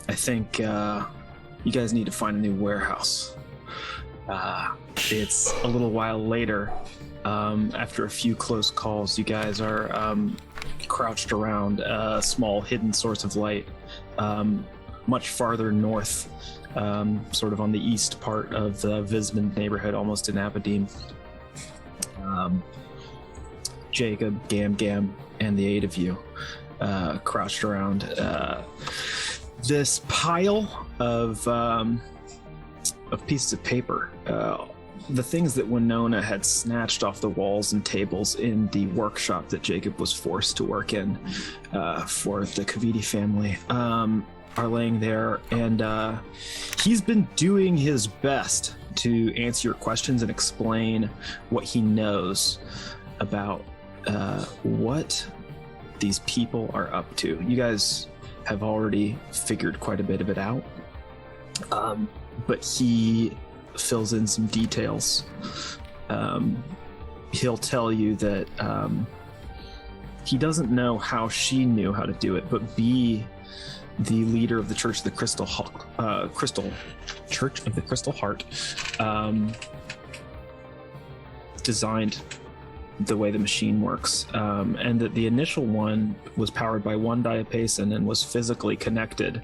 I think you guys need to find a new warehouse. It's a little while later. After a few close calls, you guys are crouched around a small hidden source of light, much farther north, sort of on the east part of the Vismond neighborhood, almost in Aberdeen. Jacob, Gam, and the 8 of you crouched around this pile of pieces of paper. The things that Winona had snatched off the walls and tables in the workshop that Jacob was forced to work in for the Kaviti family are laying there, and he's been doing his best to answer your questions and explain what he knows about what these people are up to. You guys have already figured quite a bit of it out, but he fills in some details. He'll tell you that he doesn't know how she knew how to do it, but B, the leader of the Church of the Crystal Church of the Crystal Heart, designed the way the machine works, and that the initial one was powered by one diapason and was physically connected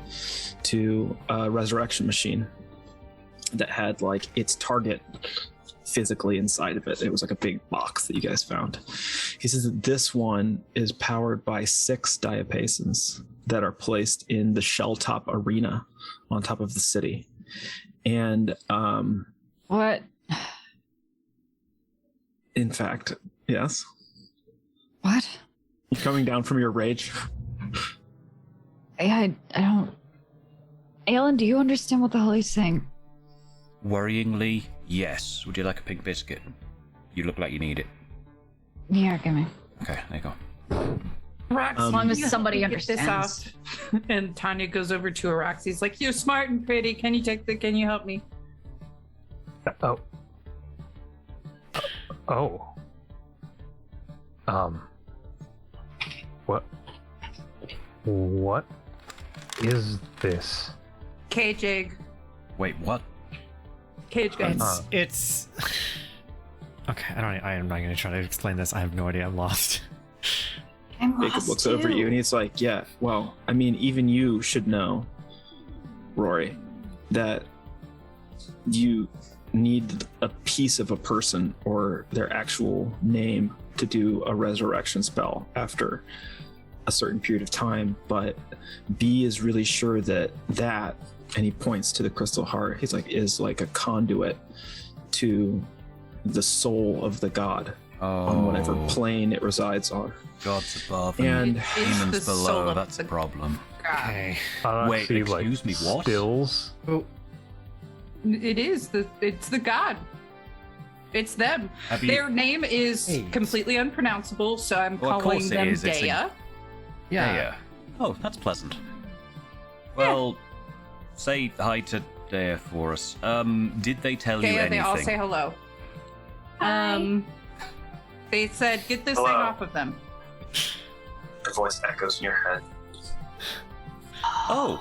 to a resurrection machine that had like its target physically inside of it. It was like a big box that you guys found. He says that this one is powered by 6 diapasons that are placed in the Shelltop Arena on top of the city. And what? In fact, yes. What? You coming down from your rage? I don't. Alan, do you understand what the hell he's saying? Worryingly, yes. Would you like a pink biscuit? You look like you need it. Yeah, give me. Okay, there you go. Rox, as long as somebody get this understands. out. And Tanya goes over to Rox. He's like, "You're smart and pretty. Can you help me?" Oh. What is this? Cage egg. Wait, what? Cage guns. It's okay. I am not going to try to explain this. I have no idea. I'm lost. Jacob looks over at you and he's like, yeah, well, I mean, even you should know, Rory, that you need a piece of a person or their actual name to do a resurrection spell after a certain period of time. But B is really sure that, and he points to the crystal heart, he's like, is like a conduit to the soul of the god on whatever plane it resides on. Gods above and demons below. That's a problem. Okay. Wait, excuse me, what? Stills? Oh. It's the god. It's them. Their name is completely unpronounceable, so I'm calling them Dea. Yeah. Oh, that's pleasant. Well, say hi to Dea for us. Did they tell you anything? They all say hello. Hi. They said, get this thing off of them. Your voice echoes in your head. Hi.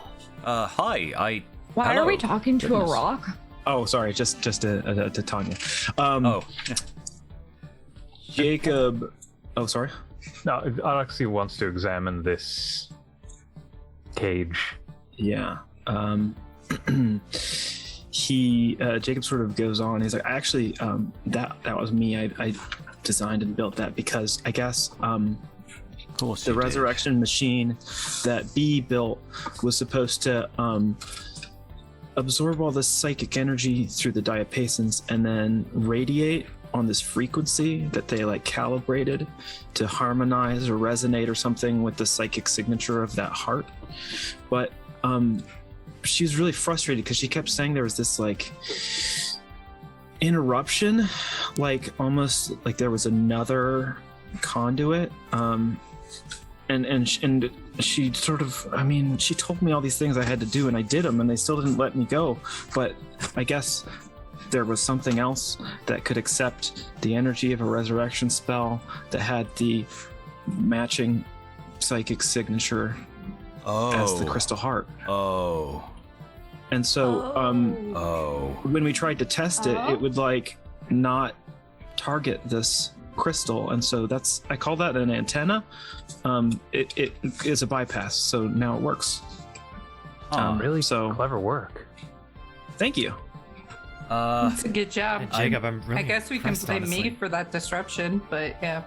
Why Hello. are we talking to a rock? Oh, sorry, just to Tanya. Oh. Jacob. Oh, sorry. No, Alexi wants to examine this cage. Yeah. Jacob sort of goes on. He's like, actually, that was me. I designed and built that because I guess the resurrection machine that B built was supposed to absorb all this psychic energy through the diapasons and then radiate on this frequency that they like calibrated to harmonize or resonate or something with the psychic signature of that heart. But she was really frustrated because she kept saying there was this like interruption, like almost like there was another conduit, and she sort of, I mean, she told me all these things I had to do and I did them and they still didn't let me go. But I guess there was something else that could accept the energy of a resurrection spell that had the matching psychic signature as the crystal heart. Oh. And so when we tried to test it, it would like not target this crystal, and so I call that an antenna. It is a bypass, so now it works. Really clever work. Thank you. That's a good job. Jacob, I'm really I guess we can impressed, blame honestly. me for that disruption, but yeah.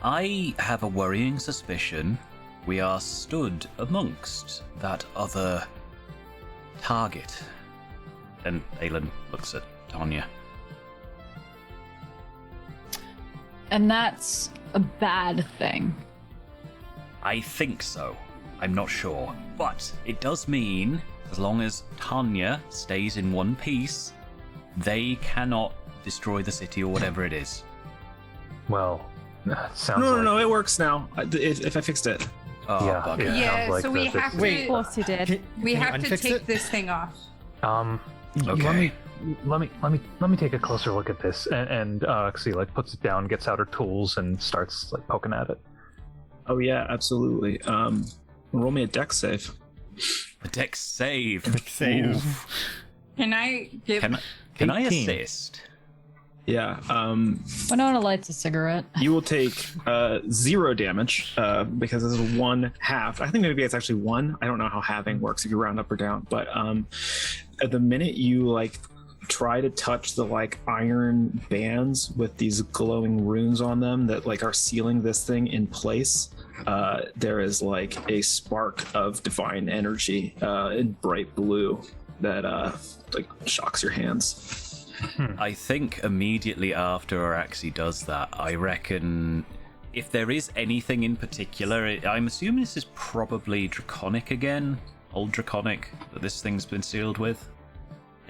I have a worrying suspicion we are stood amongst that other target. And Aelin looks at Tanya. And that's a bad thing. I think so. I'm not sure. But it does mean, as long as Tanya stays in one piece, they cannot destroy the city or whatever it is. Well, sounds No, it works now. If I fixed it. Oh, Yeah, bugger. yeah. Yeah, sounds like so we that have this to. Of course you did. We Can you have to unfix take it? this thing off. Okay. Let me take a closer look at this, and Xi like puts it down, gets out her tools, and starts like poking at it. Oh yeah, absolutely. Roll me a dex save. A dex save. Save. Oof. Can I give? Can I 18. assist? Yeah. Winona lights a cigarette. You will take 0 damage because this is 1/2. I think maybe it's actually 1. I don't know how halving works if you round up or down, but at the minute you like try to touch the like iron bands with these glowing runes on them that like are sealing this thing in place, there is like a spark of divine energy in bright blue that like shocks your hands. I think immediately after Araxi does that, I reckon if there is anything in particular, I'm assuming this is probably Draconic again, old Draconic that this thing's been sealed with.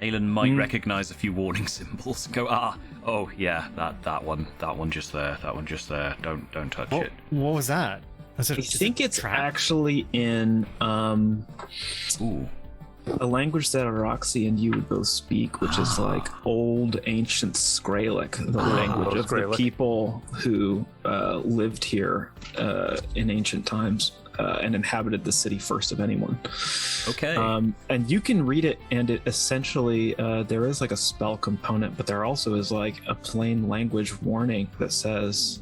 Aelin might recognize a few warning symbols and go, oh yeah, that one just there, don't touch it. What was that? I think it's actually in Ooh. a language that Araxi and you would both speak, which is like old ancient Skralic, the language of the Skralic. people who lived here in ancient times and inhabited the city first of anyone. Okay. And you can read it, and it essentially there is like a spell component, but there also is like a plain language warning that says,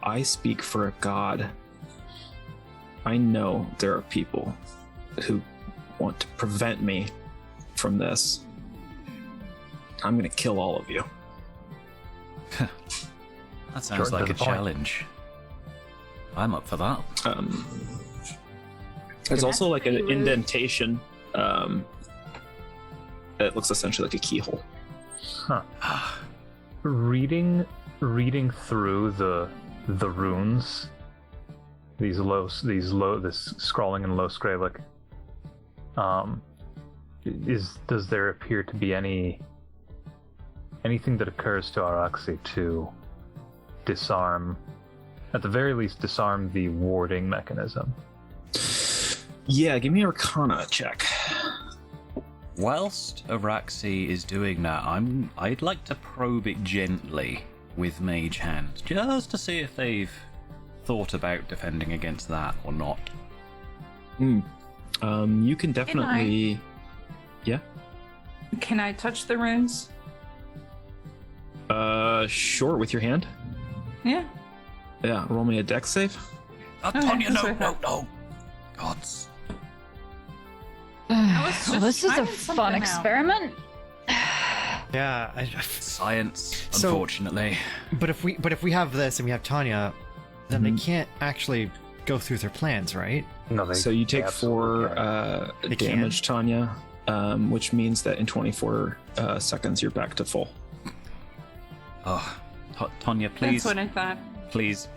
I speak for a god. I know there are people who want to prevent me from this. I'm gonna kill all of you. That sounds like a challenge. I'm up for that. There's also like an indentation that looks essentially like a keyhole. Reading through the runes, this scrawling in low Skralic. Does there appear to be anything that occurs to Araxi to disarm, at the very least, disarm the warding mechanism? Yeah, give me an Arcana check. Whilst Araxi is doing that, I'd like to probe it gently with Mage Hand, just to see if they've thought about defending against that or not. You can definitely. Yeah. Can I touch the runes? Sure, with your hand. Yeah. Yeah, roll me a dex save. Tanya, that's what I no. thought. Gods. was Well, just this is a trying fun something out. experiment. Yeah, Science, So- unfortunately. but if we have this and we have Tanya, then they can't actually go through their plans, right? No, So you take absolutely 4 can't. They damage, Tanya, which means that in 24 seconds you're back to full. Oh, Tanya, please, That's what I thought. please.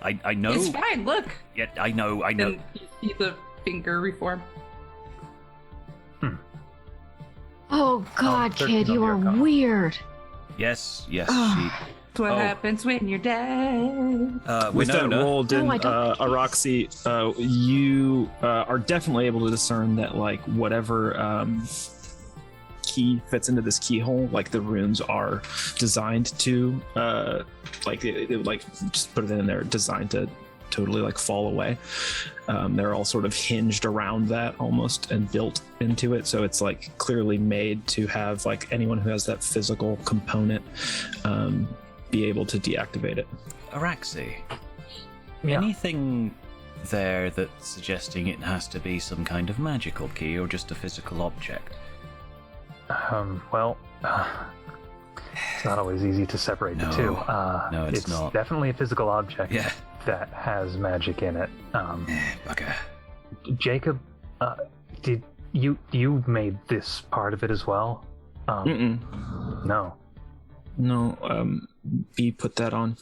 I know. It's fine. Look. Yeah, I know. And you see the finger reform. Oh God, 13 kid, you on are the Arcana. weird. Yes. That's what Oh. happens when you're dead. With that Winona. roll, No, I don't. Araxi, you are definitely able to discern that like whatever key fits into this keyhole, like the runes are designed to, like it like just put it in there, designed to totally like fall away. They're all sort of hinged around that almost and built into it, so it's like clearly made to have like anyone who has that physical component be able to deactivate it. Araxi, Yeah. anything there that's suggesting it has to be some kind of magical key or just a physical object? Well, it's not always easy to separate the two. No, it's not. Definitely a physical object Yeah. that has magic in it. Bugger. Jacob, did you made this part of it as well? No. No, B put that on.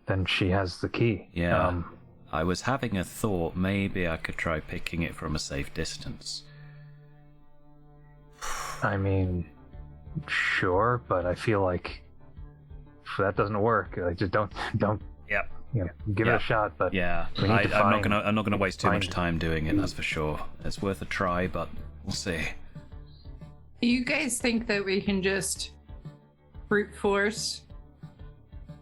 Then she has the key. Yeah. I was having a thought maybe I could try picking it from a safe distance. I mean, sure, but I feel like if that doesn't work, like just don't. Yep. Give it a shot. But Yeah, we need to I'm find- not gonna waste too much find- time doing it. That's for sure. It's worth a try, but we'll see. You guys think that we can just brute force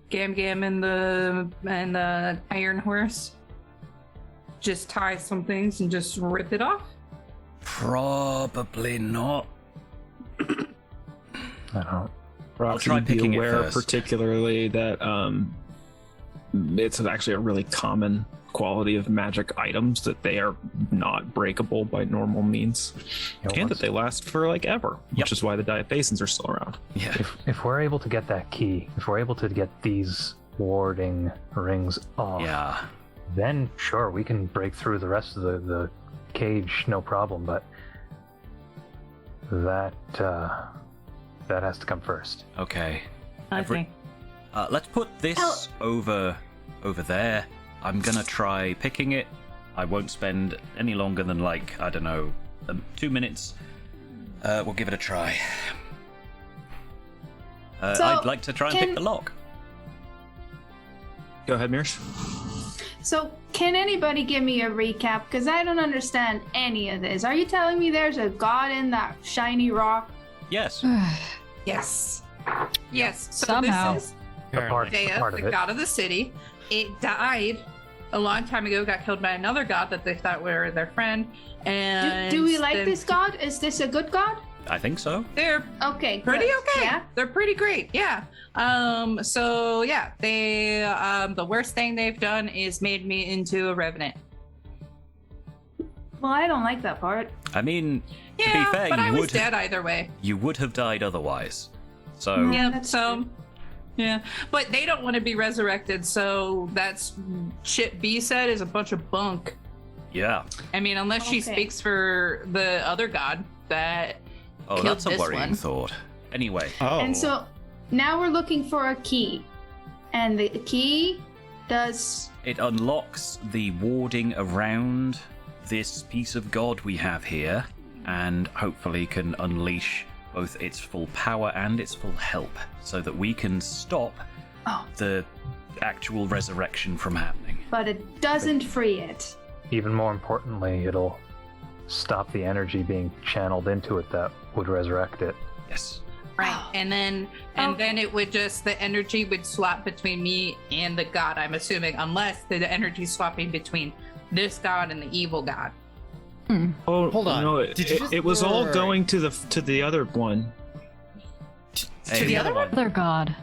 Gam Gam and the Iron Horse? Just tie some things and just rip it off? Probably not. I don't. I'll try Be picking it aware first. particularly that it's actually a really common quality of magic items that they are not breakable by normal means, and that they last for like ever, which is why the diapasons are still around. Yeah. If we're able to get that key, if we're able to get these warding rings off, Yeah. then sure, we can break through the rest of the cage, no problem. But that has to come first. Okay. I think. Let's put this over there. I'm gonna try picking it. I won't spend any longer than like, I don't know, 2 minutes. We'll give it a try. So, I'd like to try and pick the lock. Go ahead, Mirsh. So, can anybody give me a recap? Because I don't understand any of this. Are you telling me there's a god in that shiny rock? Yes. Yes. Yes. So Somehow. this is A part Dea, of the it. god of the city. It died a long time ago, got killed by another god that they thought were their friend. And Do we like then this god? Is this a good god? I think so. They're Okay, pretty good. okay. Yeah. They're pretty great. Yeah. So yeah, they the worst thing they've done is made me into a revenant. Well, I don't like that part. I mean, to Yeah, be fair, but I you was would dead either way. you would have died otherwise. So Yeah. that's So yeah, but they don't want to be resurrected. So that's shit. B said is a bunch of bunk. yeah. I mean, unless she Okay. speaks for the other god that. Oh, Killed that's a this worrying one. thought. Anyway, Oh. And so now we're looking for a key. And the key does. it unlocks the warding around this piece of god we have here, and hopefully can unleash both its full power and its full help, so that we can stop Oh. the actual resurrection from happening. But it doesn't free it. Even more importantly, it'll stop the energy being channeled into it that would resurrect it. Yes. Right, and then it would just the energy would swap between me and the god. I'm assuming, unless the energy swapping between this god and the evil god. Oh, Hold on. No, Did you just- it was all wait. going to the other one. Hey, the other one? Other god.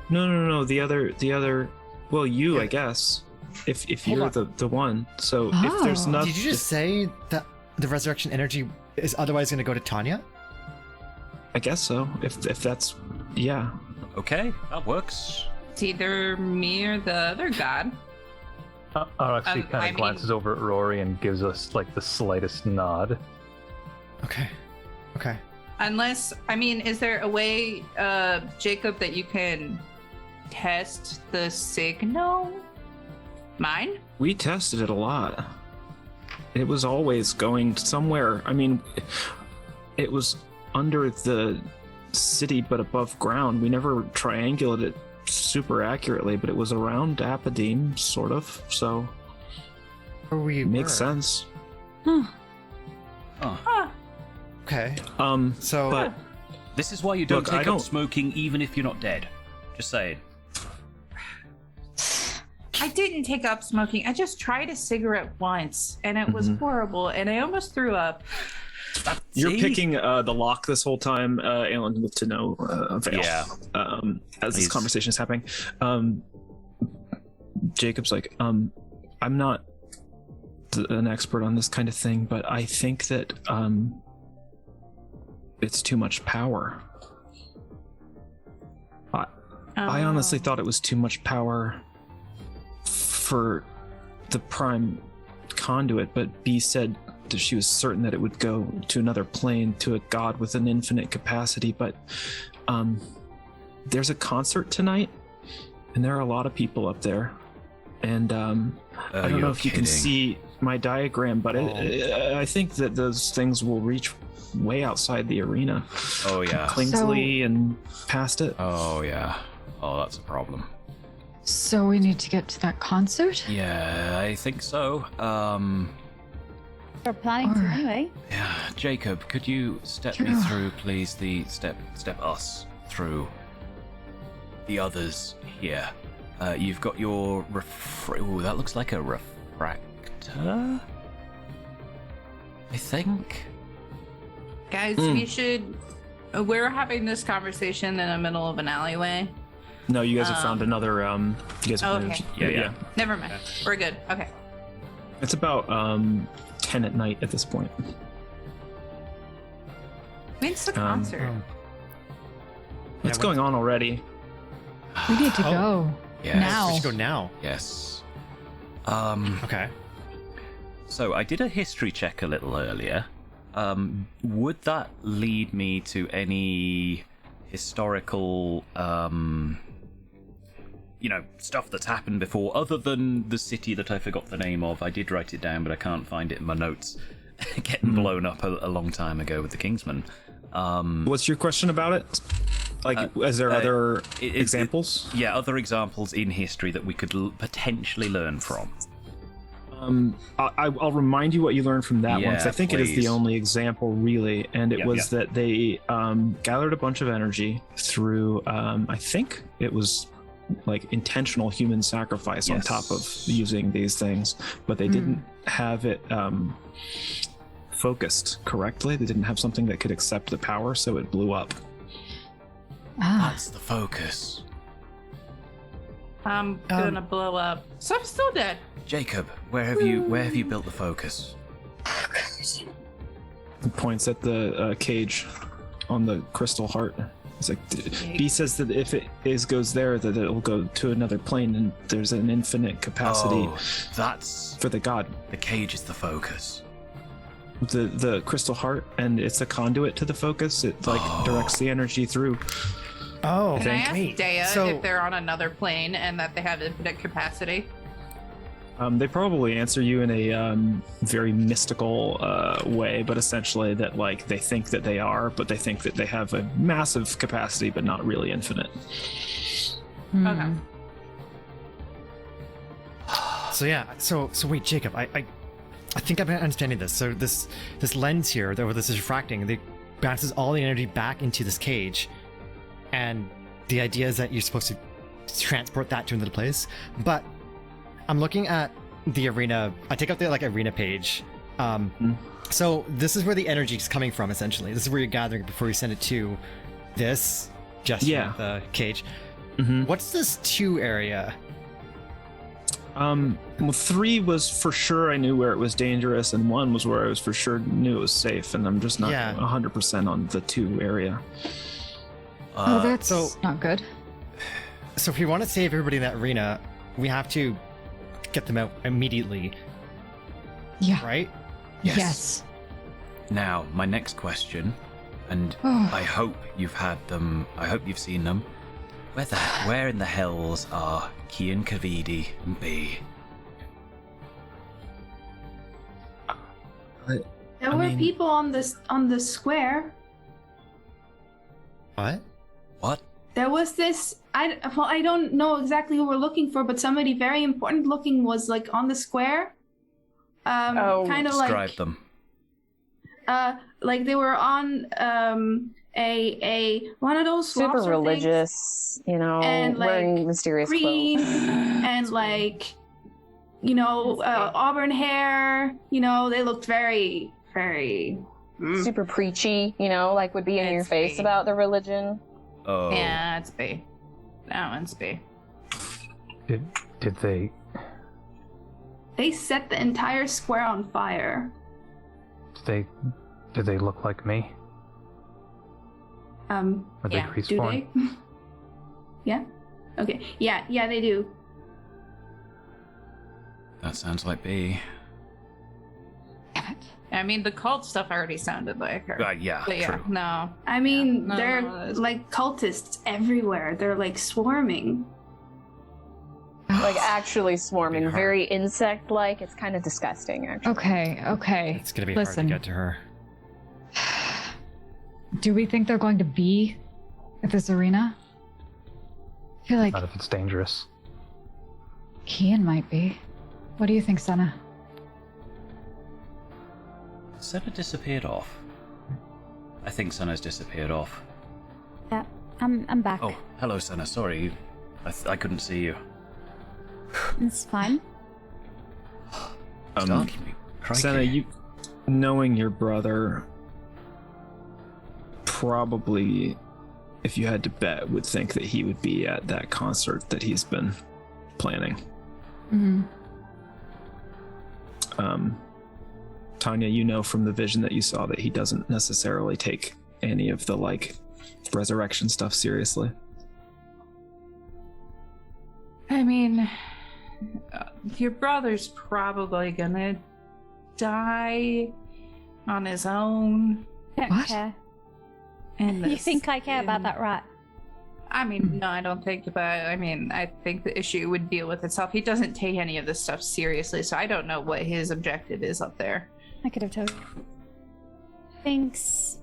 No. The other. Well, you, I guess. If Hold you're on. the one. So if there's Oh. not. Did you just say that the resurrection energy is otherwise going to go to Tanya? I guess so. If that's. Yeah. Okay, that works. It's either me or the other god. Roxy I kind mean- of glances over at Rory and gives us like the slightest nod. Okay. Okay. Unless, I mean, is there a way, Jacob, that you can test the signal? Mine? We tested it a lot. It was always going somewhere. I mean, it was under the city but above ground. We never triangulated it super accurately, but it was around Apodine, sort of. So Where we makes were. sense. Okay. So but This is why you don't Look, I take up don't- smoking even if you're not dead. Just saying. I didn't take up smoking. I just tried a cigarette once, and it was horrible, and I almost threw up. You're picking the lock this whole time, Alan, with to no avail. Yeah. As this conversation is happening, Jacob's like, I'm not an expert on this kind of thing, but I think that it's too much power. I honestly thought it was too much power for the prime conduit, but B said that she was certain that it would go to another plane, to a god with an infinite capacity. But there's a concert tonight, and there are a lot of people up there. And I don't know if you can see my diagram, but I think that those things will reach way outside the arena. Oh yeah. Klingsley and past it. Oh yeah. Oh, that's a problem. So we need to get to that concert? Yeah, I think so. We're planning to anyway. Yeah, Jacob, could you step me through, please? Step us through the others here. You've got your ooh, that looks like a refractor, I think. Guys, we should. We're having this conversation in the middle of an alleyway. No, you guys have found another. You guys have okay. Yeah. Never mind. We're good. Okay. It's about 10 at night at this point. When's the concert? It's going on already. We need to go. Yes. Now. We should go now. Yes. Okay. So I did a history check a little earlier. Would that lead me to any historical, stuff that's happened before, other than the city that I forgot the name of? I did write it down, but I can't find it in my notes. Getting blown up a long time ago with the Kingsmen. What's your question about it? Like, is there other examples? Other examples in history that we could potentially learn from. I'll remind you what you learned from that one, because I think it is please. the only example, really. And it was that they gathered a bunch of energy through, I think it was like intentional human sacrifice on top of using these things, but they didn't have it focused correctly. They didn't have something that could accept the power, so it blew up. That's the focus. I'm gonna blow up. So I'm still dead. Jacob, where have you built the focus? He points at the cage on the crystal heart. It's like, B says that if it goes there, that it'll go to another plane, and there's an infinite capacity that's for the god. The cage is the focus. The crystal heart, and it's a conduit to the focus. It directs the energy through. Oh, Can I ask Dea if they're on another plane and that they have infinite capacity? They probably answer you in a very mystical way, but essentially that like they think that they are, but they think that they have a massive capacity, but not really infinite. Okay. So wait, Jacob, I think I'm understanding this. So this lens here, or this is refracting, it bounces all the energy back into this cage, and the idea is that you're supposed to transport that to another place. But I'm looking at the arena. I take out the arena page. So this is where the energy is coming from. Essentially, this is where you're gathering it before you send it to this gesture, the cage. What's this 2 area? Well, 3 was for sure I knew where it was dangerous, and 1 was where I was for sure knew it was safe, and I'm just not 100% on the 2 area. That's not good. So if we want to save everybody in that arena, we have to get them out immediately. Yeah. Right? Yes. Now, my next question, and I hope you've had them. I hope you've seen them. Where in the hells are Kian, Kavidi, and B? There were people on the square. What? What? There was this. I don't know exactly who we're looking for, but somebody very important looking was like on the square. Kind of like Describe them. like they were on a one of those Super lobster religious, you know, and, like, wearing mysterious green clothes. and like, you know, auburn hair. You know, they looked very, very. Super preachy, you know, like would be in your It's face B. about the religion. Oh. Yeah, it's B. That one's B. Did they? They set the entire square on fire. Did they look like me? Are they Yeah. priest Do born? they? Yeah. Okay. Yeah, they do. That sounds like B. Damn it. I mean, the cult stuff already sounded like her. Yeah, But yeah, true. no. I mean, no, they're that's- like cultists everywhere. They're like swarming. Like actually swarming, Be hard. very insect-like. It's kind of disgusting, actually. Okay. It's gonna be Listen. hard to get to her. Do we think they're going to be at this arena? I feel like Not if it's dangerous. Kian might be. What do you think, Senna? Senna disappeared off. I think Senna's disappeared off. Yeah, I'm back. Oh, hello, Senna. Sorry, I couldn't see you. It's fine. Startled me. Crikey. Senna, you knowing your brother, probably, if you had to bet, would think that he would be at that concert that he's been planning. Mm-hmm. Tanya, you know from the vision that you saw that he doesn't necessarily take any of the like resurrection stuff seriously. I mean, your brother's probably gonna die on his own. Don't What? care. And You think I care about that rat? I mean, no, I don't think about. I mean, I think the issue would deal with itself. He doesn't take any of this stuff seriously, so I don't know what his objective is up there. I could have told you. Thinks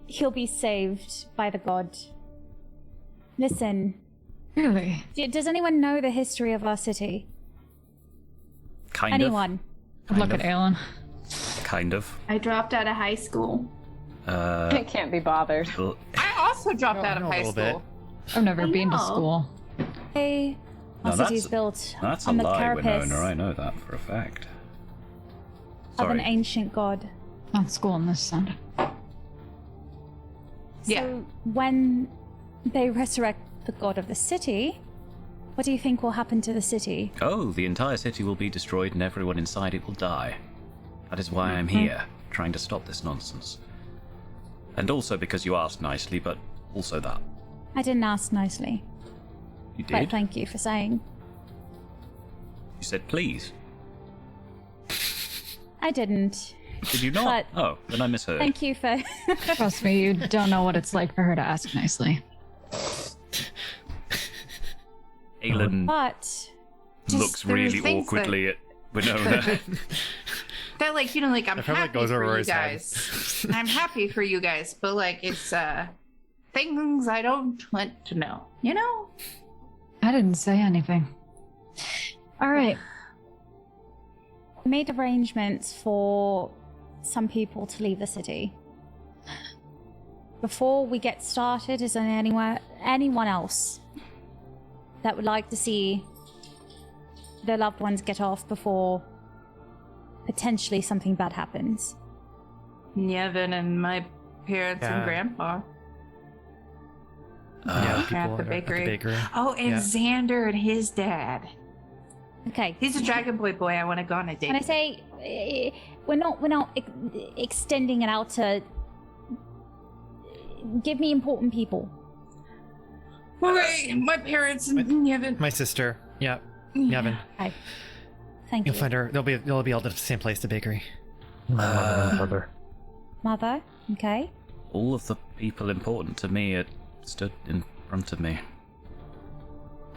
he'll be saved by the god. Listen, Really? does anyone know the history of our city? Kind Anyone? Look at Aelin. of. Kind of. I dropped out of high school. I can't be bothered. Well, I also dropped out of know a high little bit. school. I've never I been to know. school. Hey, our No, city's built That's a on the lie, carapace Winona. I know that for a fact. of an Sorry. ancient god. Not school in this end. Yeah. So when they resurrect the god of the city, what do you think will happen to the city? Oh, the entire city will be destroyed and everyone inside it will die. That is why I'm here, trying to stop this nonsense. And also because you asked nicely, but also that. I didn't ask nicely, You but did? thank you for saying. You said please. I didn't. Did you not? But- Oh, then I misheard. Thank you for. Trust me, you don't know what it's like for her to ask nicely. Aelin But looks there's really things awkwardly at Winona. They're like, you know, like I'm That probably happy goes over for you his head. guys. I'm happy for you guys, but like it's things I don't want to know. You know? I didn't say anything. All right. I made arrangements for some people to leave the city. Before we get started, is there anyone else that would like to see their loved ones get off before potentially something bad happens? Nevin and my parents Yeah. and grandpa. Yeah, At people the at bakery. Oh, and Yeah. Xander and his dad. Okay. He's a Dragon Boy boy. I want to go on a date. Can I say we're not extending it out to give me important people. Okay, my parents and Nevin. My sister. Yeah. Yavin. Okay. Thank You'll you. find her. They'll be all at the same place, the bakery. My mother and brother. Mother. Okay. All of the people important to me are stood in front of me.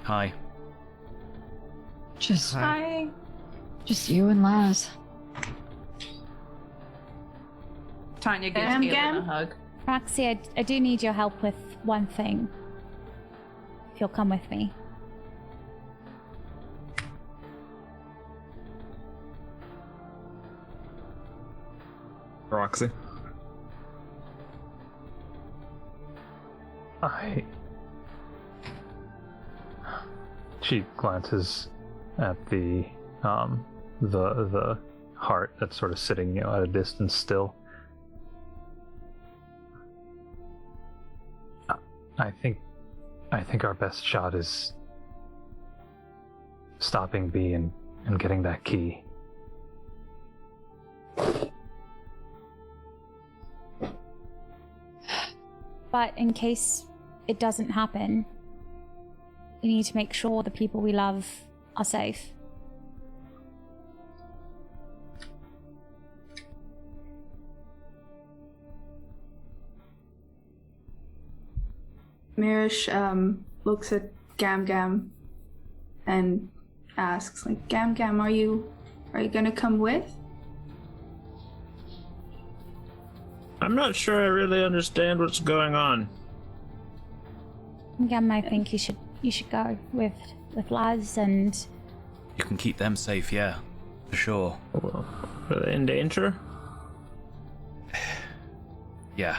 Hi. Just Hi. you and Laz. Tanya gives Gam Galen Gam? a hug. Roxy, I do need your help with one thing. If you'll come with me. Roxy. She glances at the heart that's sort of sitting, at a distance still. I think our best shot is stopping B and getting that key. But in case it doesn't happen, we need to make sure the people we love are safe. Mirish looks at Gam Gam and asks, like, Gam Gam, are you gonna come with? I'm not sure I really understand what's going on. Again, I think you should go with Laz, and You can keep them safe, yeah, for sure. Well, are they in danger? Yeah.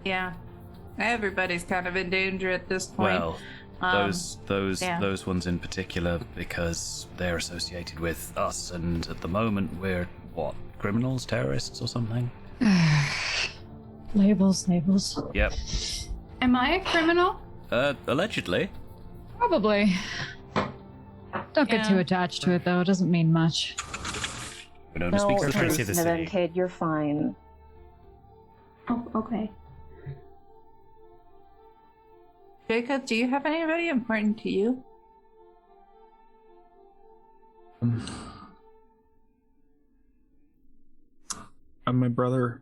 Yeah. Everybody's kind of in danger at this point. Well, those ones in particular, because they're associated with us, and at the moment we're what, criminals, terrorists, or something? Labels. Yep. Am I a criminal? Allegedly. Probably. Don't get Yeah. too attached to it, though. It doesn't mean much. We don't No, speak We're the trying to truth. see the then, city. kid, you're fine. Oh, okay. Jacob, do you have anybody important to you? My brother.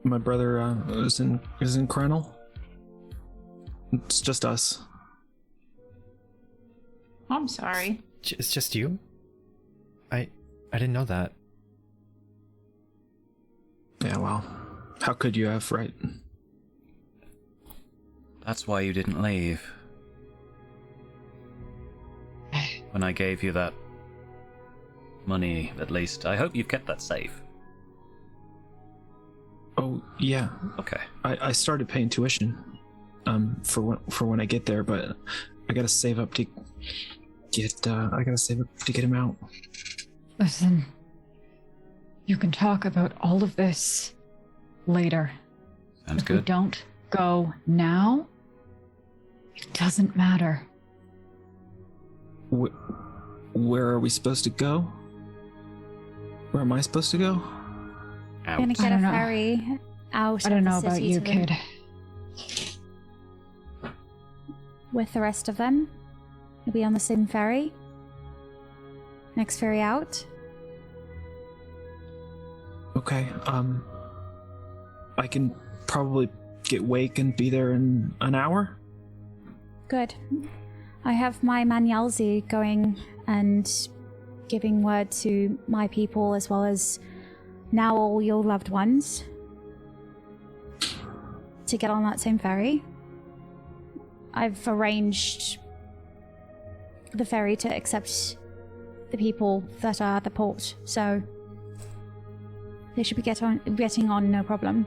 My brother is in Krenel. It's just us. I'm sorry. It's just you? I didn't know that. Yeah, well, how could you have, right? That's why you didn't leave. When I gave you that money, at least. I hope you've kept that safe. Oh yeah, Okay. I started paying tuition, for when I get there, but I gotta save up to get him out. Listen, you can talk about all of this later. Sounds If we good. don't go now, it doesn't matter. Where are we supposed to go? Where am I supposed to go? Out. Gonna I get a don't know. ferry out. I don't of the know about city you, to the- kid. With the rest of them, you'll be on the same ferry. Next ferry out. Okay, I can probably get Wake and be there in an hour? Good. I have my man Yalzi going and giving word to my people, as well as now all your loved ones, to get on that same ferry. I've arranged the ferry to accept the people that are at the port, so they should be getting on no problem.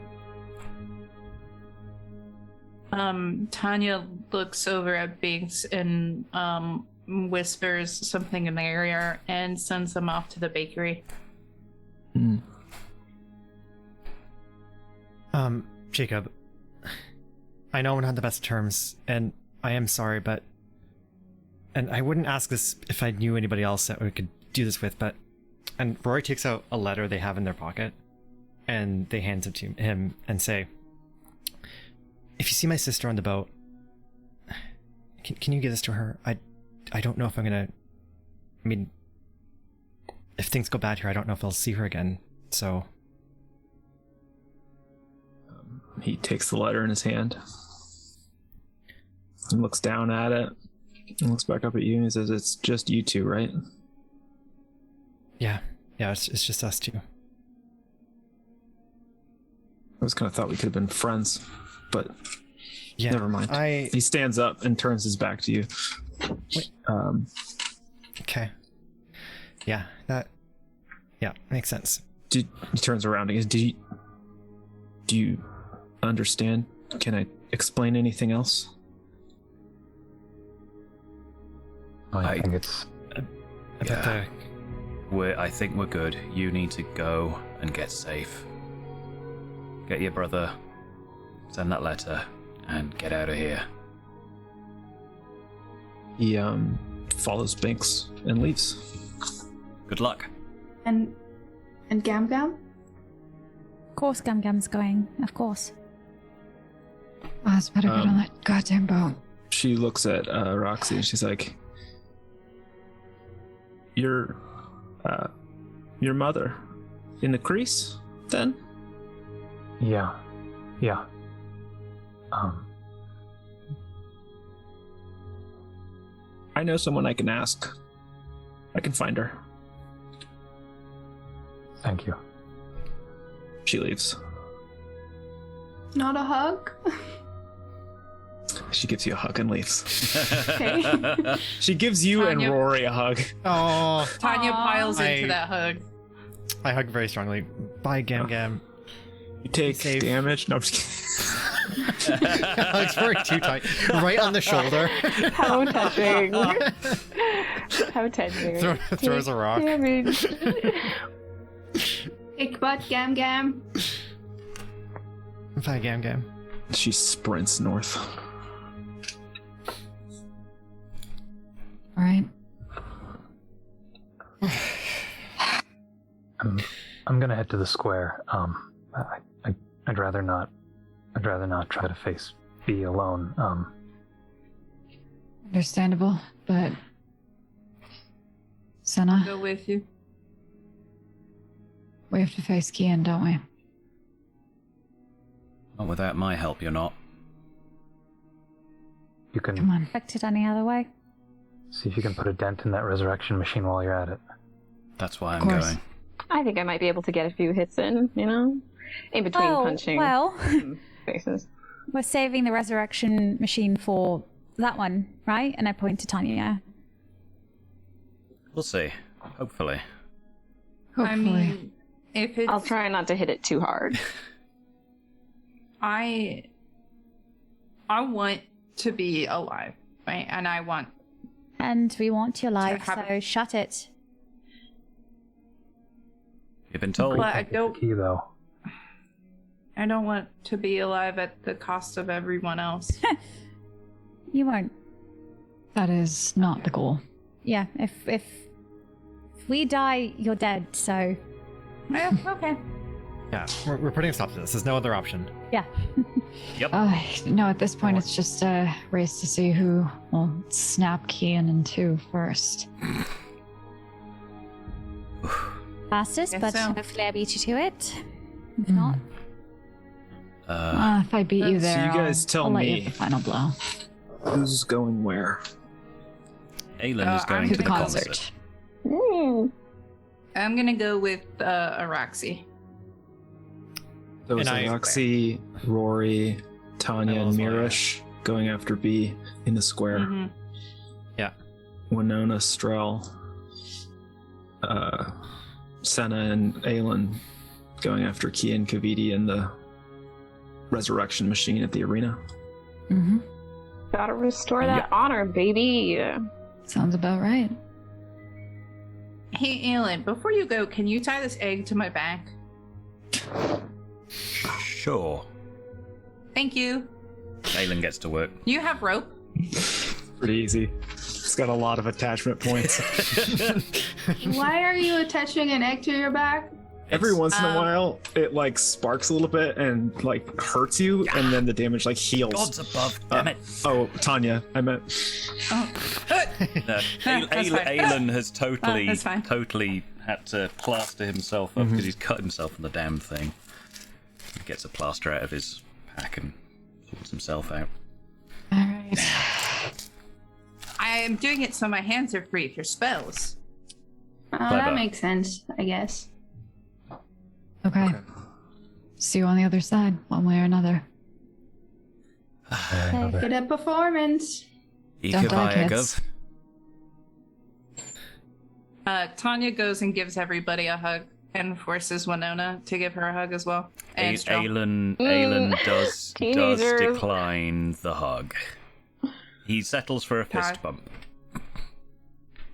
Tanya looks over at Binks and whispers something in their ear and sends them off to the bakery. Jacob, I know we're not on the best terms, and I am sorry, but... And I wouldn't ask this if I knew anybody else that we could do this with, but... And Rory takes out a letter they have in their pocket, and they hand it to him and say, if you see my sister on the boat, can you give this to her? I don't know if I'm gonna... I mean, if things go bad here, I don't know if I'll see her again, so... He takes the letter in his hand and looks down at it and looks back up at you and he says, "It's just you two, right?" Yeah, it's just us two. I was kind of thought we could have been friends, but Yeah, never mind. He stands up and turns his back to you. Wait. Okay. Yeah, makes sense. He turns around and goes, Do you understand. Can I explain anything else? I think it's... Yeah. I think we're good. You need to go and get safe. Get your brother, send that letter, and get out of here. He follows Binks and leaves. Good luck. And Gam Gam? Of course, Gam Gam's going. Of course. Oz better get on that goddamn boat. She looks at Roxy and she's like, Your mother in the crease, then? Yeah. I know someone I can ask. I can find her. Thank you. She leaves. Not a hug? She gives you a hug and leaves. Okay. She gives you Tanya. and Rory a hug. Oh, Tanya piles into I- that hug. I hug very strongly. Bye, Gam Gam. You take Safe. damage. No, I'm just kidding. Hugs very too tight. Right on the shoulder. How touching. How touching. Throws a rock. Damage. Kick butt, Gam Gam. Bye, Gam Gam. She sprints north. All right. I'm gonna head to the square. I'd rather not try to face B alone. Understandable, but Senna, Go with you. we have to face Kian, don't we? Not without my help, you're not. You Come can on. Expected any other way? see if you can put a dent in that resurrection machine while you're at it. That's why I'm course. going. I think I might be able to get a few hits in, in between punching Well, faces. we're saving the resurrection machine for that one, right? And I point to Tanya. We'll see. Hopefully. Hopefully. I mean, if it's... I'll try not to hit it too hard. I want to be alive, right? And I want... And we want you alive, have so shut it. You've been told. But I The don't key though. want to be alive at the cost of everyone else. You won't. That is not the goal. Yeah, if we die, you're dead, so Yeah, okay. Yeah, we're putting a stop to this. There's no other option. yeah. Yep. No, at this point, it's just a race to see who will snap Kian in two first. Fastest, Guess but so. hopefully I beat you to it. If not, If I beat you So there, you guys tell I'll let you me. have the final blow. Who's going where? Aelin is going I'm to To the the concert. concert. I'm gonna go with Araxi. So it's And I- Roxy, Rory, Tanya, and as well, yeah. Mirish going after B in the square. Mm-hmm. Yeah. Winona, Strel, Senna, and Aelin going after Kian, Kaviti, and the resurrection machine at the arena. Mm-hmm. Gotta restore that honor, baby. Sounds about right. Hey, Aelin, before you go, can you tie this egg to my back? Sure. Thank you. Aelin gets to work. You have rope? Pretty easy. It's got a lot of attachment points. Why are you attaching an egg to your back? Every once in a um, while, it like sparks a little bit and like hurts you, and then the damage like heals. God's above, damn it. Oh, Tanya, I meant. Oh. No, That's fine. Aelin has That's fine. totally had to plaster himself up because he's cut himself on the damn thing. He gets a plaster out of his pack and sorts himself out. All right. I am doing it so my hands are free for spells. Clever. That makes sense, I guess. Okay. See you on the other side, one way or another. Get a performance. Don't die, kids. Ikavayagov. Tanya goes and gives everybody a hug and forces Winona to give her a hug as well. And Aelin does decline the hug. He settles for a fist bump.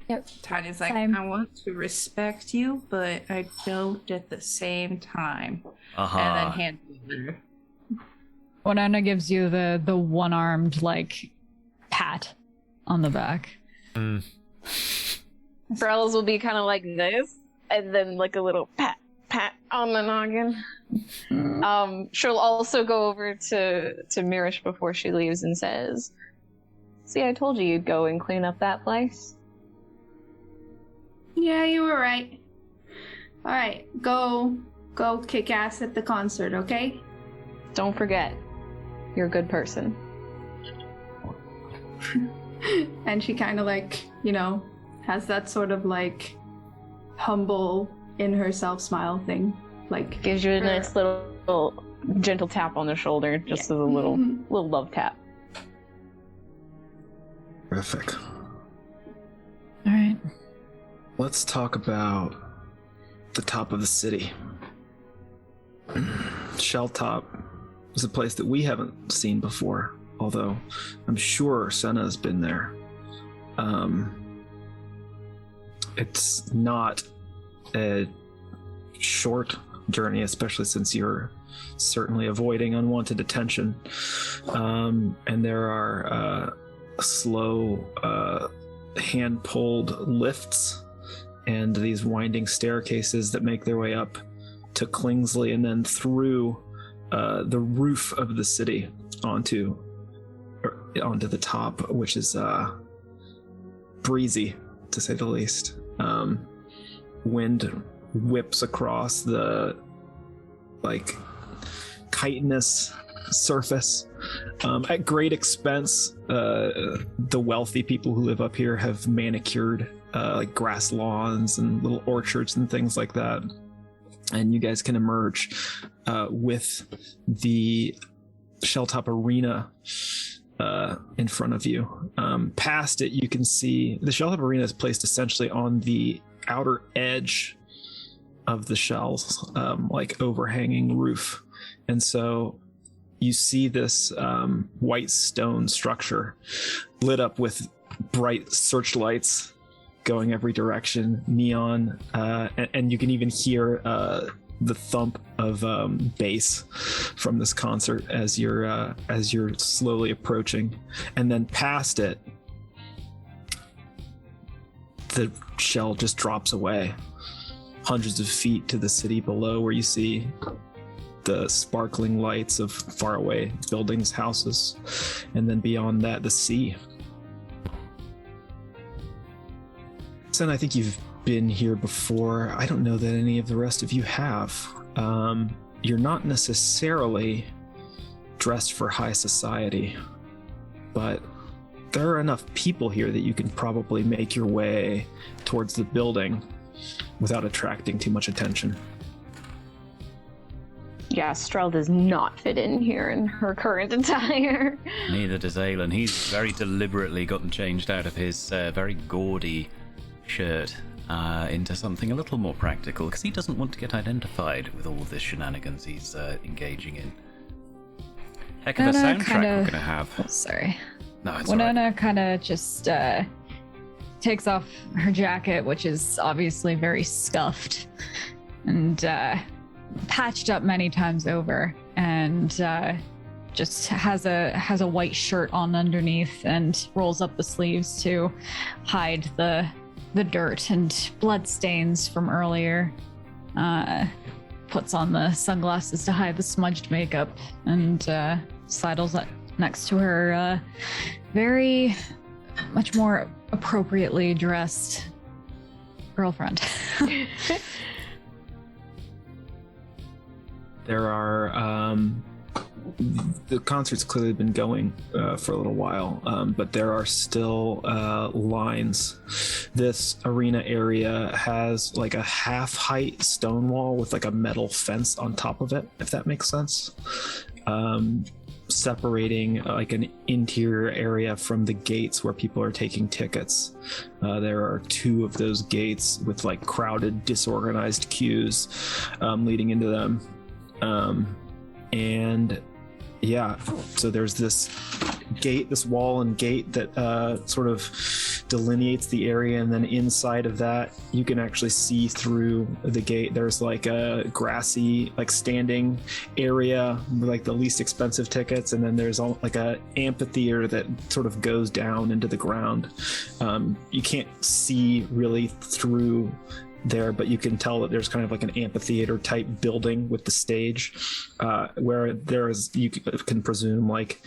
Yep. Tiny's like, Same. I want to respect you, but I don't at the same time. Uh-huh. And then hand her. Winona gives you the one-armed, like, pat on the back. Brellas will be kind of like this, and then like a little pat on the noggin. She'll also go over to Mirish before she leaves and says, "See, I told you you'd go and clean up that place." Yeah, you were right. All right, go kick ass at the concert, okay? Don't forget, you're a good person. And she kind of like, has that sort of like humble in herself smile thing. Like Gives you a nice little gentle tap on the shoulder, just as a little love tap. Terrific. All right. Let's talk about the top of the city. Shelltop is a place that we haven't seen before, although I'm sure Senna's been there. It's not a short journey, especially since you're certainly avoiding unwanted attention. And there are slow hand-pulled lifts and these winding staircases that make their way up to Klingsley and then through the roof of the city onto the top, which is breezy, to say the least. Wind whips across the chitinous surface at great expense. The wealthy people who live up here have manicured grass lawns and little orchards and things like that, and you guys can emerge with the Shelltop Arena in front of you. Past it, you can see the Shelltop Arena is placed essentially on the outer edge of the shells, overhanging roof. And so you see this white stone structure lit up with bright searchlights going every direction, neon, and you can even hear the thump of bass from this concert as you're slowly approaching. And then past it, the shell just drops away hundreds of feet to the city below, where you see the sparkling lights of faraway buildings, houses, and then beyond that, the sea. Sen, I think you've been here before. I don't know that any of the rest of you have. You're not necessarily dressed for high society, but there are enough people here that you can probably make your way towards the building without attracting too much attention. Yeah, Strel does not fit in here in her current attire. Neither does Aelin. He's very deliberately gotten changed out of his very gaudy shirt into something a little more practical, because he doesn't want to get identified with all this shenanigans he's engaging in. Heck of a soundtrack we're going to have. Sorry. No, it's Winona kind of just takes off her jacket, which is obviously very scuffed and patched up many times over, and just has a white shirt on underneath and rolls up the sleeves to hide the dirt and blood stains from earlier. Puts on the sunglasses to hide the smudged makeup, and sidles up next to her very much more appropriately dressed girlfriend. There are the concert's clearly been going for a little while, but there are still lines. This arena area has like a half-height stone wall with like a metal fence on top of it, if that makes sense. separating like an interior area from the gates where people are taking tickets. There are 2 of those gates with like crowded, disorganized queues leading into them. And yeah, so there's this gate, this wall and gate that sort of delineates the area, and then inside of that you can actually see through the gate. There's like a grassy, like standing area with like the least expensive tickets, and then there's like a amphitheater that sort of goes down into the ground. You can't see really through there, but you can tell that there's kind of like an amphitheater type building with the stage, where there's, you can presume, like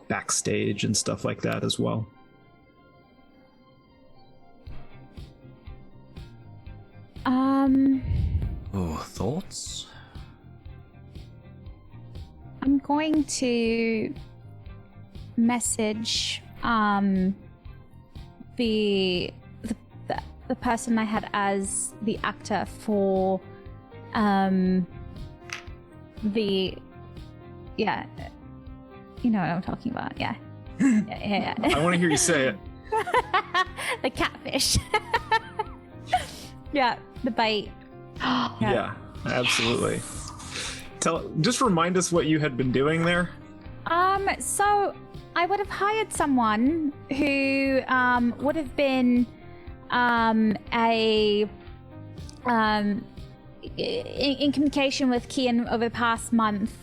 backstage and stuff like that as well. Oh, thoughts? I'm going to message the person I had as the actor for the, yeah, you know what I'm talking about, yeah. Yeah. I want to hear you say it. The catfish. Yeah, the bait. Yeah, absolutely. Just remind us what you had been doing there. So I would have hired someone who would have been in communication with Kian over the past month.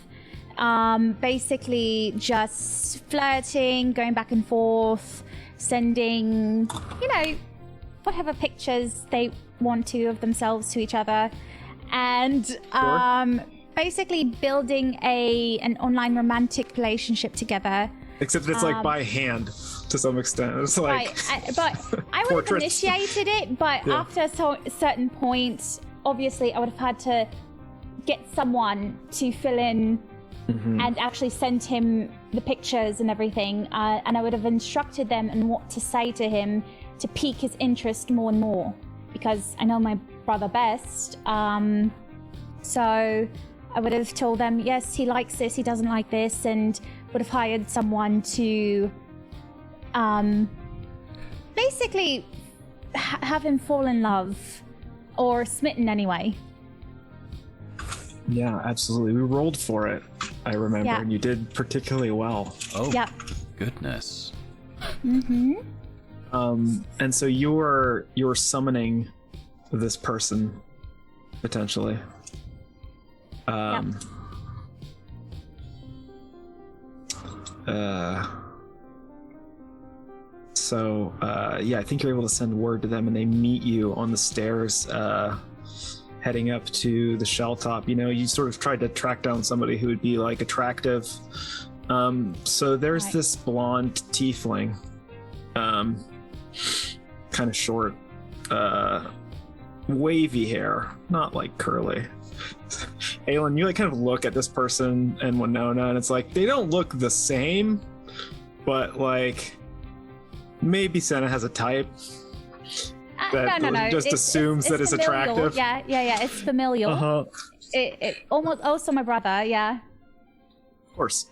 Basically just flirting, going back and forth, sending, whatever pictures they want to of themselves to each other, and basically building an online romantic relationship together. Except it's like by hand to some extent. It's like, but I would have initiated it, but Yeah. after a certain point, obviously I would have had to get someone to fill in and actually send him the pictures and everything, and I would have instructed them on what to say to him to pique his interest more and more, because I know my brother best. So I would have told them, yes, he likes this, he doesn't like this, and would have hired someone to basically have him fall in love, or smitten anyway. yeah, absolutely. We rolled for it, I remember, Yeah. and you did particularly well. Oh, Yep. goodness. And so you're summoning this person potentially. Yeah, I think you're able to send word to them, and they meet you on the stairs, heading up to the shell top. You sort of tried to track down somebody who would be like attractive. So there's this blonde tiefling, kind of short, wavy hair, not like curly. Aelin, you like kind of look at this person and Winona, and it's like they don't look the same, but like maybe Senna has a type that No. just assumes that it's familial. attractive. Yeah, it's familial. Uh-huh. It almost also my brother, yeah. Of course.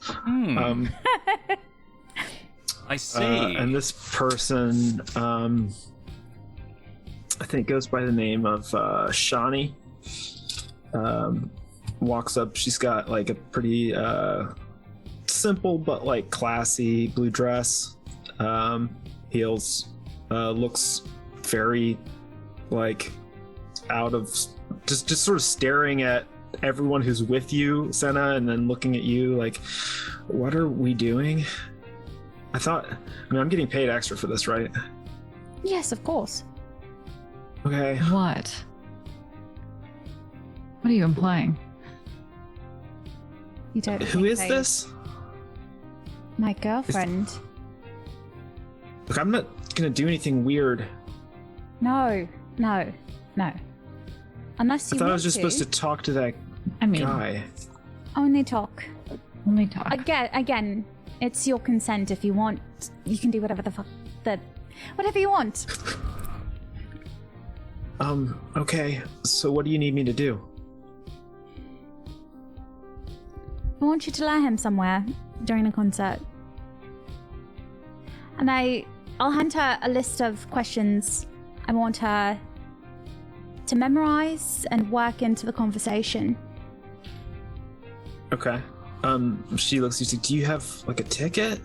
I see. And this person, I think, goes by the name of Shani. Walks up. She's got like a pretty simple but like classy blue dress, heels. Looks very like out of just sort of staring at everyone who's with you, Senna, and then looking at you like, what are we doing? I'm getting paid extra for this, right? Yes, of course. Okay. What? What are you implying? You don't. Who is this? My girlfriend. Look, I'm not gonna do anything weird. No. Unless I you thought I want was just supposed to talk to that guy. Only talk. Only talk. Again, it's your consent. If you want, you can do whatever the fuck whatever you want. Okay. So what do you need me to do? want you to lure him somewhere during the concert. And I'll hand her a list of questions I want her to memorize and work into the conversation. Okay. She looks at you. Do you have like a ticket?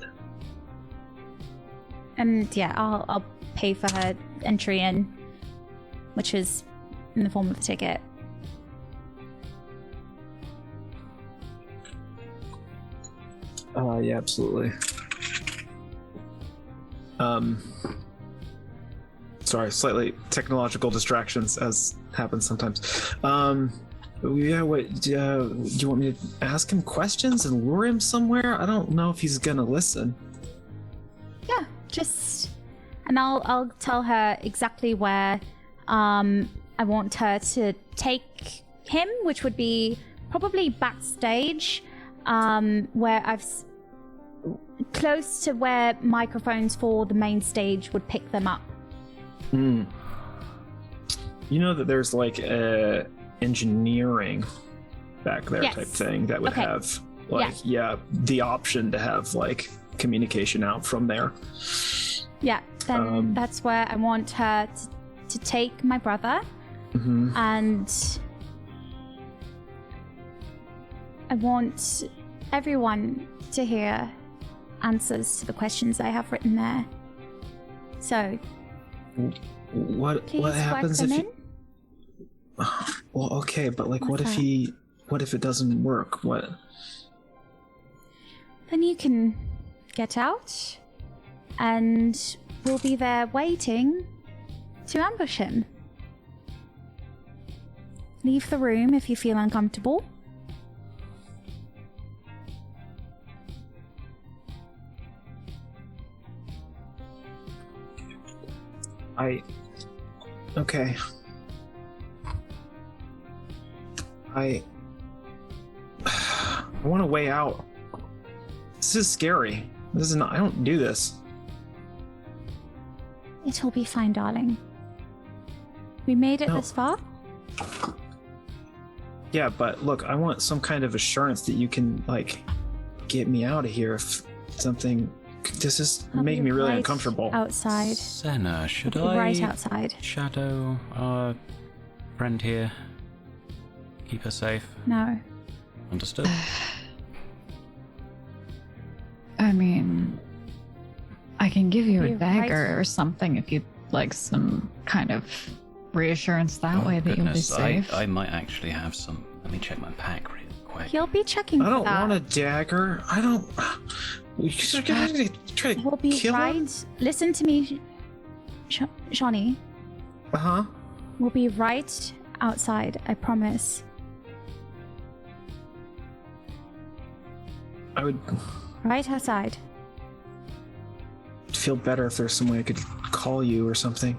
And yeah, I'll pay for her entry in, which is in the form of a ticket. Yeah, absolutely. Sorry, slightly technological distractions, as happens sometimes. Yeah, wait, do you want me to ask him questions and lure him somewhere? I don't know if he's gonna listen. Yeah, and I'll tell her exactly where I want her to take him, which would be probably backstage, where close to where microphones for the main stage would pick them up. You know that there's like a engineering back there type thing that would have like the option to have like communication out from there. Yeah, then that's where I want her to take my brother, and I want everyone to hear answers to the questions I have written there. So, what happens if you... Well, okay, but like, what if it doesn't work? What? Then you can get out, and we'll be there waiting to ambush him. Leave the room if you feel uncomfortable. Okay. I want a way out. This is scary. This is not. I don't do this. It'll be fine, darling. We made it this far. Yeah, but look, I want some kind of assurance that you can like get me out of here if something. This is making me really uncomfortable. Outside. Senna, should I'll be I right outside. shadow our friend here? Keep her safe? No. Understood. I mean, I can give you a dagger or something if you'd like some kind of reassurance that way that you'll be safe. I might actually have some. Let me check my pack real quick. You'll be checking I don't that. want a dagger. I don't. You're gonna try to We'll be kill right. him? Listen to me, Shawnee. Uh-huh. We'll be right outside. I promise. I would Right outside. feel better if there's some way I could call you or something.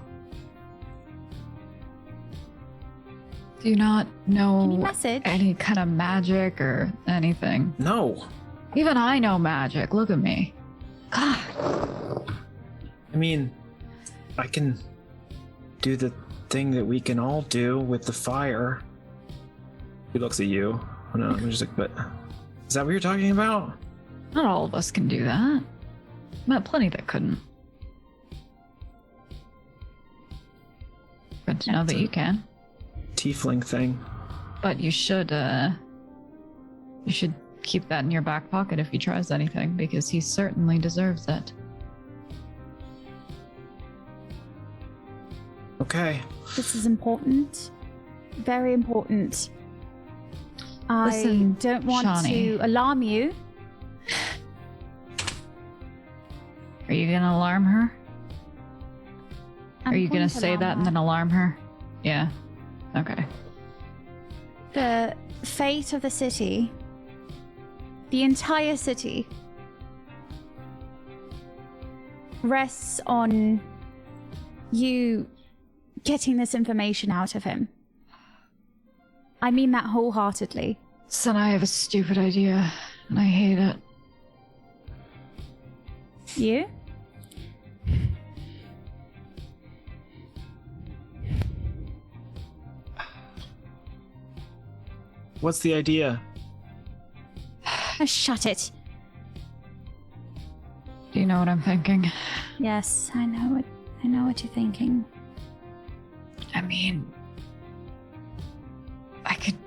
Do you not know Can you message? any kind of magic or anything? No. Even I know magic. Look at me. God. I mean, I can do the thing that we can all do with the fire. He looks at you. Oh, no, I'm just like, but is that what you're talking about? Not all of us can do that. Met plenty that couldn't. Good to know that you can. Tiefling thing. But you should keep that in your back pocket if he tries anything, because he certainly deserves it. Okay. This is important. Very important. Listen, I don't want Shawnee. to alarm you. Are you gonna alarm her? I'm Are you going gonna to say alarm that and her. then alarm her? Yeah. Okay. The fate of the city, the entire city, rests on you getting this information out of him. I mean that wholeheartedly. Son, I have a stupid idea, and I hate it. You? What's the idea? Shut it. Do you know what I'm thinking? Yes, I know what you're thinking. I mean, I think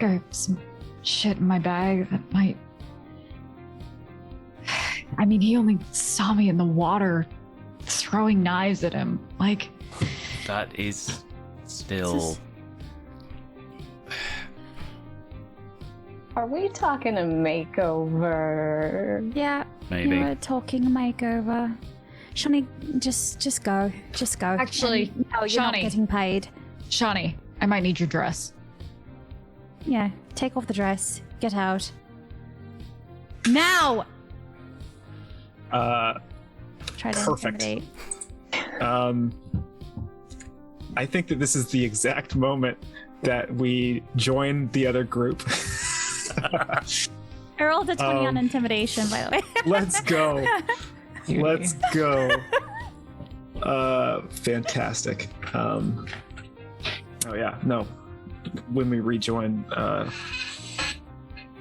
I have some shit in my bag that might. I mean, he only saw me in the water throwing knives at him. Like, That is still. Are we talking a makeover? Yeah, Maybe. you were talking makeover. Shawnee, just go. Just go. Actually, And, no, you're not Shawnee. getting paid. Shawnee, I might need your dress. Yeah, take off the dress. Get out. Now! Try to Perfect. intimidate. I think that this is the exact moment that we join the other group. I rolled a 20 on Um, intimidation, by the way. Let's go. Let's go. Fantastic. Oh yeah, no. When we rejoin,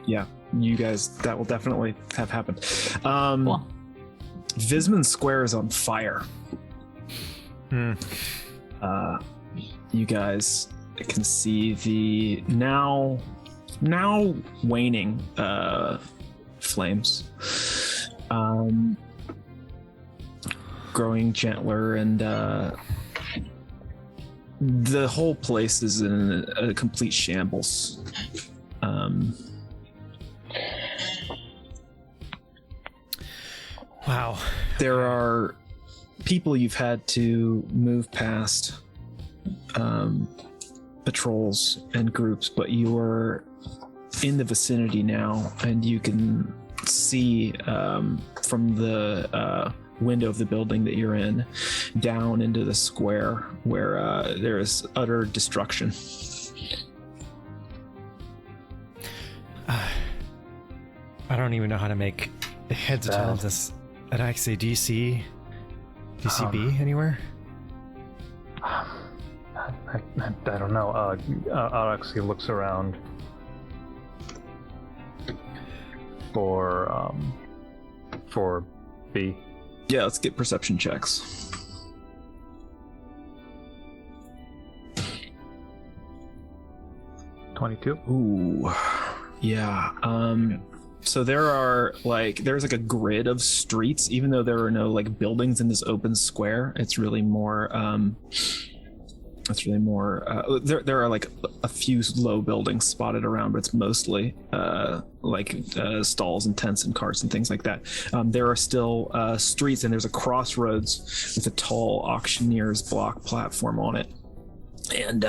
yeah, you guys, that will definitely have happened. Cool. Visman Square is on fire. You guys can see the now waning flames, growing gentler, and the whole place is in a complete shambles. Wow. There are people you've had to move past, patrols and groups, but you are in the vicinity now, and you can see from the window of the building that you're in down into the square where there is utter destruction. I don't even know how to make heads or tails of this. And actually, do you see B anywhere? I don't know. Alexei looks around for B. Yeah, let's get perception checks. $22. Ooh, yeah. So there's like a grid of streets, even though there are no like buildings in this open square. It's really more. There are like a few low buildings spotted around, but it's mostly stalls and tents and carts and things like that. There are still streets, and there's a crossroads with a tall auctioneer's block platform on it, and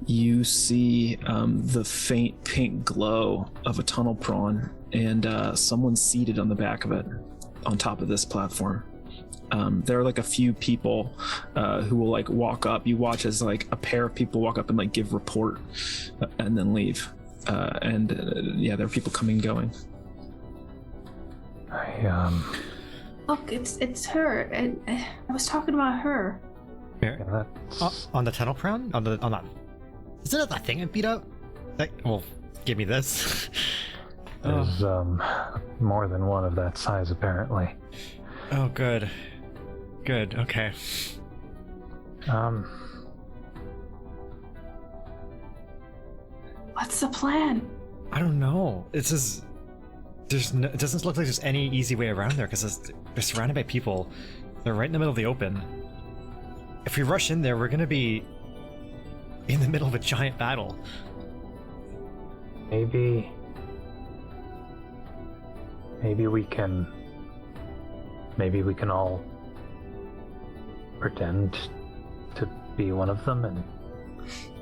you see the faint pink glow of a tunnel prawn, and someone seated on the back of it on top of this platform. There are like a few people who will like walk up. You watch as like a pair of people walk up and like give report and then leave. Yeah, there are people coming and going. Look, it's her. I was talking about her. Where? On the tunnel crown? On that? Isn't that that thing I beat up? Well, give me this. There's more than one of that size, apparently. Oh, good. Good. Okay. What's the plan? I don't know. It doesn't look like there's any easy way around there because they're surrounded by people. They're right in the middle of the open. If we rush in there, we're gonna be in the middle of a giant battle. Maybe we can all pretend to be one of them and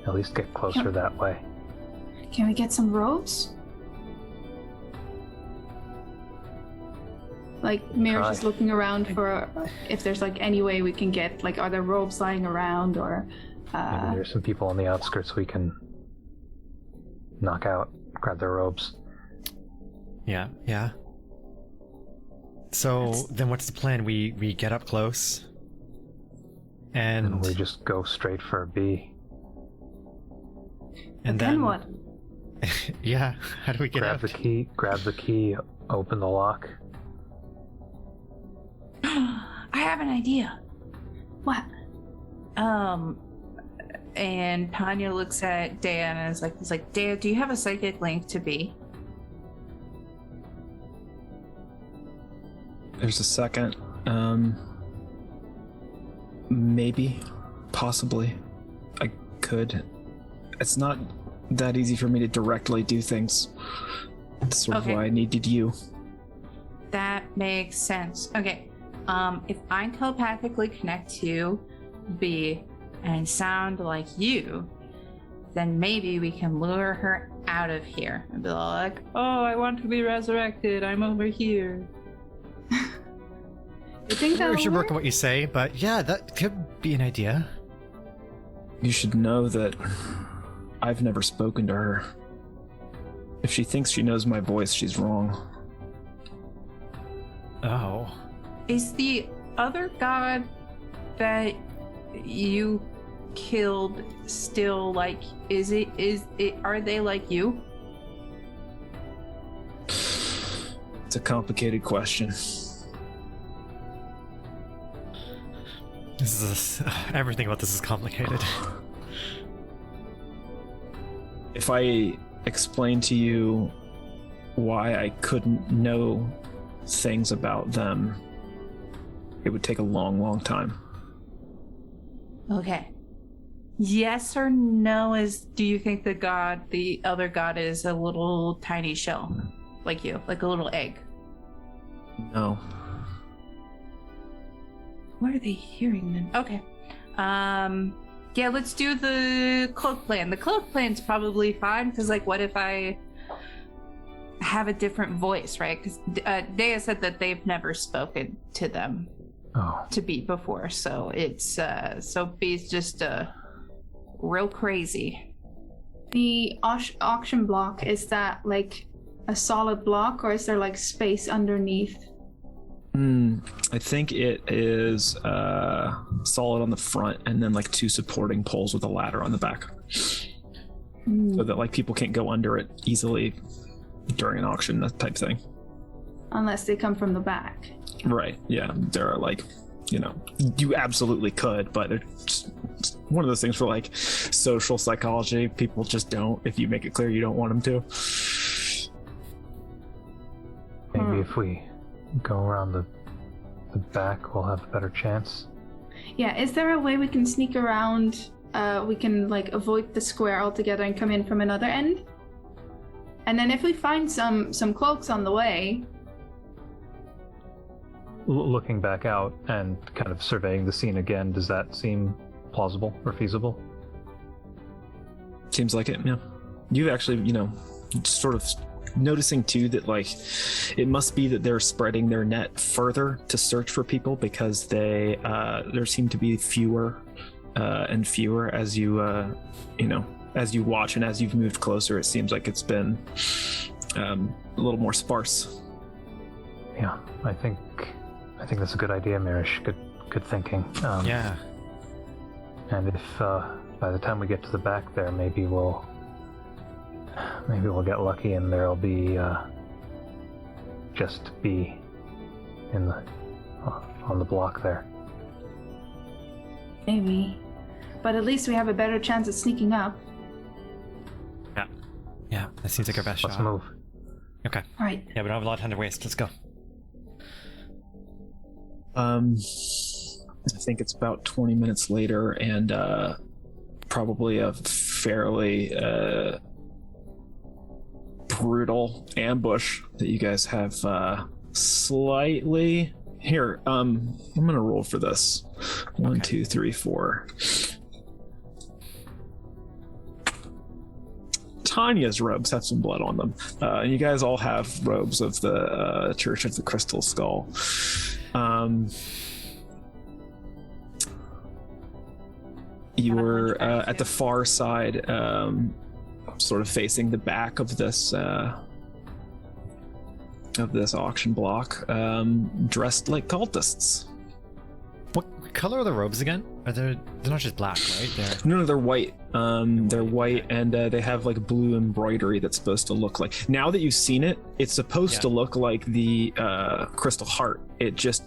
at least get closer that way. Can we get some ropes? Like, Mary's just looking around for if there's like any way we can get, like, are there ropes lying around, or Maybe there's some people on the outskirts we can knock out, grab their robes. Yeah. So then what's the plan? We get up close and we just go straight for B. and then what? Yeah, how do we get out? Grab the key, open the lock. I have an idea. What? And Tanya looks at Dea and is like, Dea, do you have a psychic link to B? There's a second. Maybe, possibly, I could. It's not that easy for me to directly do things. That's sort of why I needed you. That makes sense. Okay. If I telepathically connect to B and sound like you, then maybe we can lure her out of here and be like, oh, I want to be resurrected. I'm over here. You think that We should work on what you say, but yeah, that could be an idea. You should know that I've never spoken to her. If she thinks she knows my voice, she's wrong. Oh. Is the other god that you killed still like, are they like you? It's a complicated question. Everything about this is complicated. If I explain to you why I couldn't know things about them, it would take a long, long time. Okay. Yes or no do you think the other god is a little tiny shell? Like you, like a little egg? No. What are they hearing then? Okay. Yeah, let's do the cloak plan. The cloak plan's probably fine, because, like, what if I have a different voice, right? Because Dea said that they've never spoken to them to be before, so it's, so B's just, real crazy. The auction block, is that, like, a solid block, or is there, like, space underneath? I think it is solid on the front and then like two supporting poles with a ladder on the back. So that like people can't go under it easily during an auction, that type thing. Unless they come from the back. Right, yeah. There are like, you know, you absolutely could, but it's one of those things for like social psychology. People just don't, if you make it clear you don't want them to. Maybe if we go around the back, we'll have a better chance. Yeah, is there a way we can sneak around? We can like avoid the square altogether and come in from another end? And then if we find some cloaks on the way... Looking back out and kind of surveying the scene again, does that seem plausible or feasible? Seems like it, yeah. You've actually, you know, sort of noticing too that like it must be that they're spreading their net further to search for people, because they there seem to be fewer and fewer as you you know, as you watch and as you've moved closer. It seems like it's been a little more sparse. Yeah, I think that's a good idea, Mirish. Good thinking. Yeah. And if by the time we get to the back there, maybe we'll get lucky and there'll be just be in the on the block there. Maybe. But at least we have a better chance of sneaking up. Yeah, that seems like our best shot. Let's move. Okay. All right. Yeah, we don't have a lot of time to waste. Let's go. I think it's about 20 minutes later, and probably a fairly brutal ambush that you guys have slightly here. I'm gonna roll for this. 1, 2, 3, 4. Tanya's robes have some blood on them. And you guys all have robes of the Church of the Crystal Skull. You were at the far side, sort of facing the back of this auction block, dressed like cultists. color are the robes again? They're not just black, right? No, they're white. They're white, and they have like blue embroidery that's supposed to look like. Now that you've seen it, it's supposed to look like the crystal heart. It just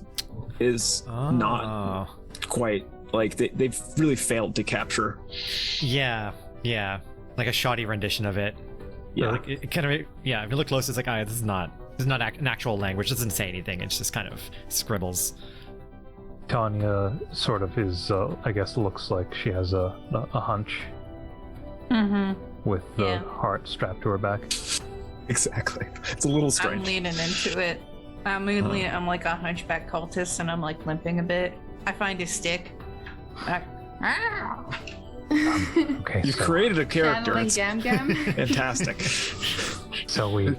is not quite like they've really failed to capture. Yeah, like a shoddy rendition of it. Yeah, like it kind of. Yeah, if you look close, it's like, this is not an actual language. It doesn't say anything. It's just kind of scribbles. Tanya sort of is, I guess, looks like she has a hunch. With the heart strapped to her back. Exactly. It's a little strange. I'm leaning into it. I'm like a hunchback cultist, and I'm like limping a bit. I find a stick. Okay. You created a character. Channeling Gam Gam. Fantastic. So we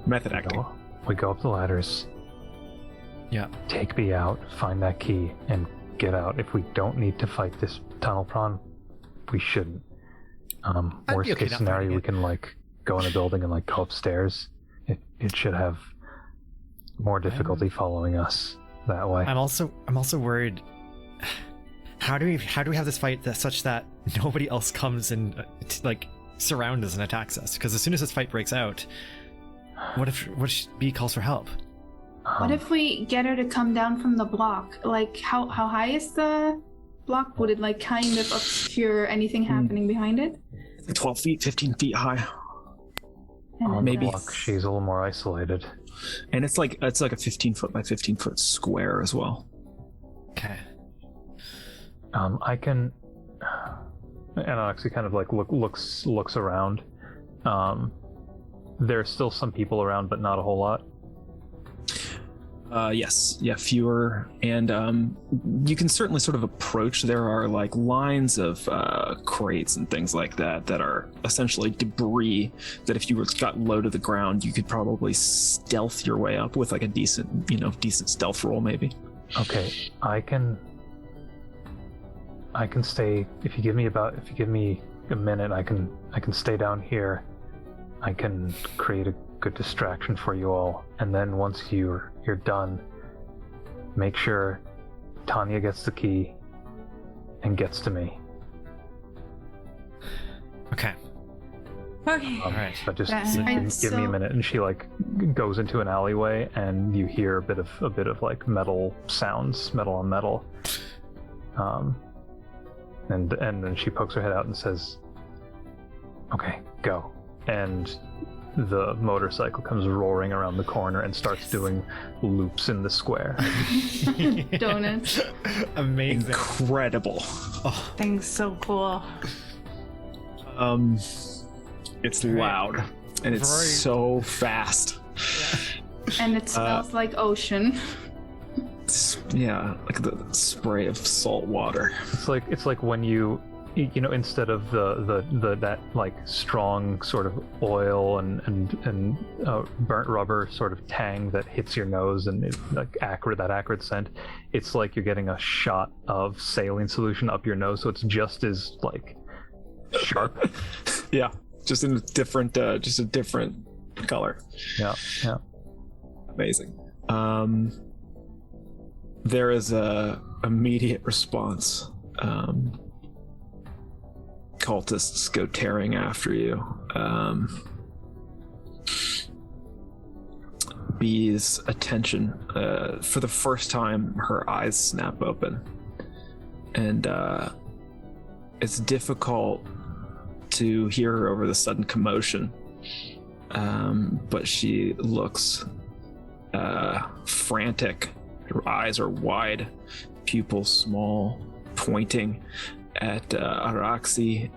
method acting. We go up the ladders. Yeah. Take me out, find that key, and get out. If we don't need to fight this tunnel prawn, we shouldn't. Worst case scenario, we can like go in a building and like go upstairs. It should have more difficulty following us that way. I'm also worried. How do we have this fight such that nobody else comes and like surrounds us and attacks us? Because as soon as this fight breaks out, what if B calls for help? What if we get her to come down from the block? Like, how high is the block? Would it like kind of obscure anything happening behind it? 12 feet, 15 feet high. And maybe block, she's a little more isolated. And it's like a 15 foot by 15 foot square as well. Okay. I can, and Alexa kind of like looks around. There's still some people around, but not a whole lot. Yes, fewer, and you can certainly sort of approach. There are like lines of crates and things like that are essentially debris that if you got low to the ground, you could probably stealth your way up with like a decent stealth roll maybe. Okay, I can stay. If you give me a minute, I can stay down here. I can create a good distraction for you all, and then once you're done, make sure Tanya gets the key and gets to me. Okay. All right. But just give me a minute. And she like goes into an alleyway, and you hear a bit of like metal sounds, metal on metal. And then she pokes her head out and says, "Okay, go." And the motorcycle comes roaring around the corner and starts doing loops in the square. Donuts. Amazing. Incredible. Oh. Thing's so cool. It's loud and it's so fast. And it smells like ocean. Yeah, like the spray of salt water. It's like when you instead of the that like strong sort of oil and burnt rubber sort of tang that hits your nose and it's like acrid scent, it's like you're getting a shot of saline solution up your nose, so it's just as like sharp. Yeah, just in a different color. Yeah. Amazing. There is a immediate response. Cultists go tearing after you. Bee's attention, for the first time, her eyes snap open, and it's difficult to hear her over the sudden commotion, but she looks frantic. Her eyes are wide, pupils small, pointing at Araxi.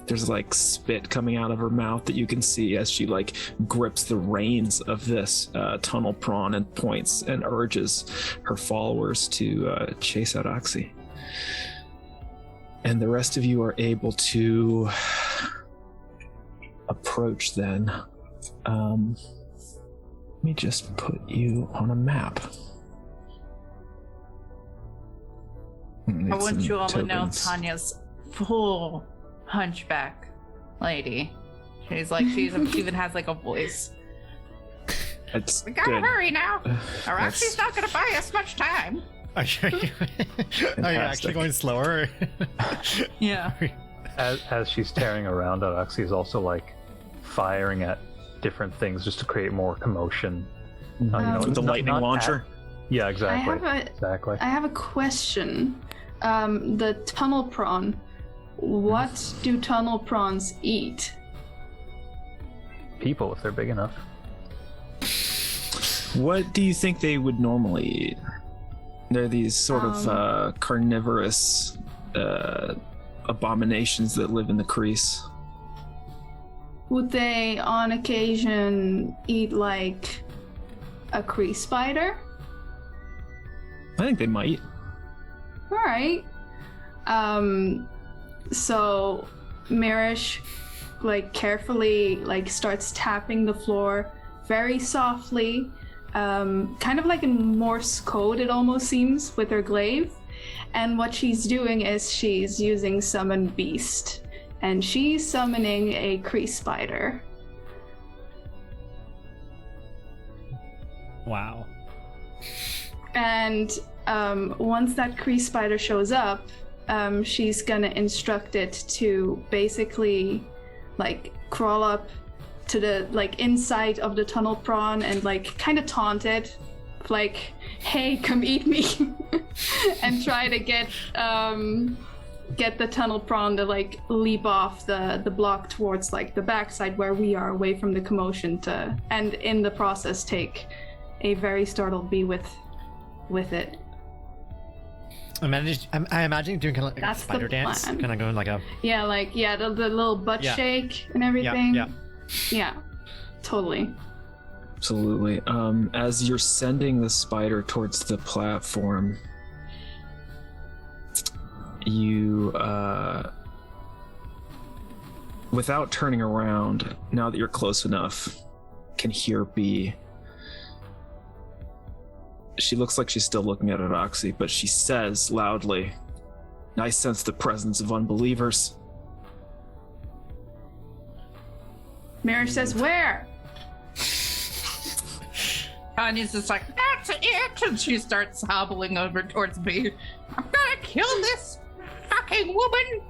There's like spit coming out of her mouth that you can see as she like grips the reins of this tunnel prawn and points and urges her followers to chase Araxi. And the rest of you are able to approach then. Let me just put you on a map. I want you all to know tokens. Tanya's full hunchback lady. She's like, she even has like a voice. That's We gotta good. hurry now. That's- Araxi's not gonna buy us much time. Are you actually going slower? Yeah. As she's tearing around, Araxi is also like firing at different things just to create more commotion. With the lightning launcher. Yeah, exactly. I have a question. The tunnel prawn. What do tunnel prawns eat? People, if they're big enough. What do you think they would normally eat? They're these sort of carnivorous abominations that live in the crease. Would they, on occasion, eat like a crease spider? I think they might. All right. So Mirish, like, carefully, like, starts tapping the floor very softly, kind of like in Morse code, it almost seems, with her glaive. And what she's doing is she's using Summon Beast, and she's summoning a crease spider. Wow. And once that crease spider shows up, she's gonna instruct it to basically like crawl up to the like inside of the tunnel prawn and like kind of taunt it, like, hey, come eat me, and try to get the tunnel prawn to like leap off the block towards like the backside where we are, away from the commotion, and in the process take a very startled bee with it. I imagine doing kind of like That's a spider the dance, plan. kind of going like a the little butt Yeah. shake and everything. Yeah. Totally. Absolutely. As you're sending the spider towards the platform, you, without turning around, now that you're close enough, can hear B. She looks like she's still looking at Araxi, but she says loudly, "I sense the presence of unbelievers." Mirish says, "Where?" Tanya's just like, that's it! And she starts hobbling over towards me. I'm gonna kill this fucking woman!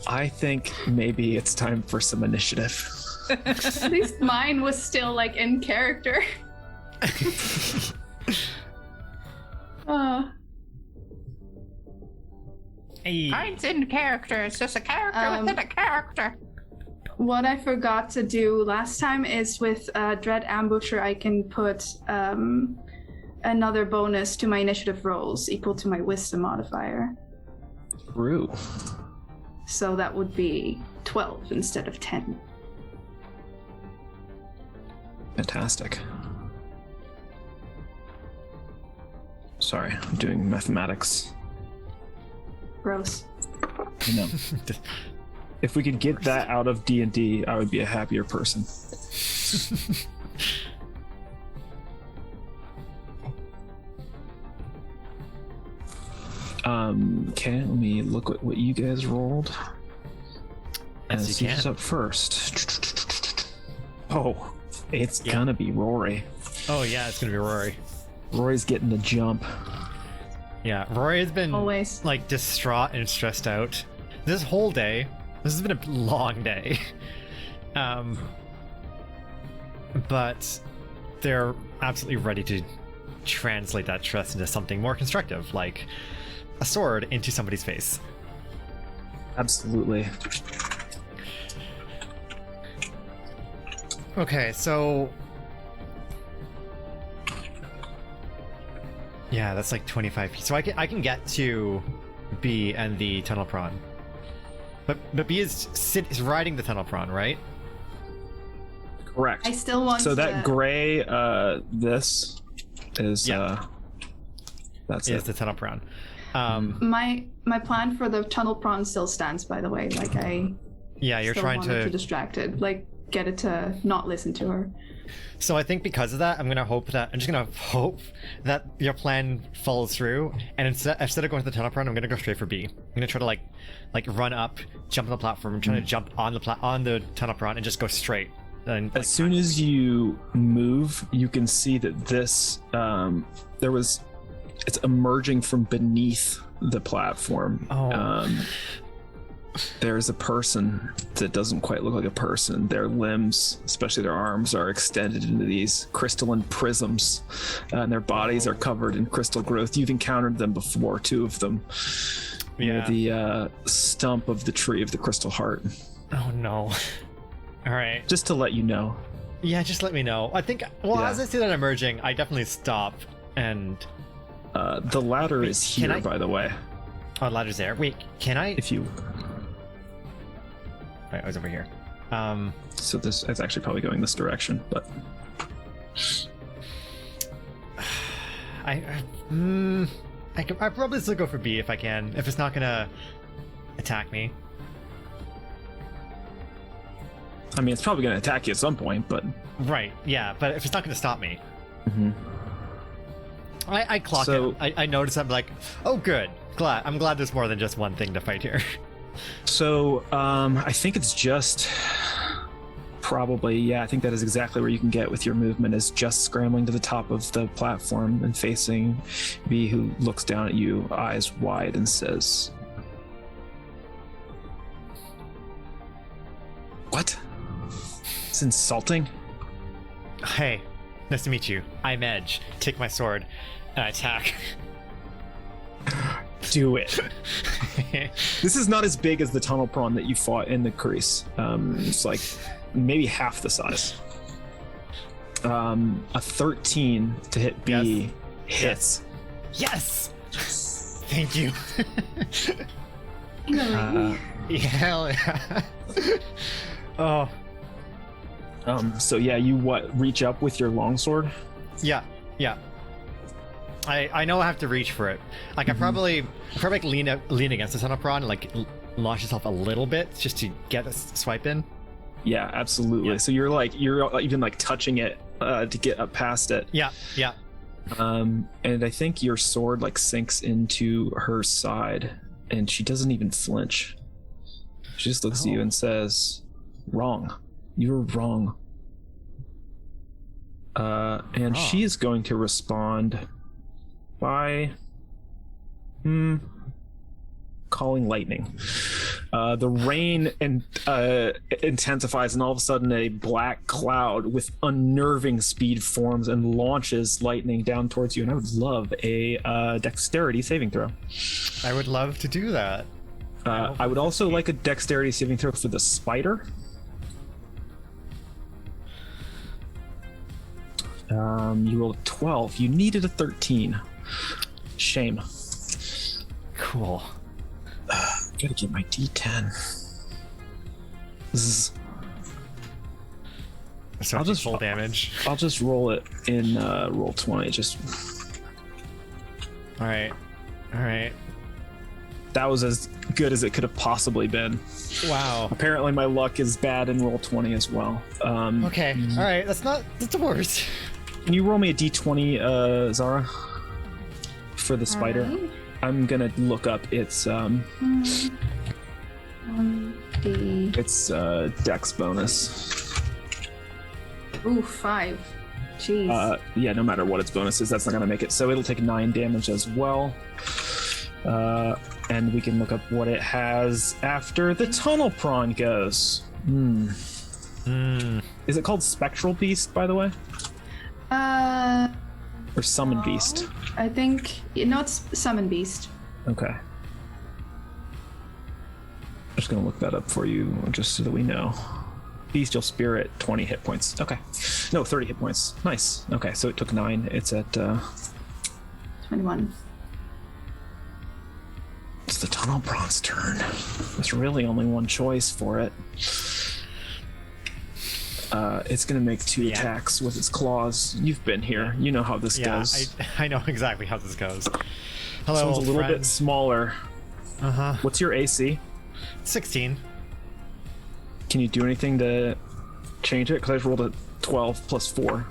I think maybe it's time for some initiative. At least mine was still like in character. Hey. Mine's in character, it's just a character within a character. What I forgot to do last time is with Dread Ambusher, I can put another bonus to my initiative rolls equal to my wisdom modifier. True. So that would be 12 instead of 10. Fantastic. Sorry, I'm doing mathematics. Gross. You know. If we could get that out of D&D, I would be a happier person. Okay, let me look at what you guys rolled. As you Who's can. up first? Oh, it's gonna be Rory. Oh yeah, it's gonna be Rory. Rory's getting the jump. Yeah, Rory has been Always. like distraught and stressed out this whole day. This has been a long day. But they're absolutely ready to translate that stress into something more constructive, like a sword into somebody's face. Absolutely. Okay, so yeah, that's like 25 feet. So I can get to B and the tunnel prawn. But B is riding the tunnel prawn, right? Correct. I still want So to... that gray, this is, Yeah. That's Is it. the tunnel prawn. My plan for the tunnel prawn still stands, by the way. Like, I Yeah, you're still trying want it to. distract it. Like, get it to not listen to her. So I think because of that, I'm just gonna hope that your plan follows through, and instead of going to the tunnel prawn, I'm gonna go straight for B. I'm gonna try to like run up, jump on the platform, I'm trying to jump on the tunnel prawn and just go straight And, As soon as you move, you can see that this it's emerging from beneath the platform. There's a person that doesn't quite look like a person. Their limbs, especially their arms, are extended into these crystalline prisms, and their bodies are covered in crystal growth. You've encountered them before, 2 of them. Yeah. The stump of the tree of the crystal heart. Oh no. All right. Just to let you know. Yeah, just let me know. I think, as I see that emerging, I definitely stop and... the ladder is here, by the way. Oh, the ladder's there. Wait, can I... If you... Right, I was over here. So it's actually probably going this direction, but... I probably still go for B if I can, if it's not gonna attack me. I mean, it's probably going to attack you at some point, but... Right, yeah, but if it's not gonna stop me... Mm-hmm. I clock it. I notice, I'm like, oh good, I'm glad there's more than just one thing to fight here. So, I think it's just... Probably, I think that is exactly where you can get with your movement, is just scrambling to the top of the platform and facing V, who looks down at you, eyes wide, and says... What? It's insulting? Hey, nice to meet you. I'm Edge. Take my sword and attack. Do it. This is not as big as the tunnel prawn that you fought in the crease. It's like maybe half the size. A 13 to hit B hits. Yes! Thank you. Really? Yeah, hell yeah. Oh. So yeah, you reach up with your longsword? Yeah. I know I have to reach for it. Like, I probably like lean against the tunnel prawn and like launch yourself a little bit just to get a swipe in. Yeah, absolutely. Yeah. So you're even like touching it to get up past it. Yeah. And I think your sword like sinks into her side, and she doesn't even flinch. She just looks at you and says, "Wrong. You're wrong." And she is going to respond by calling lightning. The rain intensifies, and all of a sudden a black cloud with unnerving speed forms and launches lightning down towards you. And I would love a dexterity saving throw. I would love to do that. I would also like a dexterity saving throw for the spider. You rolled a 12. You needed a 13. Shame. Cool. Gotta get my D10. This is... So I'll just full damage. I'll just roll it in roll 20. Just. All right. That was as good as it could have possibly been. Wow. Apparently my luck is bad in roll 20 as well. Okay. All right. That's the worst. Can you roll me a D20, Zara, for the spider? Right. I'm gonna look up its its dex bonus. Ooh, 5. Jeez. Yeah, no matter what its bonus is, that's not gonna make it. So it'll take 9 damage as well. And we can look up what it has after the tunnel prawn goes. Is it called Spectral Beast, by the way? Or Summon Beast? I think it's Summon Beast. Okay. I'm just gonna look that up for you, just so that we know. Bestial Spirit, 20 hit points. Okay. No, 30 hit points. Nice. Okay, so it took 9. It's at 21. It's the tunnel prawn's turn. There's really only one choice for it. It's gonna make 2 attacks with its claws. You've been here. You know how this goes. I know exactly how this goes. Hello, This one's old a little friend. bit smaller. What's your AC? 16. Can you do anything to change it? Because I just rolled a 12 plus 4.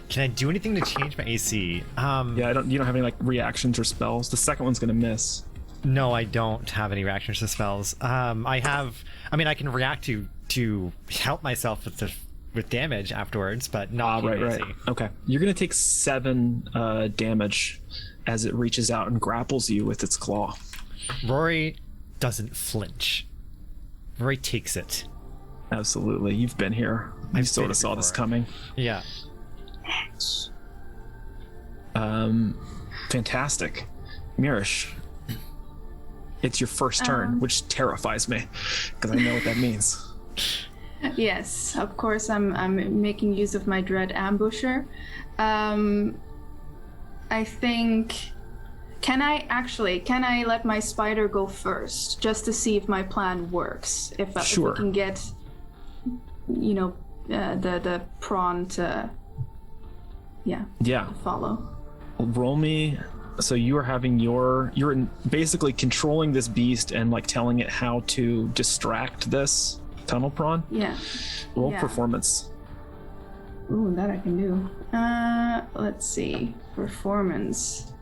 Can I do anything to change my AC? Yeah, you don't have any like reactions or spells. The second one's gonna miss. No, I don't have any reactions to spells. I can react to to help myself with damage afterwards, but not right. Okay, you're gonna take 7 damage as it reaches out and grapples you with its claw. Rory doesn't flinch. Rory takes it. Absolutely, you've been here. You sort of saw this coming. Yeah. Fantastic. Mirish, it's your first turn, which terrifies me, because I know what that means. Yes, of course I'm making use of my dread ambusher. I think... Can I let my spider go first, just to see if my plan works? If we can get, the prawn to, follow. Roll me. So you are having you're basically controlling this beast and like telling it how to distract this tunnel prawn. Yeah. Roll performance. Ooh, that I can do. Let's see. Performance.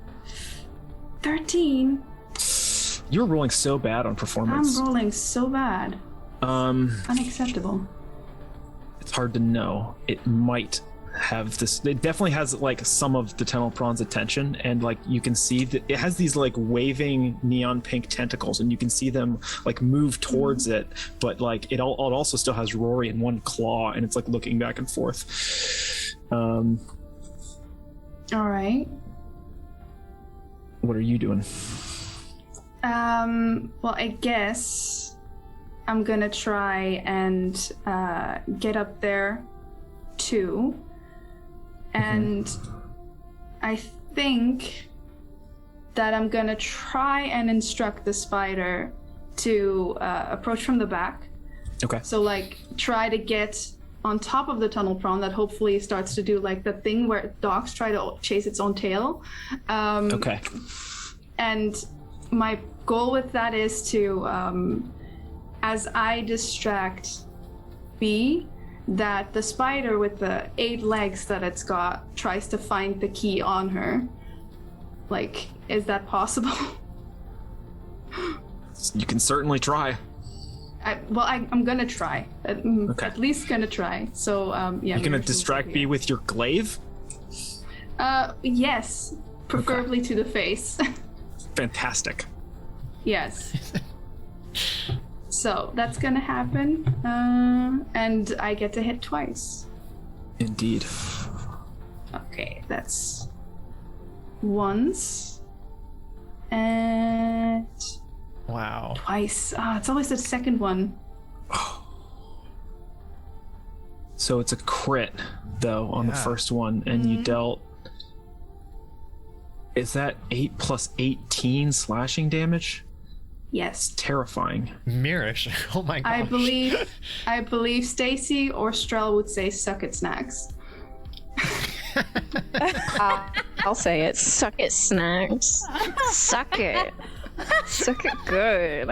13. You're rolling so bad on performance. I'm rolling so bad. Unacceptable. It's hard to know. It might have this. It definitely has like some of the tunnel prawn's attention, and like you can see that it has these like waving neon pink tentacles, and you can see them like move towards it. But like it also still has Rory in one claw, and it's like looking back and forth. All right. What are you doing? Well, I guess I'm gonna try and get up there too. And I think that I'm gonna try and instruct the spider to approach from the back. Okay. So like try to get on top of the tunnel prawn that hopefully starts to do like the thing where dogs try to chase its own tail. Okay. And my goal with that is to, as I distract B, that the spider with the 8 legs that it's got tries to find the key on her. Like, is that possible? You can certainly try. I'm gonna try. Okay. At least gonna try. So, yeah. You're gonna distract B with your glaive? Yes. Preferably to the face. Fantastic. Yes. So that's gonna happen, and I get to hit twice. Indeed. Okay, that's once and Wow. twice. It's always the second one. So it's a crit though on the first one, and you dealt. Is that 8 plus 18 slashing damage? Yes. Terrifying. Mirish. Oh my gosh. I believe Stacy or Strel would say suck it snacks. I'll say it. Suck it, snacks. Suck it. Suck it good.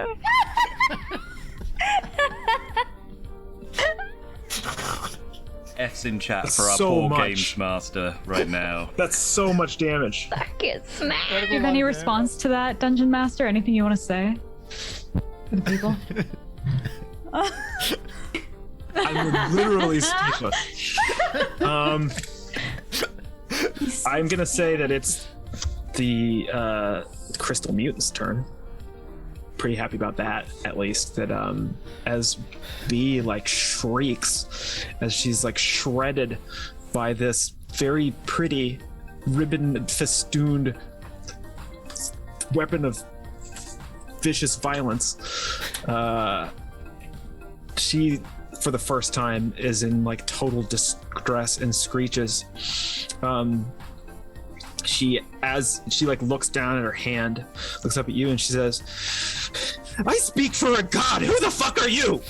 F's in chat That's for our so poor much. games master right now. That's so much damage. Suck it, snacks. Do you have any response to that, Dungeon Master? Anything you want to say for the people? I'm literally speechless. I'm gonna say that it's the Crystal Mutant's turn. Pretty happy about that, at least. That as B like shrieks as she's like shredded by this very pretty ribbon festooned weapon of vicious violence. She, for the first time, is in like total distress and screeches. She like looks down at her hand, looks up at you, and she says, "I speak for a god. Who the fuck are you?"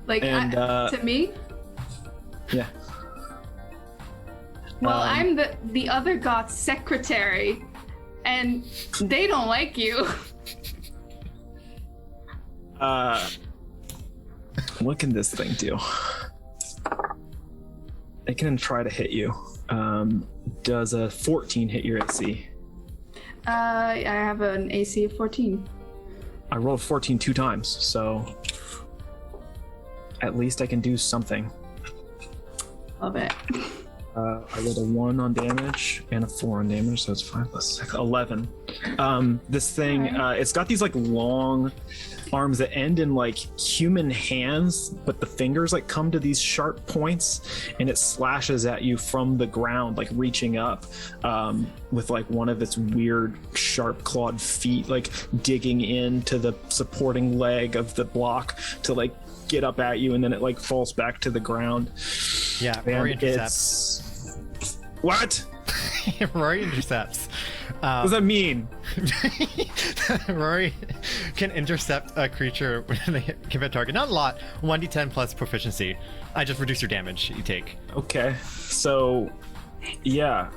Like, And, to me? Yeah. Well, I'm the other god's secretary, and they don't like you. What can this thing do? It can try to hit you. Does a 14 hit your AC? I have an AC of 14. I rolled 14 two times, so at least I can do something. Love it. I rolled a 1 on damage and a 4 on damage, so it's 5 plus 6, 11. This thing, it's got these like long arms that end in like human hands, but the fingers like come to these sharp points, and it slashes at you from the ground, like reaching up, with like one of its weird sharp clawed feet like digging into the supporting leg of the block to like get up at you, and then it like falls back to the ground. Yeah, And Rory intercepts. What? Rory intercepts. What does that mean? Rory can intercept a creature when they hit a target. Not a lot. 1d10 plus proficiency. I just reduce your damage you take. Okay, so yeah,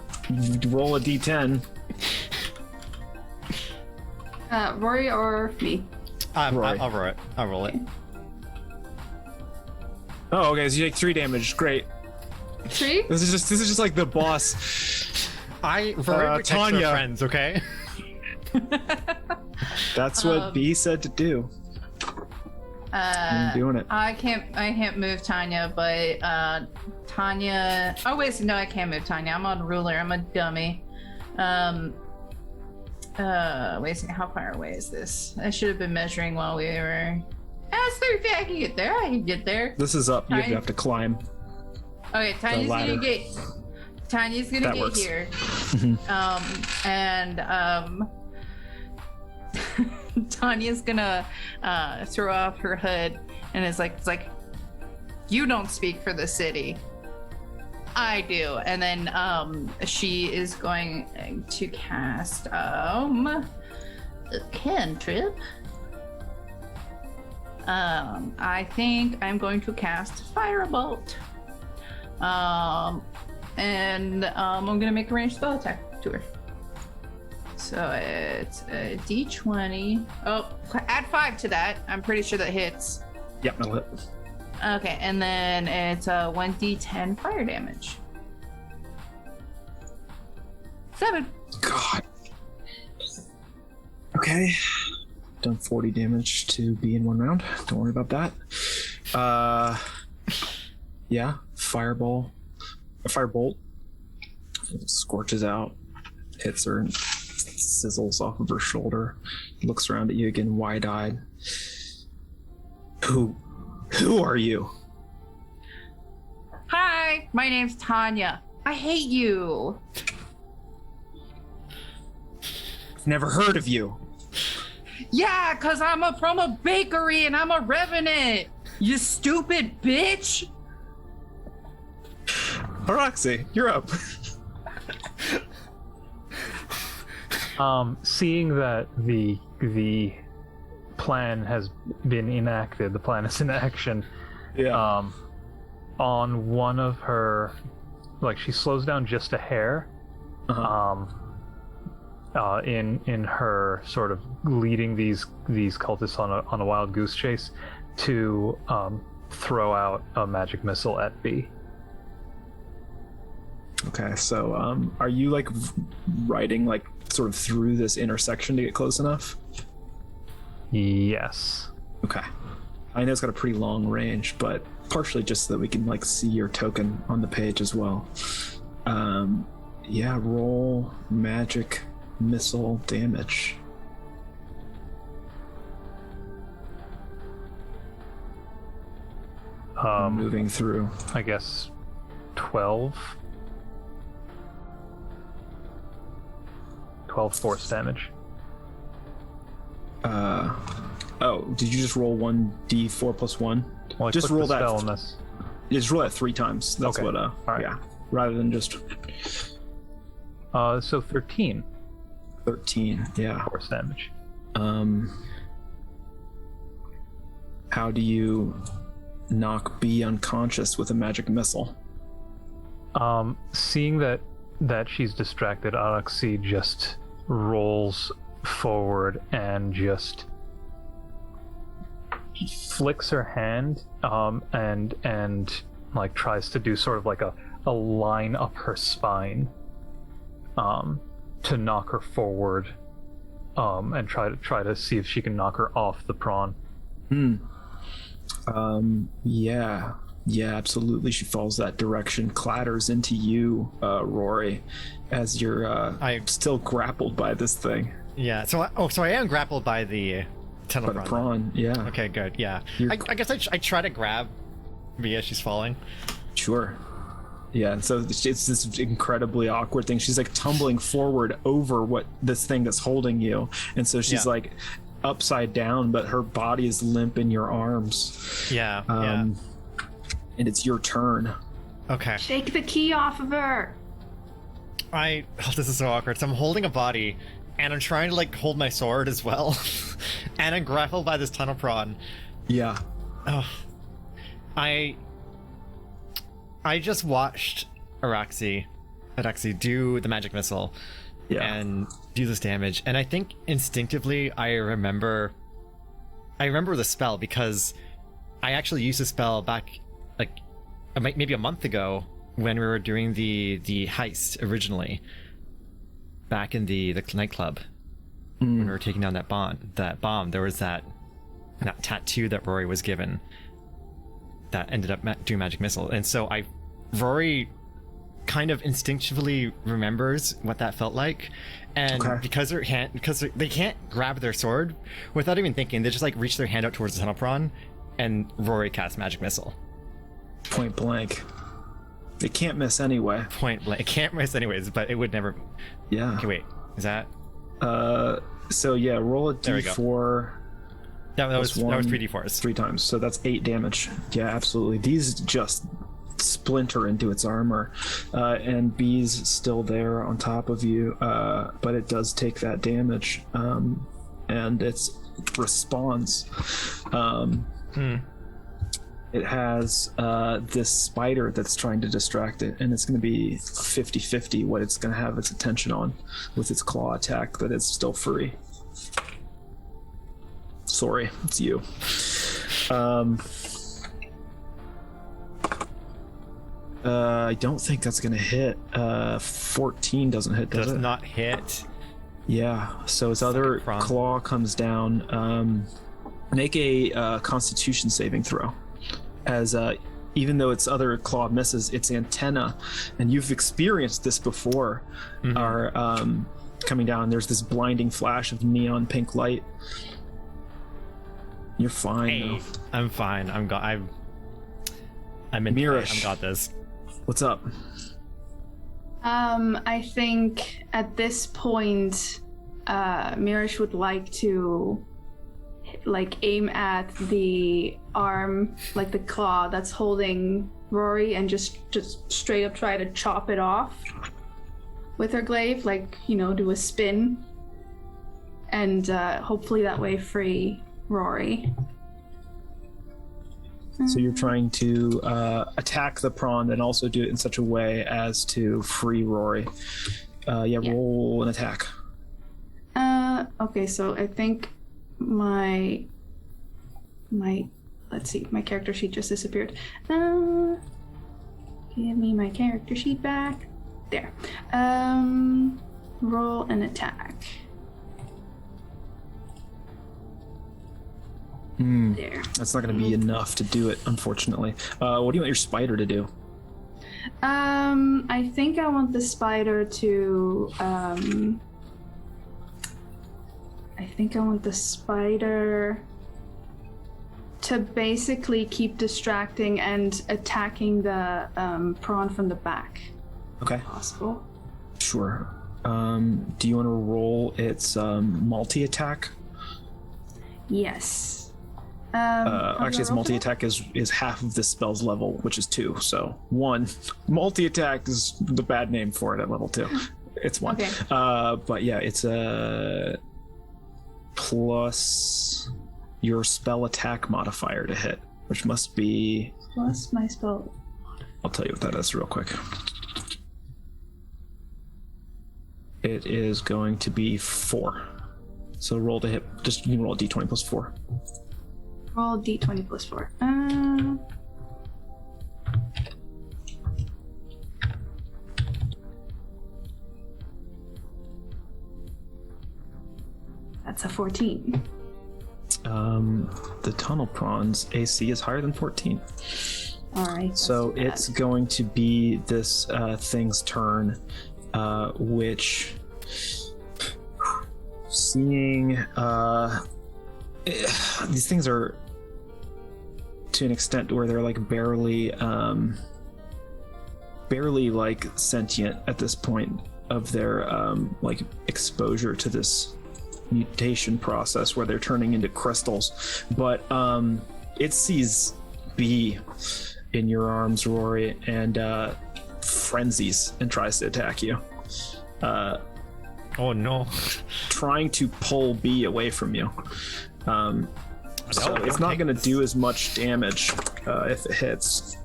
roll a d10. Rory or me? Rory. I'll roll it. I'll roll it. Oh, okay, so you take 3 damage. Great. 3? This is just like the boss. Rory protects Tanya. her friends, okay? That's what B said to do. I'm doing it. I can't move Tanya, but Tanya. Oh wait, no, I can't move Tanya. I'm on ruler. I'm a dummy. Wait, how far away is this? I should have been measuring while we were. It's 30 feet. I can get there. I can get there. This is up. You have to climb. Okay, Tanya's ladder. gonna get. Tanya's gonna That get works. here. Tanya's gonna throw off her hood, and it's like, you don't speak for the city. I do. And then she is going to cast a cantrip. I think I'm going to cast Firebolt. And I'm gonna make a ranged spell attack to her. So it's a d20. Oh, add 5 to that. I'm pretty sure that hits. Yep, that'll hit. Okay, and then it's a 1d10 fire damage. 7. God. Okay. Done 40 damage to B in 1 round. Don't worry about that. Yeah, firebolt. It scorches out, hits her, and sizzles off of her shoulder. Looks around at you again, wide-eyed. Who are you? Hi, my name's Tanya. I hate you. I've never heard of you. Yeah, cause I'm from a bakery and I'm a revenant. You stupid bitch. Roxy, you're up. Seeing that the plan has been enacted, the plan is in action. Yeah. On one of her, like, she slows down just a hair. In her sort of leading these cultists on a wild goose chase to throw out a magic missile at B. Okay, so are you like riding like sort of through this intersection to get close enough? Yes. Okay. I know it's got a pretty long range, but partially just so that we can like see your token on the page as well. Yeah, roll magic missile damage. Moving through. I guess 12. 12 force damage. Oh, did you just roll 1d4 plus 1? Well, I just clicked roll the that. spell on this. You just roll that 3 times. That's Okay. what. All right. Yeah. Rather than just So 13 13. Yeah. force damage. How do you knock B unconscious with a magic missile? Seeing that she's distracted, Araxi just rolls forward and just flicks her hand and like tries to do sort of like a line up her spine to knock her forward and try to see if she can knock her off the prawn. Yeah, absolutely. She falls that direction, clatters into you, Rory, as you're still grappled by this thing. Yeah. So I am grappled by the tunnel By the prawn, yeah. Okay, good. Yeah. I guess I try to grab Mia as she's falling. Sure. Yeah, and so it's this incredibly awkward thing. She's like tumbling forward over what this thing that's holding you, and so she's like upside down, but her body is limp in your arms. Yeah. And it's your turn. Okay. Take the key off of her. This is so awkward. So I'm holding a body, and I'm trying to like hold my sword as well, and I'm grappled by this tunnel prawn. Yeah. Oh. I just watched Araxi do the magic missile and do this damage, and I think instinctively I remember the spell because I actually used the spell back like maybe a month ago when we were doing the heist originally back in the nightclub when we were taking down that bomb. There was that tattoo that Rory was given that ended up doing magic missile, and so Rory kind of instinctively remembers what that felt like, and because they can't grab their sword without even thinking, they just like reach their hand out towards the tunnel prawn, and Rory casts magic missile. Point blank. It can't miss anyway. Point blank. It can't miss anyways, but it would never. Yeah. Okay, wait. Is that? So yeah, roll a d4. That was 3d4s. 3 times, so that's 8 damage. Yeah, absolutely. These just splinter into its armor, and B's still there on top of you, but it does take that damage, and it responds. It has this spider that's trying to distract it, and it's going to be 50-50 what it's going to have its attention on with its claw attack, but it's still free. Sorry, it's you. I don't think that's gonna hit. 14 doesn't hit, does it? Does not hit. Yeah, so its other claw comes down. Make a Constitution saving throw. As even though its other claw misses, its antenna, and you've experienced this before, are coming down. There's this blinding flash of neon pink light. You're fine. Though. I'm fine. I'm in. Mirish. I've got this. What's up? I think at this point, Mirish would like to aim at the arm, like the claw that's holding Rory, and just straight up try to chop it off with her glaive, do a spin, and hopefully that way free Rory. So you're trying to attack the prawn and also do it in such a way as to free Rory. Roll an attack. Okay, so I think my let's see, my character sheet just disappeared. Give me my character sheet back. There. Roll an attack. There. That's not going to be enough to do it, unfortunately. What do you want your spider to do? I think I want the spider to. To basically keep distracting and attacking the prawn from the back. Okay. If possible. Sure. Do you want to roll its multi-attack? Yes. Actually, its multi-attack is half of this spell's level, which is 2. So 1. Multi-attack is the bad name for it at level 2. It's 1. Okay. But yeah, it's a plus your spell attack modifier to hit, which must be plus my spell. I'll tell you what that is real quick. It is going to be 4. So roll to hit. Just you can roll a d20 plus 4. Roll d20 plus 4. That's a 14. The tunnel prawn's AC is higher than 14. All right. So it's going to be this thing's turn, which seeing these things are to an extent where they're like barely like sentient at this point of their like exposure to this mutation process where they're turning into crystals. But it sees B in your arms, Rory, and frenzies and tries to attack you. Oh no. Trying to pull B away from you. So it's not going to do as much damage if it hits.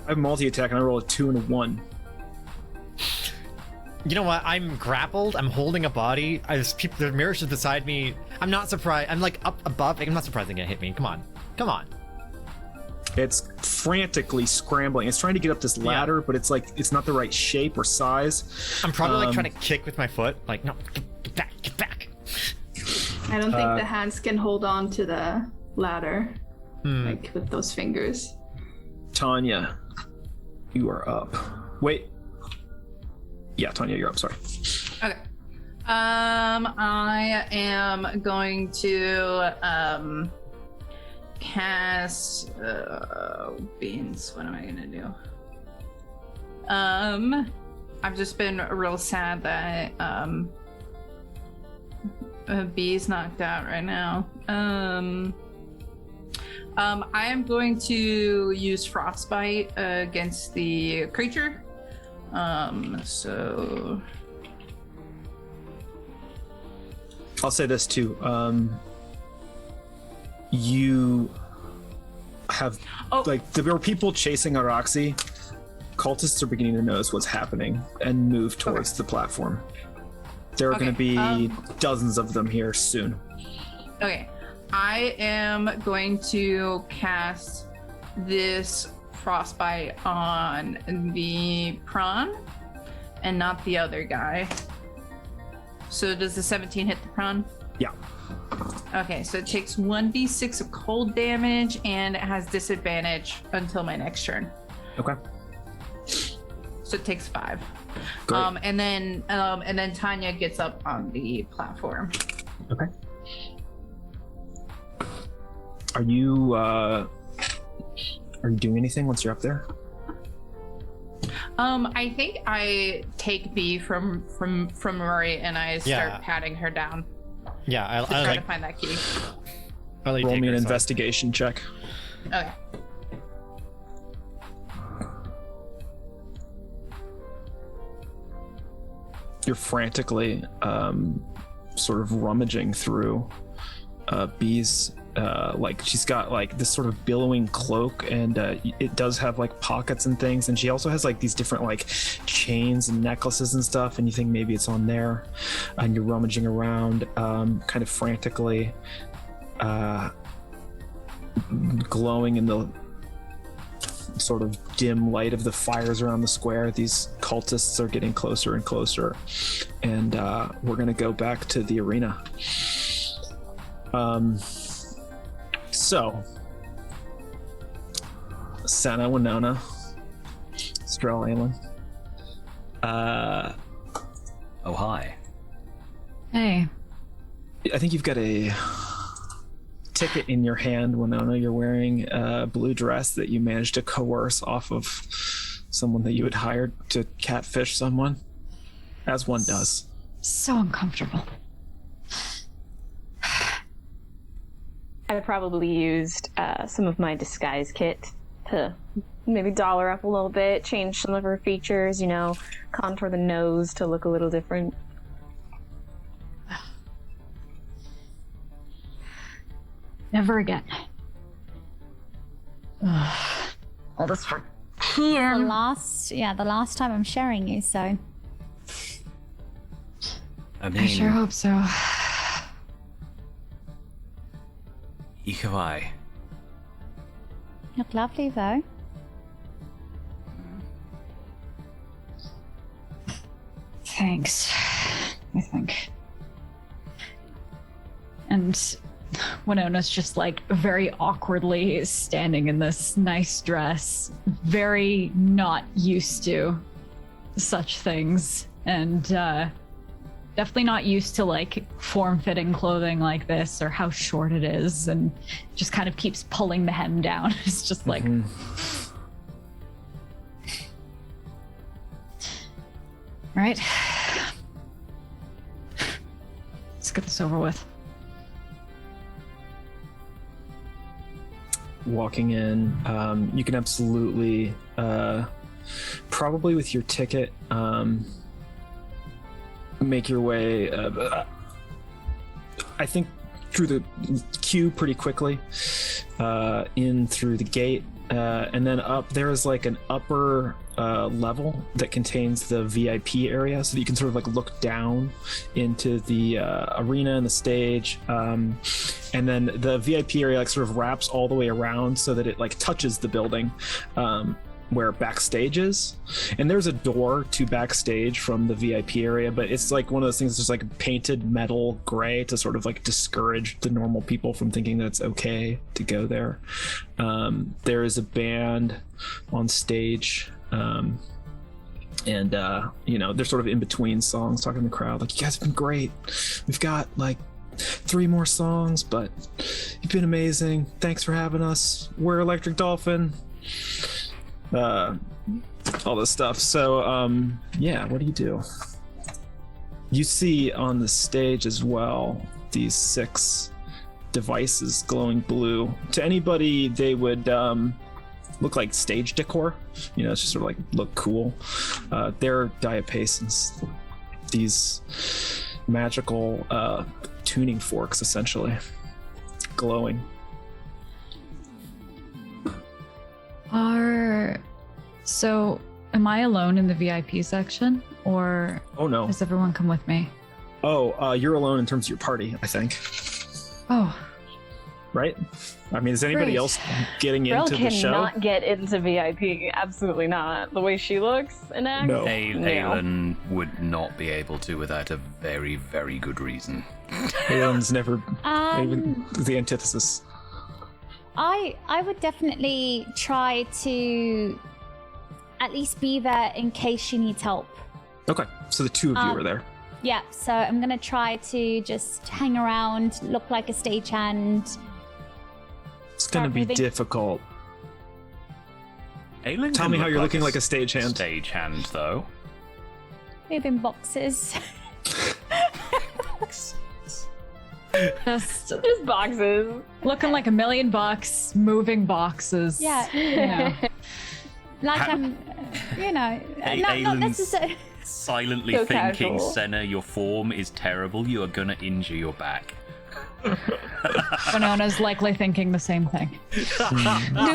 I have multi-attack and I roll a 2 and a 1. You know what? I'm grappled. I'm holding a body. There's mirrors just beside me. I'm not surprised. I'm like up above. I'm not surprised they're gonna hit me. Come on. It's frantically scrambling. It's trying to get up this ladder, but it's like it's not the right shape or size. I'm probably like trying to kick with my foot. Like, no, get back. I don't think the hands can hold on to the ladder, like with those fingers. Tanya, you are up. Wait. Yeah, Tanya, you're up. Sorry. Okay. I am going to cast beans. What am I gonna do? I've just been real sad that B's knocked out right now. I am going to use Frostbite against the creature. So I'll say this too. You have there were people chasing Araxi. Cultists are beginning to notice what's happening and move towards the platform. There are going to be dozens of them here soon. Okay, I am going to cast this Frostbite on the prawn and not the other guy. So does the 17 hit the prawn? Yeah. Okay, so it takes 1d6 of cold damage and it has disadvantage until my next turn. Okay. So it takes 5. Great. And then Tanya gets up on the platform. Okay. Are you doing anything once you're up there? I think I take B from Rory and I start patting her down. Yeah, I'll try to find that key. Roll me an investigation check. Okay. You're frantically sort of rummaging through B's like she's got like this sort of billowing cloak, and it does have like pockets and things, and she also has like these different like chains and necklaces and stuff, and you think maybe it's on there, and you're rummaging around kind of frantically, glowing in the sort of dim light of the fires around the square. These cultists are getting closer and closer, and we're gonna go back to the arena. So Senna, Winona, Strel, Aelin. Oh, hi. Hey. I think you've got a ticket in your hand, Winona. You're wearing a blue dress that you managed to coerce off of someone that you had hired to catfish someone, as one does. So uncomfortable. I probably used some of my disguise kit to maybe doll her up a little bit, change some of her features, you know, contour the nose to look a little different. Never again. All this for here. The last time I'm sharing you, so. I mean, I sure hope so. Ikawai. Look lovely though. Thanks. I think. And Winona's just like very awkwardly standing in this nice dress, very not used to such things, and definitely not used to like form-fitting clothing like this or how short it is, and just kind of keeps pulling the hem down. It's just like right, let's get this over with. Walking in, you can absolutely probably with your ticket make your way I think through the queue pretty quickly, in through the gate, and then up there is like an upper level that contains the VIP area, so that you can sort of like look down into the arena and the stage, and then the VIP area like sort of wraps all the way around so that it like touches the building, where backstage is, and there's a door to backstage from the VIP area, but it's like one of those things that's just like painted metal gray to sort of like discourage the normal people from thinking that it's okay to go there. There is a band on stage, and you know, they're sort of in between songs talking to the crowd like, you guys have been great, we've got like 3 more songs, but you've been amazing, thanks for having us, we're Electric Dolphin, all this stuff. So yeah, what do? You see on the stage as well these 6 devices glowing blue. To anybody, they would look like stage decor, you know, it's just sort of like look cool. They're diapasons, these magical tuning forks, essentially glowing. So am I alone in the VIP section, or oh no, does everyone come with me? You're alone in terms of your party, I think. Oh, right? I mean, is anybody Great. else getting Brill into the show? cannot get into VIP. Absolutely not. The way she looks and acts. No. Aelin would not be able to without a very, very good reason. Aelin's never even the antithesis. I would definitely try to at least be there in case she needs help. Okay, so the 2 of you are there. Yeah, so I'm gonna try to just hang around, look like a stagehand. It's gonna be difficult. Aelin Tell can me how look you're like looking a like a stagehand. Stagehand, though. Moving boxes. just boxes. looking like $1,000,000, moving boxes. Yeah. You know. Like I'm, you know, not Aelin's necessarily. silently So thinking, casual. Senna, your form is terrible. You are gonna injure your back. Winona's likely thinking the same thing. Do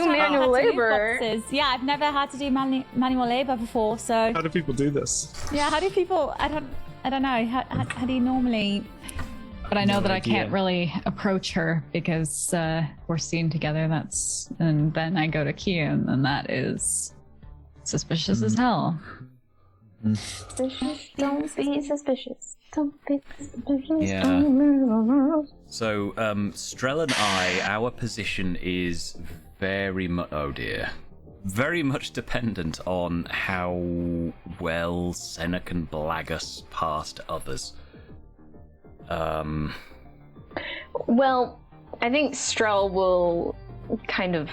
manual labor. Boxes. Yeah, I've never had to do manual labor before, so How do people do this? yeah. How do people? I don't know. How do you normally? But I know No that I idea. can't really approach her because we're seen together. And then I go to Kia, and then that is suspicious as hell. Suspicious. Don't be suspicious. Don't be suspicious. Yeah. So, Strel and I, our position is very much, oh dear, very much dependent on how well Senna can blag us past others. Well, I think Strel will kind of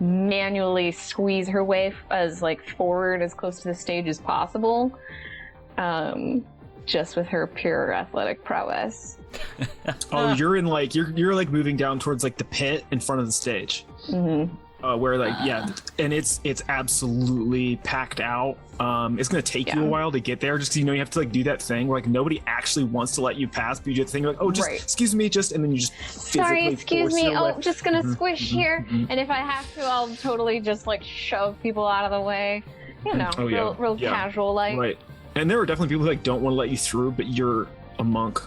manually squeeze her way as like forward as close to the stage as possible, just with her pure athletic prowess. Oh, you're in like you're like moving down towards like the pit in front of the stage. Mm-hmm. Where like and it's absolutely packed out. It's gonna take you a while to get there, just 'cause you know you have to like do that thing where like nobody actually wants to let you pass, but you do the thing like, oh, just excuse me, just, and then you just Sorry, excuse force me. your way. Oh, just gonna squish here, and if I have to, I'll totally just like shove people out of the way. You know, Oh, yeah. real Yeah. casual like. Right. And there are definitely people who like don't want to let you through, but you're a monk.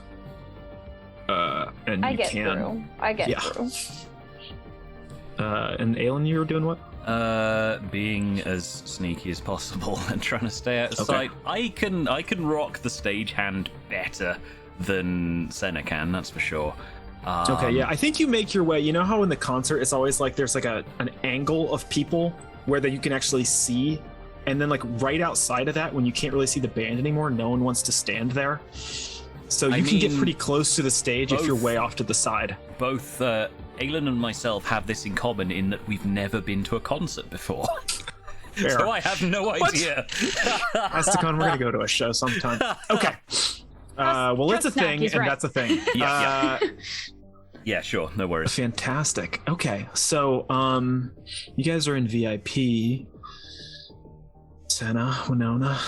And I you get can. through. I get through. And Aelin, you were doing what? Being as sneaky as possible and trying to stay out of sight. I can rock the stagehand better. than Senna can, that's for sure. Okay, yeah, I think you make your way. You know how in the concert it's always like there's like an angle of people where that you can actually see, and then like right outside of that, when you can't really see the band anymore, no one wants to stand there. So you can get pretty close to the stage if you're way off to the side. Both Aelin and myself have this in common in that we've never been to a concert before. Fair. So I have no idea. Asticon, we're gonna go to a show sometime. Okay. Well, it's a thing, and right. that's a thing. Yeah. Yeah, sure, no worries. Fantastic. Okay, so you guys are in VIP. Senna, Winona.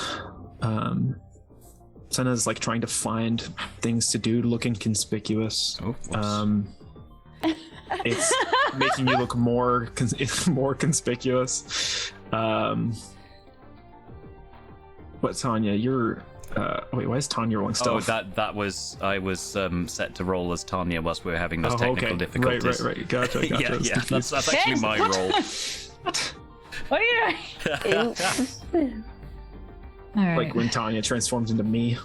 Senna's like trying to find things to do, looking conspicuous. Oh, it's making you look more conspicuous. But Tanya, you're wait, why is Tanya rolling stuff? Oh, I was set to roll as Tanya whilst we were having those technical difficulties. Right. Gotcha. yeah, that's actually my role. What are you doing? All right. Like when Tanya transforms into me.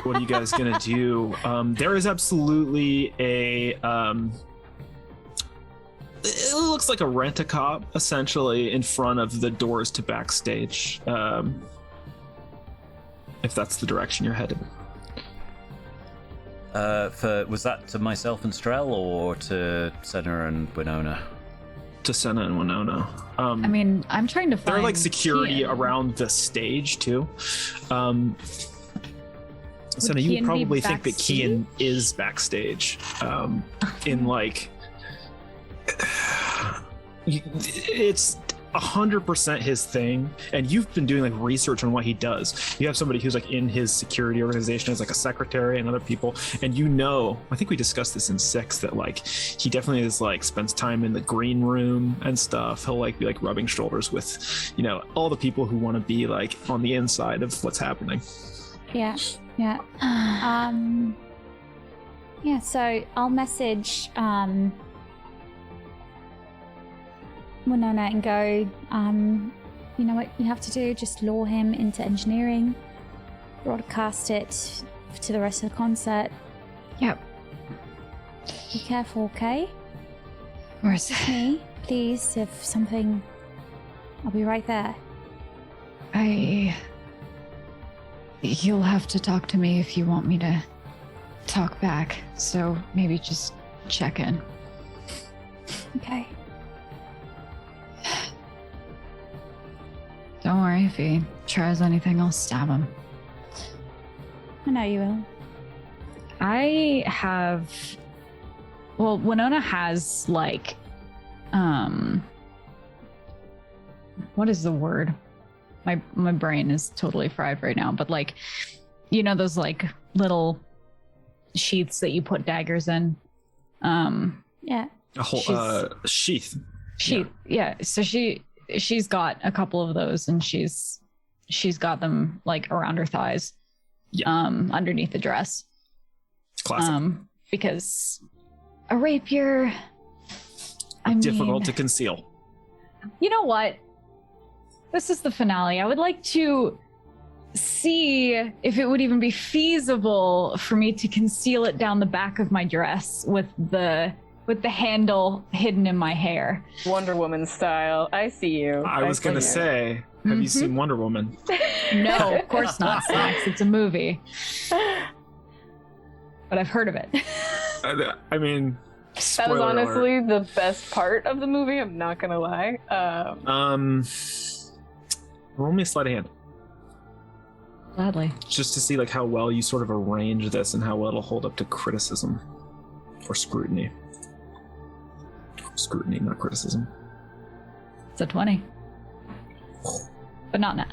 What are you guys gonna do? There is absolutely a it looks like a rent-a-cop essentially in front of the doors to backstage. If that's the direction you're headed. Was that to myself and Strel or to Senna and Winona? To Senna and Winona. I mean, I'm trying to find. There are like security Kian. around the stage too. Senna, you Kian would probably be think that Kian backstage? is backstage. In like, it's 100% his thing, and you've been doing like research on what he does. You have somebody who's like in his security organization as like a secretary and other people, and you know, I think we discussed this in 6 that like he definitely is like spends time in the green room and stuff. He'll like be like rubbing shoulders with, you know, all the people who want to be like on the inside of what's happening. Yeah. Yeah, so I'll message Winona and go, you know what you have to do, just lure him into engineering, broadcast it to the rest of the concert. Yep. Be careful, okay? Where's Me, please, if something, I'll be right there. You'll have to talk to me if you want me to talk back. So maybe just check in. Okay. Don't worry, if he tries anything, I'll stab him. I know you will. Well, Winona has like, what is the word? My brain is totally fried right now, but like, you know, those like little sheaths that you put daggers in. Yeah. A whole sheath. Yeah. So she's got a couple of those, and she's got them like around her thighs, underneath the dress. Classic. Because a rapier, difficult to conceal. You know what? This is the finale. I would like to see if it would even be feasible for me to conceal it down the back of my dress with the handle hidden in my hair. Wonder Woman style. I see you. I was going to say, have you seen Wonder Woman? No, of course not, Snacks. It's a movie. But I've heard of it. I mean, that was honestly the best part of the movie, I'm not going to lie. Roll me a sleight of hand. Gladly. Just to see like how well you sort of arrange this and how well it'll hold up to criticism or scrutiny. Scrutiny, not criticism. It's a 20. But not now.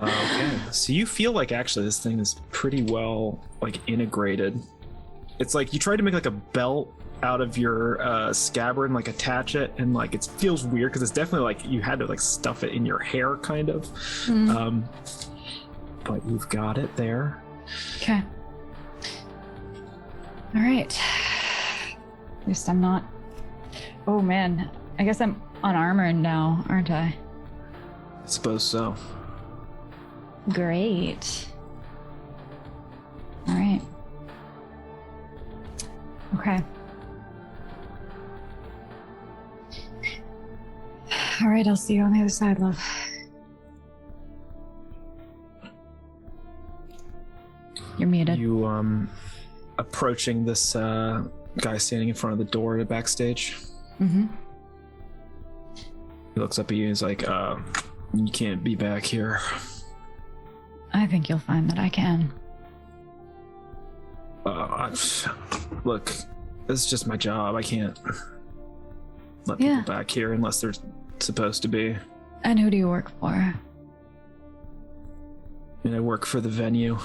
Okay. So you feel like actually this thing is pretty well like integrated. It's like you tried to make like a belt out of your scabbard and like attach it, and like it feels weird because it's definitely like you had to like stuff it in your hair kind of. But you've got it there. Okay. All right. At least I'm not. Oh man, I guess I'm unarmored now, aren't I? I suppose so. Great. Okay. All right, I'll see you on the other side, love. You're muted. You approaching this guy standing in front of the door to backstage. Mm-hmm. He looks up at you and he's like, you can't be back here. I think you'll find that I can. Look, this is just my job. I can't let people back here unless they're supposed to be. And who do you work for? And I work for the venue.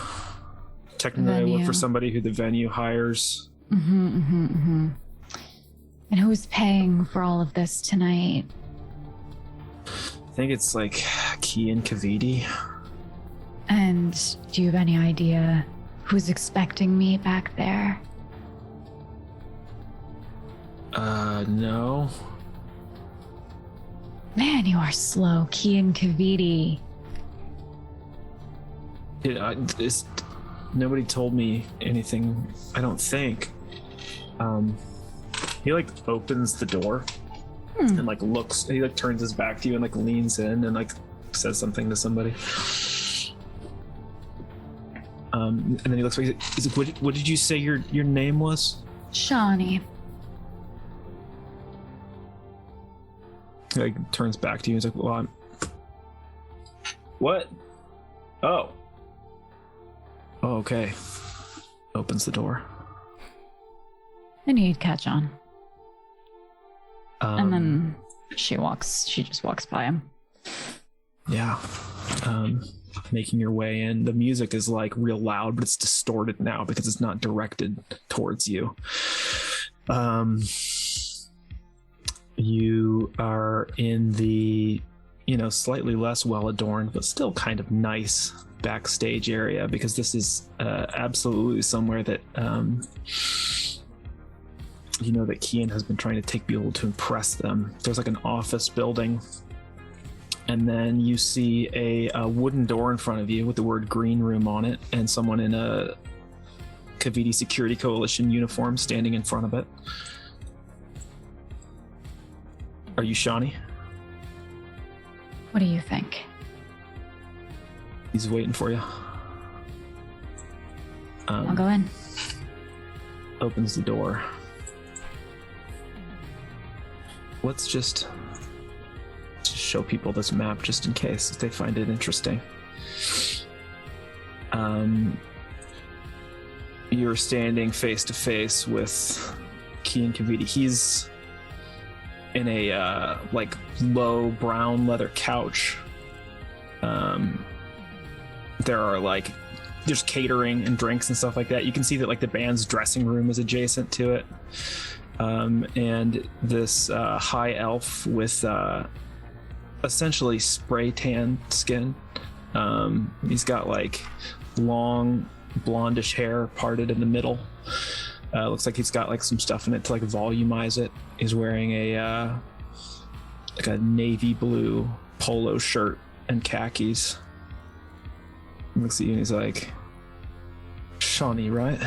Technically, I work for somebody who the venue hires. And who's paying for all of this tonight? I think it's like Key and Kaviti. And do you have any idea who's expecting me back there? No. Man, you are slow, Key and Kaviti. Nobody told me anything, I don't think. He like opens the door and like looks, he like turns his back to you and like leans in and like says something to somebody. And then he looks like, he's like, what did you say your name was? Shawnee. He like turns back to you and he's like, well, what? Oh, okay. Opens the door. And he'd catch on. And then she just walks by him. Yeah. Making your way in. The music is like real loud, but it's distorted now because it's not directed towards you. You are in the, slightly less well adorned, but still kind of nice backstage area, because this is absolutely somewhere that that Kian has been trying to take people to impress them. There's like an office building, and then you see a wooden door in front of you with the word green room on it, and someone in a Kaviti Security Coalition uniform standing in front of it. Are you Shawnee? What do you think? He's waiting for you. I'll go in. Opens the door. Let's just show people this map just in case if they find it interesting. You're standing face to face with Key and Kaviti. He's in a like low brown leather couch. There are like there's catering and drinks and stuff like that. You can see that like the band's dressing room is adjacent to it. And this high elf with essentially spray tan skin. He's got like long blondish hair parted in the middle. Looks like he's got like some stuff in it to like volumize it. He's wearing a like a navy blue polo shirt and khakis. He looks at you and he's like, Shawnee, right?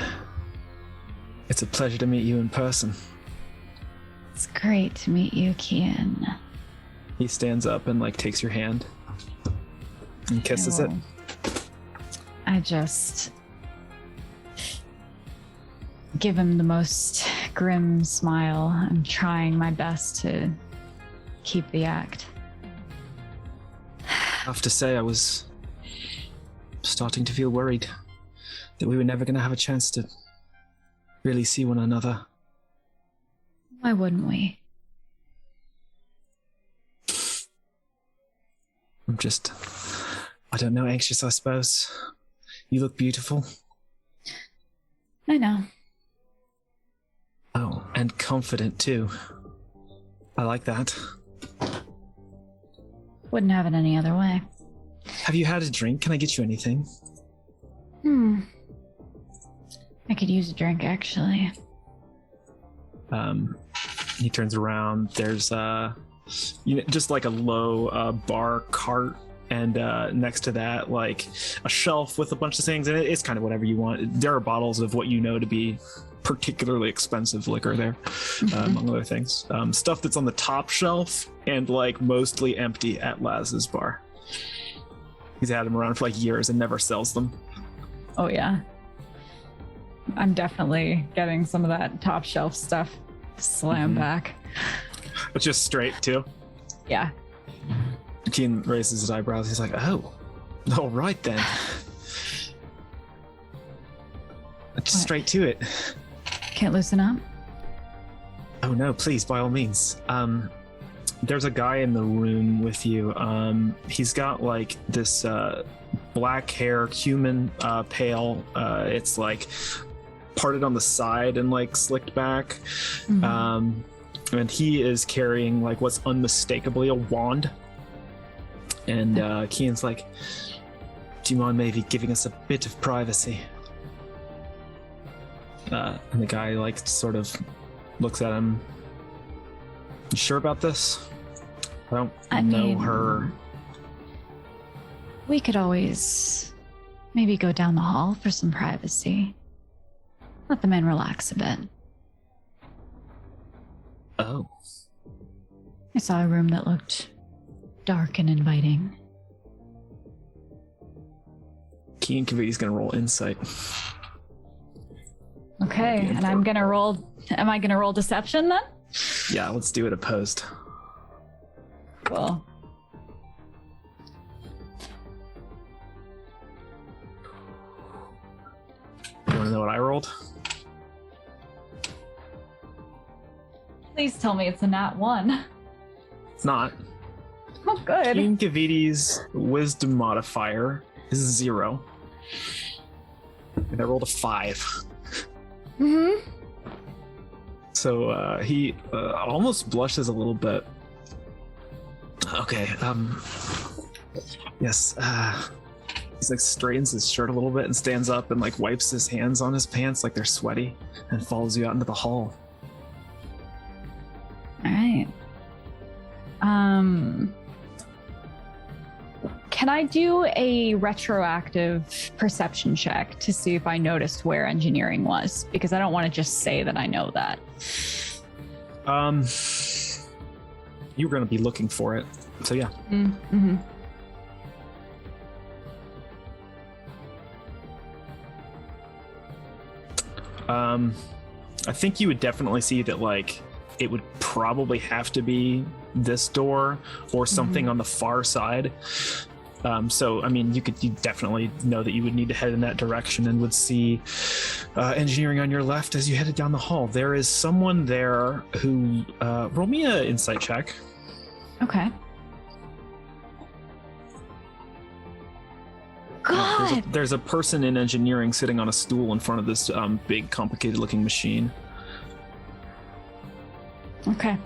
It's a pleasure to meet you in person. It's great to meet you, Kian. He stands up and like takes your hand and kisses it. I just give him the most grim smile. I'm trying my best to keep the act. I have to say, I was starting to feel worried that we were never going to have a chance to really see one another. Why wouldn't we? I'm just, I don't know, anxious, I suppose. You look beautiful. I know. Oh, and confident too. I like that. Wouldn't have it any other way. Have you had a drink? Can I get you anything? I could use a drink, actually. He turns around. There's just like a low bar cart, and next to that, like a shelf with a bunch of things, and it's kind of whatever you want. There are bottles of what you know to be particularly expensive liquor there, among other things. Stuff that's on the top shelf and like mostly empty at Laz's bar. He's had them around for like years and never sells them. Oh yeah. I'm definitely getting some of that top shelf stuff. Slam back. It's just straight too. Yeah. Keen raises his eyebrows. He's like, "Oh, all right then. Just straight to it." Can't loosen up? Oh no, please, by all means. There's a guy in the room with you. He's got like this black hair, human pale. It's like parted on the side and like slicked back. And he is carrying like what's unmistakably a wand. And Kian's like, "Do you mind maybe giving us a bit of privacy?" And the guy like sort of looks at him. "You sure about this? I know mean, her." We could always maybe go down the hall for some privacy. Let the men relax a bit. Oh. I saw a room that looked dark and inviting. Keen Kaviti's gonna roll insight. Okay, and I'm gonna roll. Am I gonna roll deception then? Yeah, let's do it opposed. Cool. You wanna know what I rolled? Please tell me it's a nat 1. It's not. Oh, good. Keen Kaviti's wisdom modifier is 0. And I rolled a 5. So he almost blushes a little bit. Okay, yes, he's like straightens his shirt a little bit and stands up and like wipes his hands on his pants like they're sweaty and follows you out into the hall. All right. Can I do a retroactive perception check to see if I noticed where engineering was? Because I don't want to just say that I know that. You were going to be looking for it, so yeah. Mm-hmm. I think you would definitely see that like it would probably have to be this door or something on the far side. So I mean, you definitely know that you would need to head in that direction and would see engineering on your left as you headed down the hall. There is someone there who roll me an insight check. Okay. God. There's a person in engineering sitting on a stool in front of this big, complicated-looking machine. Okay.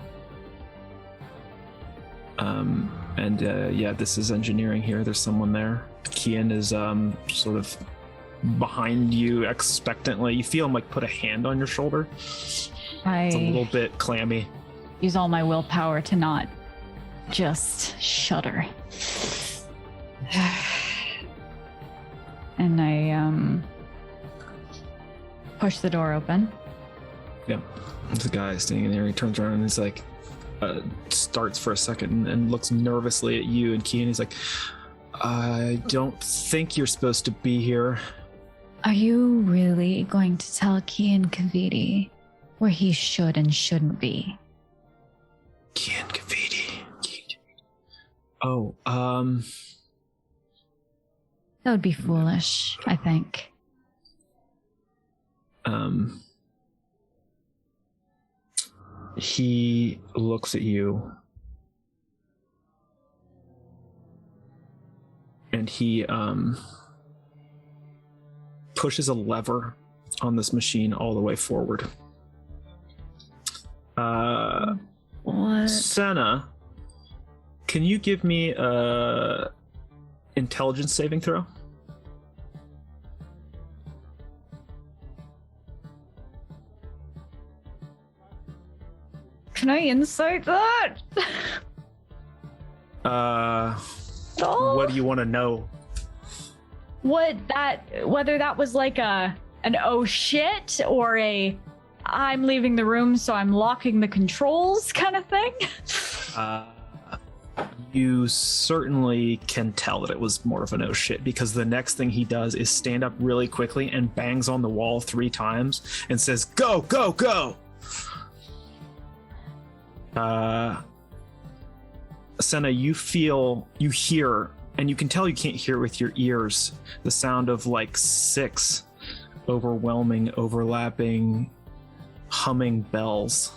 And yeah, this is engineering here. There's someone there. Kian is sort of behind you expectantly. You feel him like put a hand on your shoulder. It's a little bit clammy. Use all my willpower to not just shudder. And I push the door open. Yeah. There's a guy standing there. He turns around and he's like, starts for a second and looks nervously at you and Kian. He's like, "I don't think you're supposed to be here." Are you really going to tell Kian Kaviti where he should and shouldn't be? Kian Kaviti. Oh, That would be foolish, I think. He looks at you and he pushes a lever on this machine all the way forward. What? Senna, can you give me a intelligence saving throw? Can I insight that? What do you want to know? Whether that was like a an oh shit or a I'm leaving the room so I'm locking the controls kind of thing? You certainly can tell that it was more of an oh shit, because the next thing he does is stand up really quickly and bangs on the wall 3 times and says, "Go, go, go!" Senna, you hear, and you can tell you can't hear with your ears, the sound of like 6 overwhelming, overlapping, humming bells.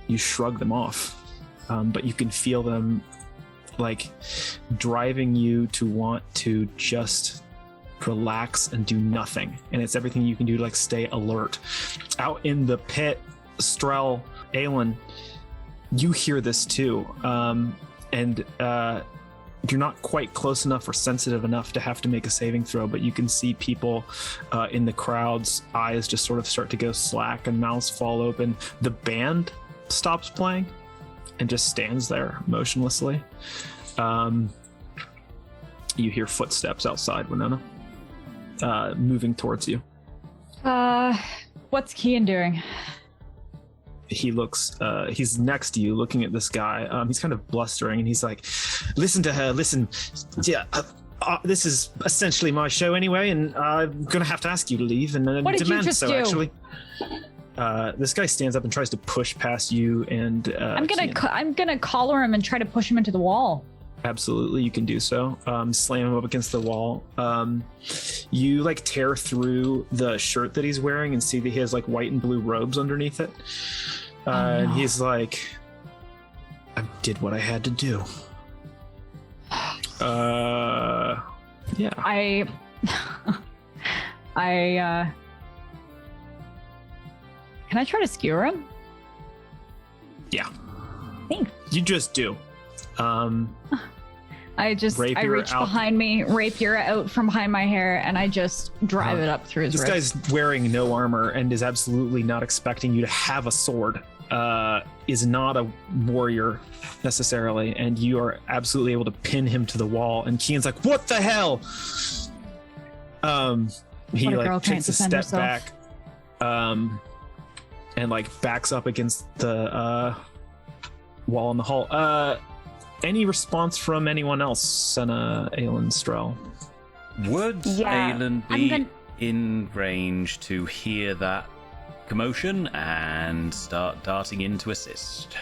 You shrug them off, but you can feel them like driving you to want to just relax and do nothing. And it's everything you can do to like stay alert. Out in the pit, Strel, Aelin, you hear this too. And you're not quite close enough or sensitive enough to have to make a saving throw, but you can see people in the crowd's eyes just sort of start to go slack and mouths fall open. The band stops playing and just stands there motionlessly. You hear footsteps outside, Winona, moving towards you. What's Kian doing? He looks, he's next to you looking at this guy. He's kind of blustering and he's like, listen to her, listen. Yeah, this is essentially my show anyway, and I'm going to have to ask you to leave and what did demand you just so, do? Actually. This guy stands up and tries to push past you and I'm gonna Kian. I'm gonna collar him and try to push him into the wall. Absolutely, you can do so. Slam him up against the wall. You like tear through the shirt that he's wearing and see that he has like white and blue robes underneath it. And he's like, I did what I had to do. Yeah. I can I try to skewer him? Yeah. Thanks. You just do. I reach behind me, rapier out from behind my hair, and I just drive it up through his This wrist. guy's wearing no armor and is absolutely not expecting you to have a sword. Is not a warrior necessarily, and you are absolutely able to pin him to the wall. And Kian's like, "What the hell?" He What a girl like can't takes a defend step herself. back, and like backs up against the wall in the hall. Any response from anyone else, Senna, Aelin, Strel? Would Yeah, Aelin I'm be gonna- in range to hear that commotion and start darting in to assist?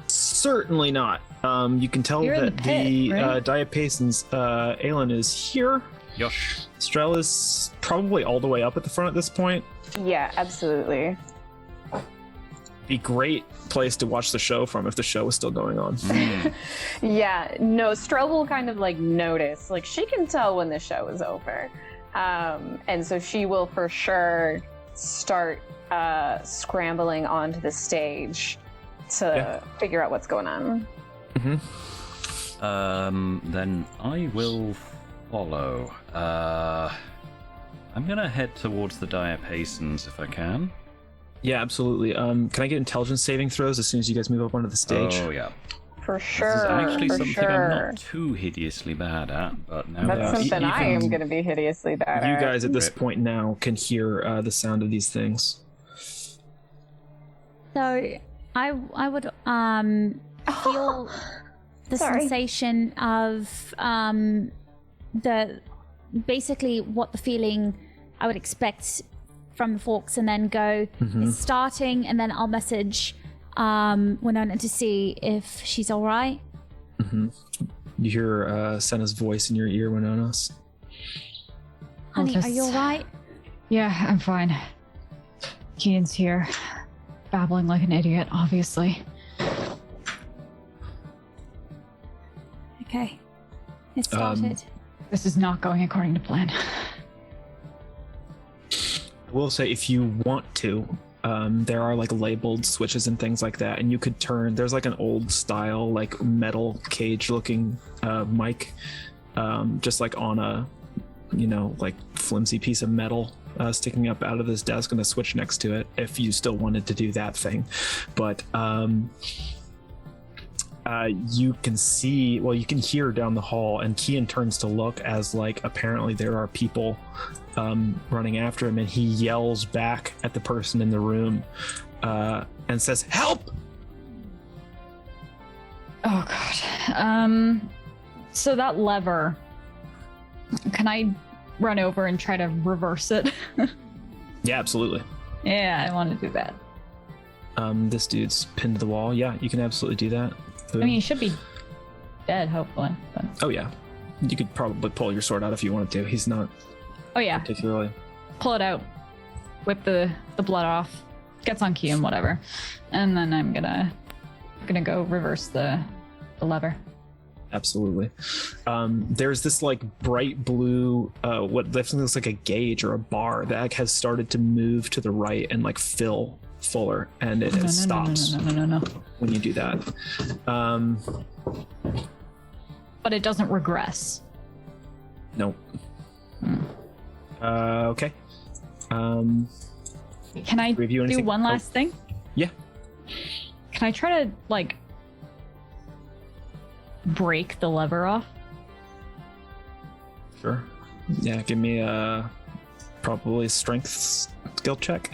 Certainly not. You can tell You're in that the pit, right? Diapason's Aelin is here. Yosh. Strel is probably all the way up at the front at this point. Yeah, absolutely. Be great place to watch the show from if the show is still going on. Yeah, no, Strel will kind of like notice, like she can tell when the show is over. And so she will for sure start scrambling onto the stage to figure out what's going on. Then I will follow. I'm gonna head towards the Diapasons if I can. Yeah, absolutely. Can I get intelligence saving throws as soon as you guys move up onto the stage? Oh yeah. For This sure. is actually for something sure. I'm not too hideously bad at, but now That's Yeah, something you I am can- going to be hideously bad at. You guys at this Rip. point now can hear the sound of these things. So I would feel the Sorry. sensation of the basically what the feeling I would expect from the Forks, and then go it's starting, and then I'll message Winona to see if she's all right. You hear Senna's voice in your ear, Winona's. Honey, just- are you all right? Yeah, I'm fine. Kian's here, babbling like an idiot, obviously. Okay, it started. This is not going according to plan. I will say, if you want to, there are like labeled switches and things like that, and you could turn. There's like an old style, like metal cage looking mic, just like on a, like flimsy piece of metal sticking up out of this desk, and a switch next to it if you still wanted to do that thing. But you can see, well, you can hear down the hall, and Kian turns to look as like apparently there are people running after him, and he yells back at the person in the room and says, "Help!" Oh god. So that lever, can I run over and try to reverse it? Yeah, absolutely. Yeah, I want to do that. This dude's pinned to the wall. Yeah, you can absolutely do that. I mean, he should be dead, hopefully. But... Oh yeah, you could probably pull your sword out if you wanted to. He's not. Oh yeah. Particularly. Pull it out. Whip the blood off. Gets on key and whatever. And then I'm gonna go reverse the lever. Absolutely. There's this like bright blue, what definitely looks like a gauge or a bar that has started to move to the right and like fill fuller, and it stops No. when you do that. But it doesn't regress. Nope. Okay. Can I review do one last thing? Yeah. Can I try to like break the lever off? Sure. Yeah, give me a probably strength skill check.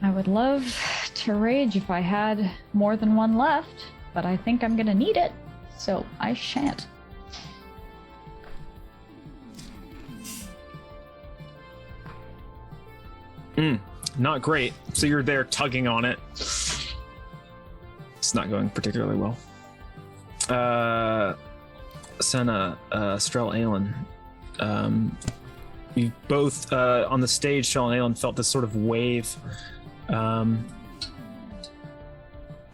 I would love to rage if I had more than one left, but I think I'm gonna need it, so I shan't. Not great. So you're there tugging on it. It's not going particularly well. Senna, Strel Aelin. You both on the stage, Strel and Aelin, felt this sort of wave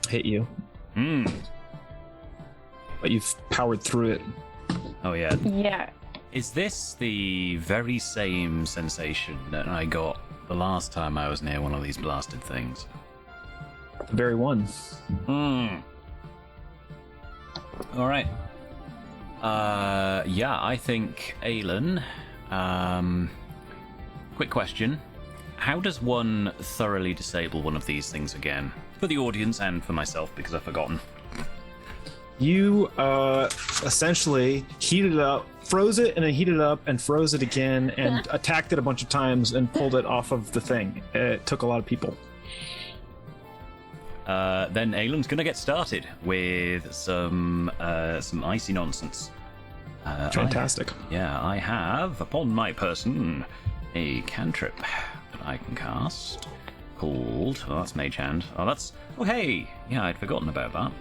hit you. But you've powered through it. Oh yeah. Yeah. Is this the very same sensation that I got the last time I was near one of these blasted things? The very one. All right. Yeah, I think Aelin. Quick question. How does one thoroughly disable one of these things again? For the audience and for myself, because I've forgotten. You essentially heated it up, froze it, and then heated it up and froze it again, and attacked it a bunch of times and pulled it off of the thing. It took a lot of people. Then Aelin's gonna get started with some icy nonsense. Fantastic. I have upon my person a cantrip that I can cast called. Oh, that's Mage Hand. Oh, hey! Yeah, I'd forgotten about that.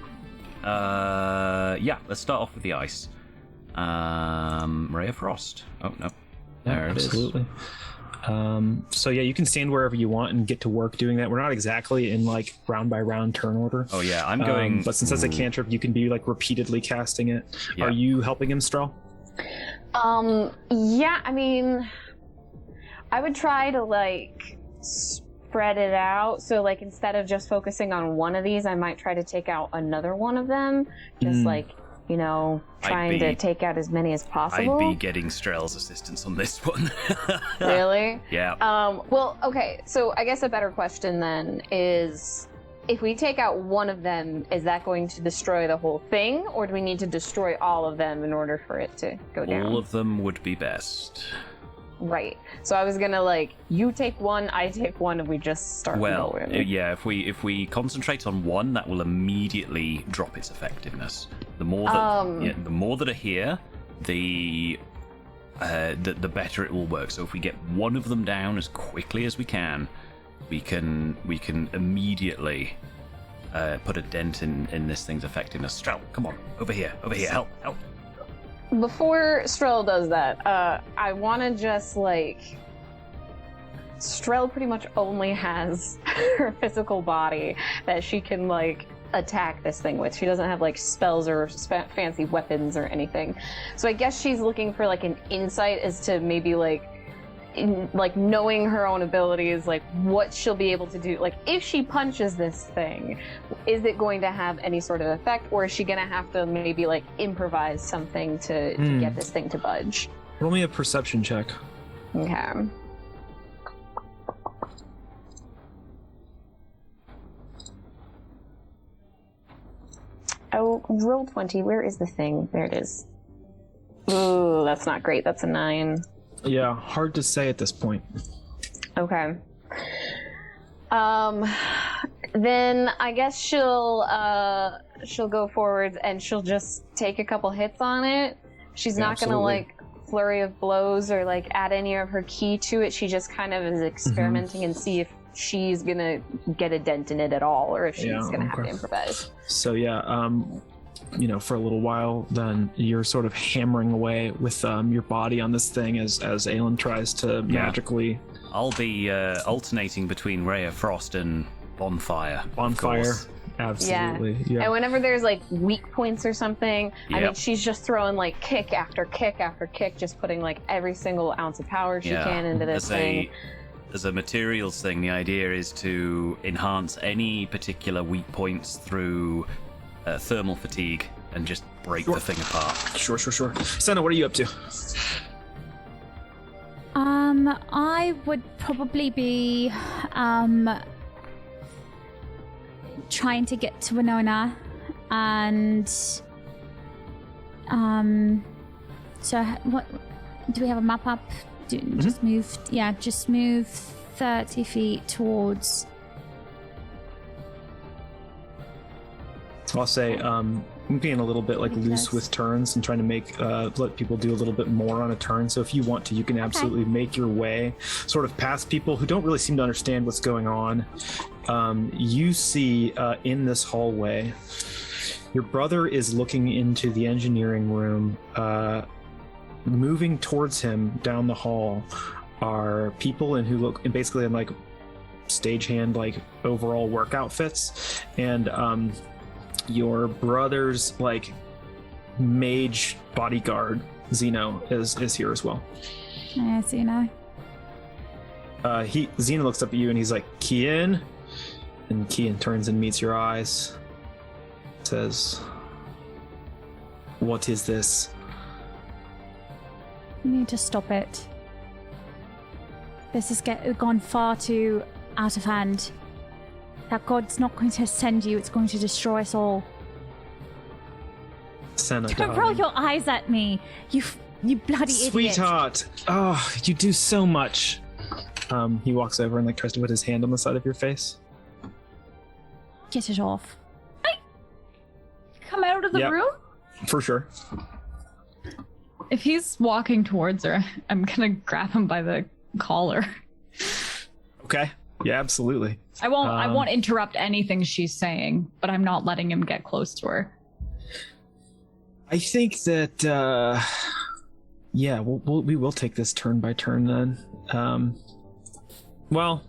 Let's start off with the ice. Ray of Frost. Oh, no. There it is. Absolutely. So yeah, you can stand wherever you want and get to work doing that. We're not exactly in like round by round turn order. Oh yeah, I'm going. But since that's a cantrip, you can be like repeatedly casting it. Yeah. Are you helping him, Strel? Yeah, I mean, I would try to like spread it out. So like instead of just focusing on one of these, I might try to take out another one of them. Just like, you know, trying to take out as many as possible. I'd be getting Strel's assistance on this one. Really? Yeah. Well, okay, so I guess a better question then is, if we take out one of them, is that going to destroy the whole thing, or do we need to destroy all of them in order for it to go down? All of them would be best. Right. So I was gonna like, you take one, I take one, and we just start going. Yeah. If we concentrate on one, that will immediately drop its effectiveness. The more that are here, the better it will work. So if we get one of them down as quickly as we can immediately put a dent in this thing's effectiveness. Strel, come on, over here, help. Before Strel does that, I want to just like... Strel pretty much only has her physical body that she can like attack this thing with. She doesn't have like spells or fancy weapons or anything. So I guess she's looking for like an insight as to maybe like knowing her own abilities, like what she'll be able to do. Like if she punches this thing, is it going to have any sort of effect, or is she gonna have to maybe like improvise something to get this thing to budge? Roll me a perception check. Okay. Oh, roll 20. Where is the thing? There it is. Ooh, that's not great. That's a 9. Yeah, hard to say at this point. Okay. Then I guess she'll go forward and she'll just take a couple hits on it. She's not gonna like flurry of blows or like add any of her ki to it. She just kind of is experimenting and see if she's gonna get a dent in it at all, or if she's gonna have to improvise. So for a little while, then you're sort of hammering away with your body on this thing as Aelin tries to magically. I'll be alternating between Ray of Frost and Bonfire. Absolutely. Yeah. And whenever there's like weak points or something, I mean, she's just throwing like kick after kick after kick, just putting like every single ounce of power she can into this thing. As a materials thing, the idea is to enhance any particular weak points through thermal fatigue and just break the thing apart. Sure. Senna, what are you up to? I would probably be trying to get to Winona, and so what do we have a map up? Just move 30 feet towards. I'll say I'm being a little bit like loose with turns and trying to make let people do a little bit more on a turn. So if you want to, you can absolutely make your way sort of past people who don't really seem to understand what's going on. You see in this hallway, your brother is looking into the engineering room. Moving towards him down the hall are people who look basically in like stagehand like overall work outfits, and your brother's like mage bodyguard Zeno is here as well. Yeah, Zeno. Zeno looks up at you and he's like, Kian, and Kian turns and meets your eyes. Says, "What is this?" You need to stop it. This has gone far too out of hand. That God's not going to send you, it's going to destroy us all. Senna, Don't roll your eyes at me, you bloody idiot. Sweetheart! Oh, you do so much. He walks over and like tries to put his hand on the side of your face. Get it off. Come out of the room? For sure. If he's walking towards her, I'm gonna grab him by the collar. Okay. Yeah, absolutely. I won't interrupt anything she's saying, but I'm not letting him get close to her. I think that we will take this turn by turn then. Well,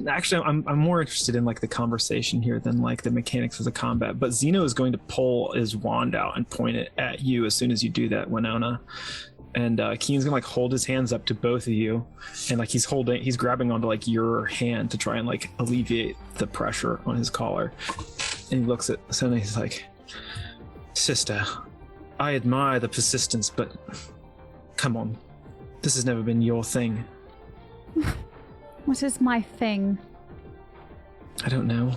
actually, I'm more interested in like the conversation here than like the mechanics of the combat. But Zeno is going to pull his wand out and point it at you as soon as you do that, Winona. And Keen's gonna like hold his hands up to both of you, and like he's grabbing onto like your hand to try and like alleviate the pressure on his collar. And he looks at Senna. He's like, "Sister, I admire the persistence, but come on, this has never been your thing." What is my thing? I don't know.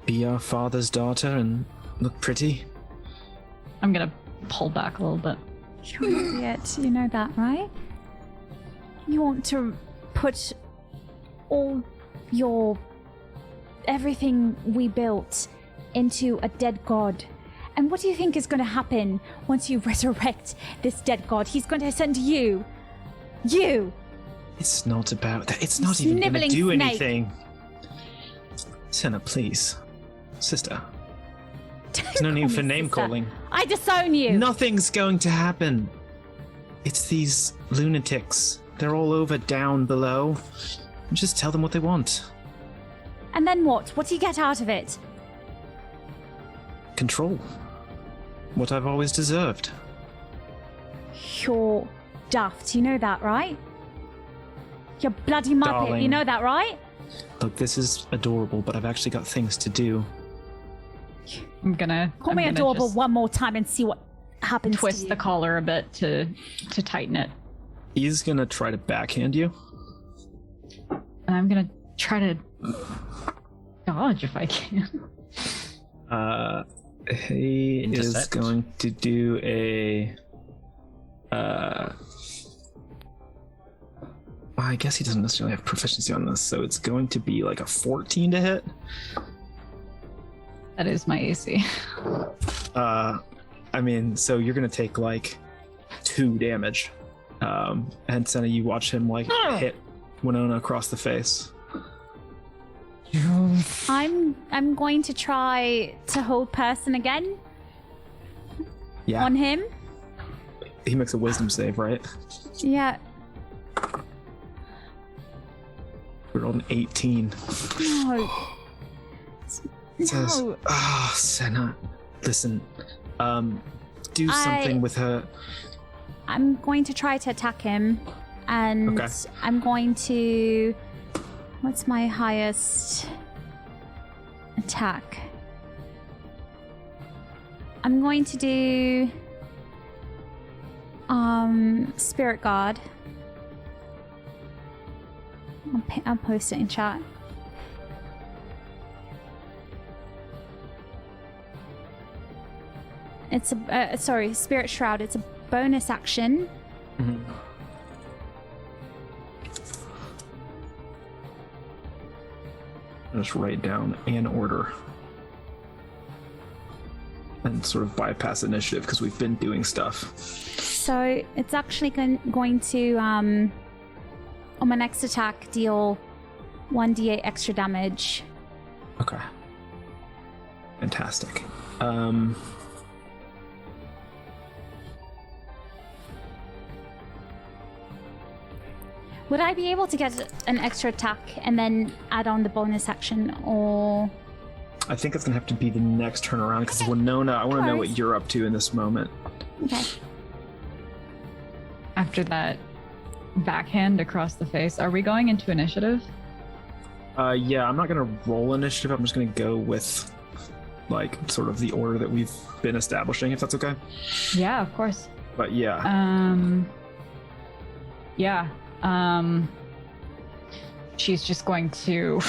Be our father's daughter and look pretty? I'm gonna pull back a little bit. You're an idiot, you know that, right? You want to put all everything we built into a dead god. And what do you think is going to happen once you resurrect this dead god? He's going to send you. It's not about that. It's not even going to do anything. Senna, please. Sister. There's no need for name calling. I disown you. Nothing's going to happen. It's these lunatics. They're all over down below. Just tell them what they want. And then what? What do you get out of it? Control. What I've always deserved. You're daft. You know that, right? You're bloody muppet. Darling. You know that, right? Look, this is adorable, but I've actually got things to do. Call me adorable one more time and see what happens. Twist the collar a bit to tighten it. He's gonna try to backhand you. And I'm gonna try to dodge if I can. He is Intercept. going to do a. I guess he doesn't necessarily have proficiency on this, so it's going to be like a 14 to hit. That is my AC. I mean, so you're gonna take like 2 damage. And Senna, you watch him like hit Winona across the face. I'm going to try to hold person again Yeah. on him. He makes a wisdom save, right? Yeah. We're on 18. No. It says, No. Senna, listen, do something with her. I'm going to try to attack him, and Okay. I'm going to. What's my highest attack? I'm going to do Spirit Guard. I'll post it in chat. It's a sorry, Spirit Shroud. It's a bonus action. Mhm. Just write down an order and sort of bypass initiative because we've been doing stuff. So it's actually going to, on my next attack, deal 1d8 extra damage. Okay. Fantastic. Would I be able to get an extra attack and then add on the bonus action, or... I think it's gonna have to be the next turn around because Winona, I want to know what Alright. you're up to in this moment. Okay. After that backhand across the face, are we going into initiative? Yeah, I'm not gonna roll initiative. I'm just gonna go with like sort of the order that we've been establishing, if that's okay. Yeah, of course. But yeah, Yeah. She's just going to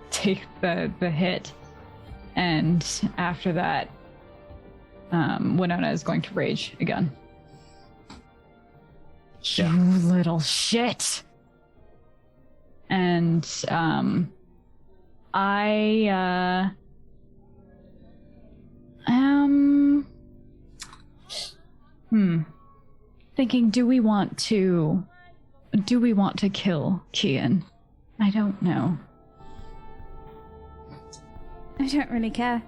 take the hit, and after that, Winona is going to rage again. Yeah. You little shit. And I am thinking, do we want to kill Kian? I don't know. I don't really care.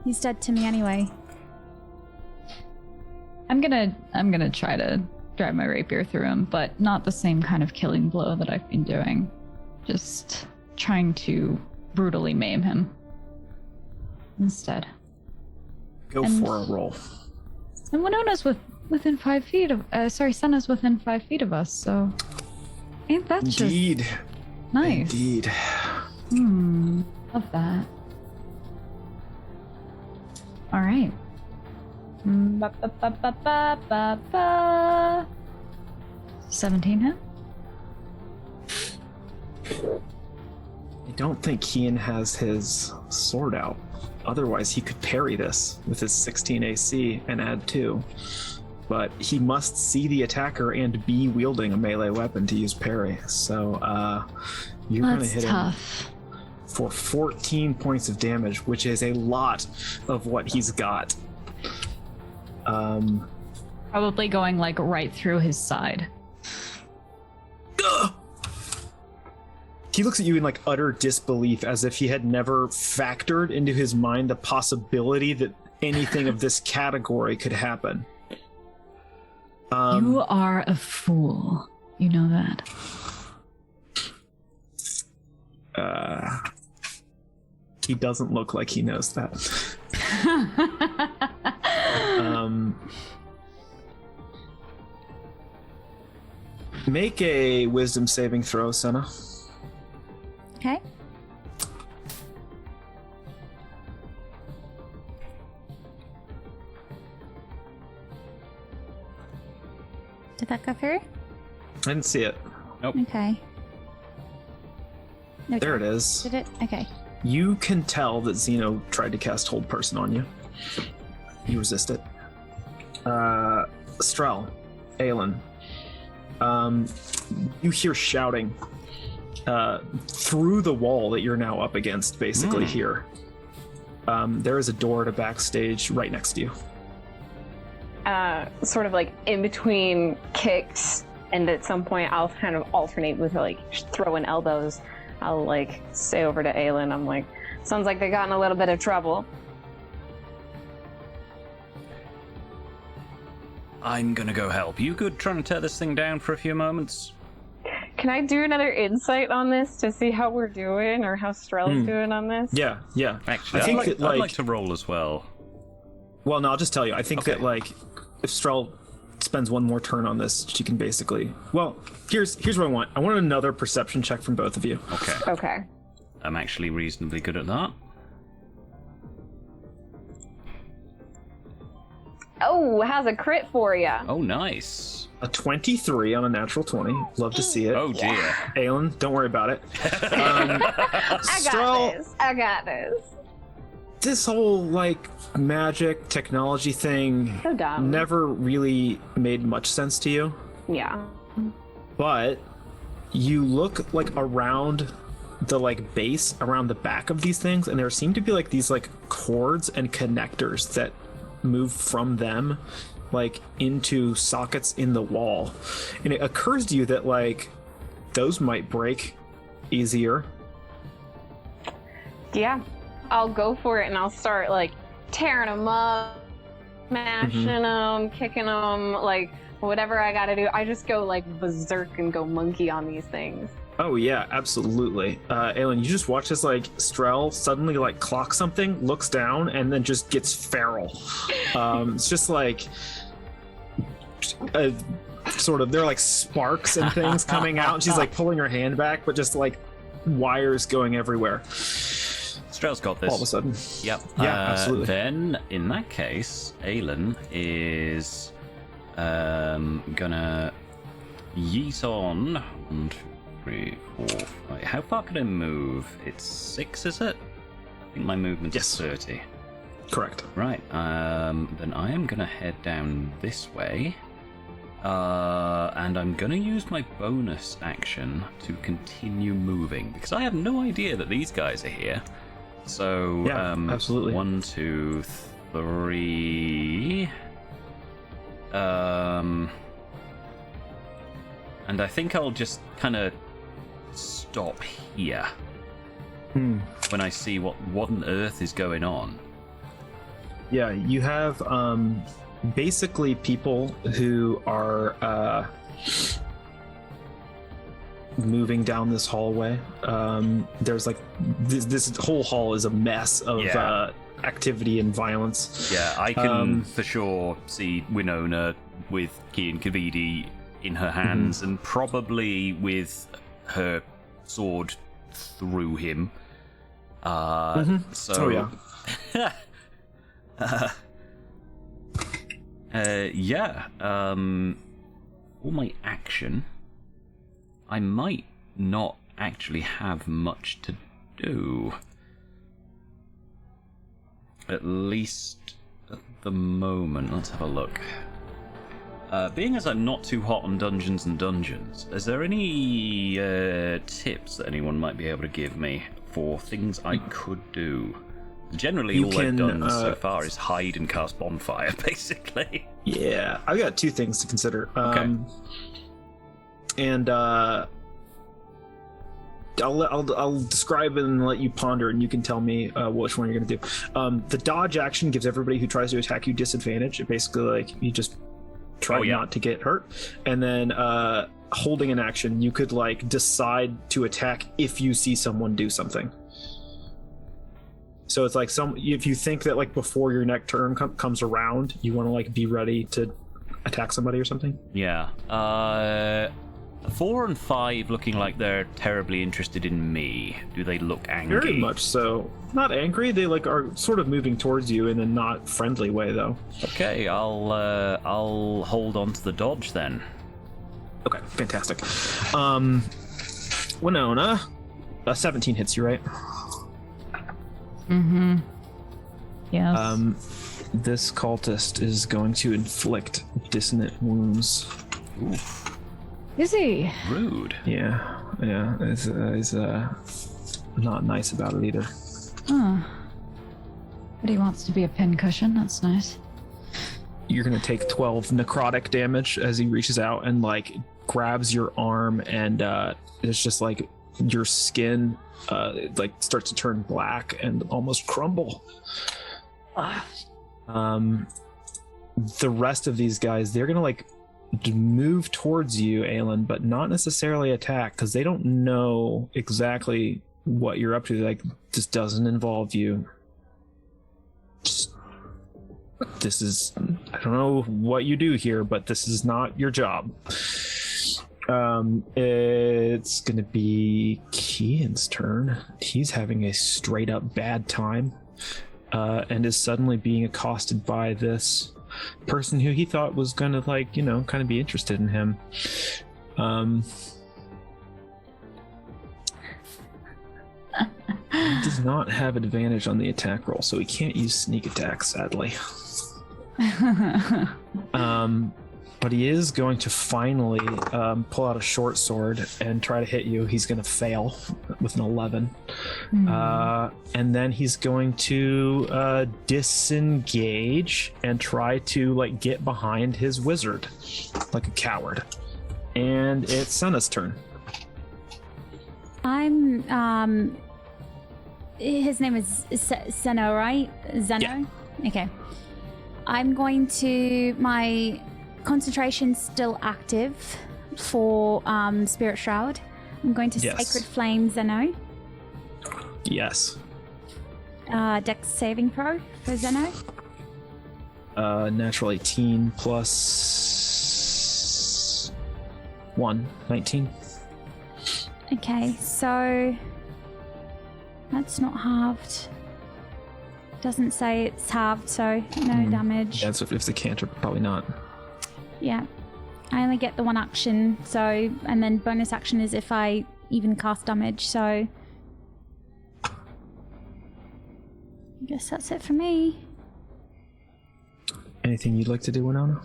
He's dead to me anyway. I'm gonna try to drive my rapier through him, but not the same kind of killing blow that I've been doing. Just trying to brutally maim him instead. go and- for a roll. And Winona's within 5 feet of Senna's within 5 feet of us, so ain't that Indeed. just nice? Indeed. Love that. All right. 17 hit. I don't think Kian has his sword out. Otherwise, he could parry this with his 16 AC and add 2. But he must see the attacker and be wielding a melee weapon to use parry. So you're going to That's hit tough. him for 14 points of damage, which is a lot of what he's got. Probably going like right through his side. He looks at you in like utter disbelief, as if he had never factored into his mind the possibility that anything of this category could happen. You are a fool. You know that. He doesn't look like he knows that. Make a wisdom saving throw, Senna. Okay. Did that go through? I didn't see it. Okay. There it is. Did it? Okay. You can tell that Xeno tried to cast Hold Person on you. You resist it. Strel, Aelin, you hear shouting through the wall that you're now up against, basically here. There is a door to backstage right next to you. Sort of like in between kicks, and at some point I'll kind of alternate with like throwing elbows. I'll like say over to Aelin, I'm like, sounds like they got in a little bit of trouble. I'm gonna go help. You good trying to tear this thing down for a few moments? Can I do another insight on this to see how we're doing or how Strel's doing on this? Yeah. Actually, I think I'd like to roll as well. Well, no, I'll just tell you. I think that like if Strel spends one more turn on this, she can basically. Well, here's what I want. I want another perception check from both of you. Okay. I'm actually reasonably good at that. Oh, how's a crit for you? Oh, nice. A 23 on a natural 20. Love to see it. Oh dear. Aelin, don't worry about it. I got this. This whole like magic technology thing So dumb. never really made much sense to you. Yeah. But you look like around the like base, around the back of these things, and there seem to be like these like cords and connectors that move from them like into sockets in the wall. And it occurs to you that like those might break easier. Yeah. I'll go for it and I'll start like tearing them up, smashing them, kicking them, like whatever I gotta do. I just go like berserk and go monkey on these things. Oh yeah, absolutely. Aelin, you just watch this like Strel suddenly like clock something, looks down, and then just gets feral. It's just like sort of, there are like sparks and things coming out, and she's like pulling her hand back, but just like wires going everywhere. Strel's got this. All of a sudden. Yep. Yeah, absolutely. Then, in that case, Aelin is gonna yeet on 1, 2, 3, 4, 5. How far can I move? It's 6, is it? I think my movement's Yes. 30. Correct. Right. Then I am gonna head down this way. And I'm gonna use my bonus action to continue moving because I have no idea that these guys are here. So Yeah, absolutely. 1, 2, 3. And I think I'll just kind of stop here when I see what on earth is going on. Yeah, you have basically people who are moving down this hallway. There's like this whole hall is a mess of activity and violence. Yeah, I can for sure see Winona with Kian Kavidi in her hands and probably with her sword through him. So for my action, I might not actually have much to do. At least at the moment. Let's have a look. Being as I'm not too hot on Dungeons and Dungeons, is there any tips that anyone might be able to give me for things I could do? Generally, all I've done so far is hide and cast Bonfire, basically. Yeah, I've got two things to consider. And I'll describe it and let you ponder, and you can tell me which one you're going to do. The dodge action gives everybody who tries to attack you disadvantage. It basically, like, you just try not to get hurt. And then holding an action, you could like decide to attack if you see someone do something. So it's like if you think that like before your next turn comes around, you want to like be ready to attack somebody or something. Yeah. 4 and 5 looking like they're terribly interested in me. Do they look angry? Very much so. Not angry. They like are sort of moving towards you in a not friendly way, though. Okay, I'll hold on to the dodge then. Okay, fantastic. Winona, 17 hits you, right? Mm-hmm. Yes. This cultist is going to inflict dissonant wounds. Is he? Rude. Yeah. He's not nice about it either. Oh. But he wants to be a pincushion. That's nice. You're gonna take 12 necrotic damage as he reaches out and like grabs your arm, and it's just like your skin like starts to turn black and almost crumble. The rest of these guys, they're gonna like move towards you, Aelin, but not necessarily attack because they don't know exactly what you're up to. Like, this doesn't involve you. This is, I don't know what you do here, but this is not your job. It's gonna be Kian's turn. He's having a straight up bad time, and is suddenly being accosted by this person who he thought was gonna, like, you know, kind of be interested in him. He does not have advantage on the attack roll, so he can't use sneak attack, sadly. But he is going to finally pull out a short sword and try to hit you. He's going to fail with an 11. And then he's going to disengage and try to like get behind his wizard like a coward. And it's Senna's turn. His name is Zeno, right? Zeno? Yeah. Okay. I'm going to... My concentration's still active for Spirit Shroud. I'm going to Yes. Sacred Flame Zeno. Yes. Dex saving throw for Zeno. Natural 18 plus 1, 19. Okay, so... That's not halved. Doesn't say it's halved, so no damage. Yeah, so if it's a cantrip, probably not. Yeah. I only get the one action, so... And then bonus action is if I even cast damage, so... I guess that's it for me. Anything you'd like to do, Winona?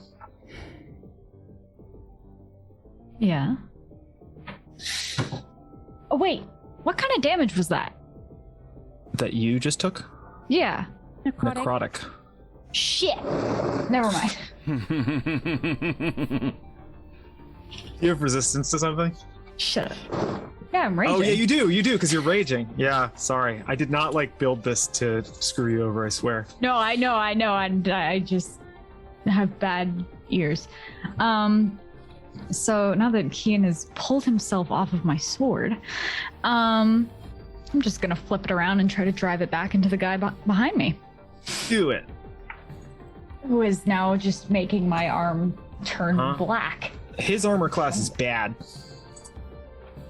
Yeah. Oh, wait. What kind of damage was that? That you just took? Yeah. Necrotic. Shit. Never mind. You have resistance to something? Shut up. Yeah, I'm raging. Oh, yeah, you do, because you're raging. Yeah, sorry. I did not, like, build this to screw you over, I swear. No, I know, and I just have bad ears. So now that Kian has pulled himself off of my sword, I'm just gonna flip it around and try to drive it back into the guy behind me. Do it. Who is now just making my arm turn black. His armor class is bad.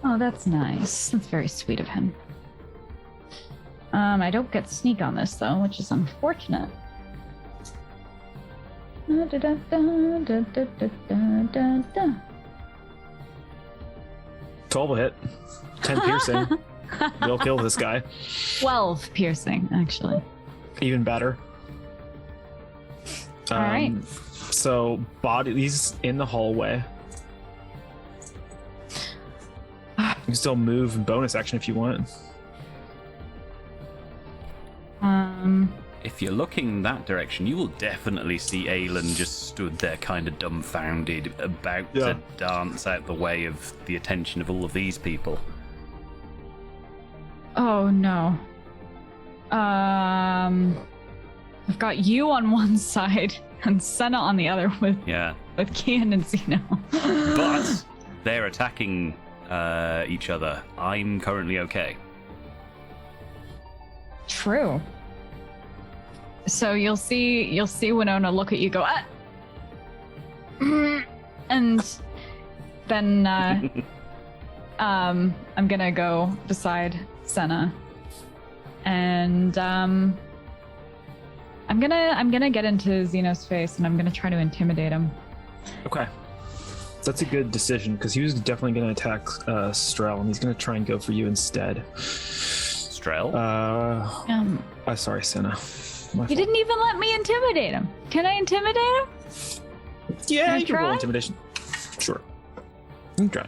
Oh, that's nice. That's very sweet of him. I don't get sneak on this though, which is unfortunate. 12 will hit. 10 piercing. You'll kill this guy. 12 piercing, actually. Even better. All right. So, he's in the hallway. You can still move and bonus action if you want. If you're looking that direction, you will definitely see Aelin just stood there kind of dumbfounded, about to dance out the way of the attention of all of these people. Oh no. I've got you on one side and Senna on the other with Kian and Zeno. But they're attacking each other. I'm currently okay. True. So you'll see Winona look at you, go, and then I'm gonna go beside Senna, and I'm gonna get into Zeno's face, and I'm gonna try to intimidate him. Okay. So that's a good decision, because he was definitely going to attack Strel, and he's going to try and go for you instead. Strel? Sorry, Senna. You didn't even let me intimidate him. Can I intimidate him? Yeah, you can roll try? intimidation. Sure. You can try.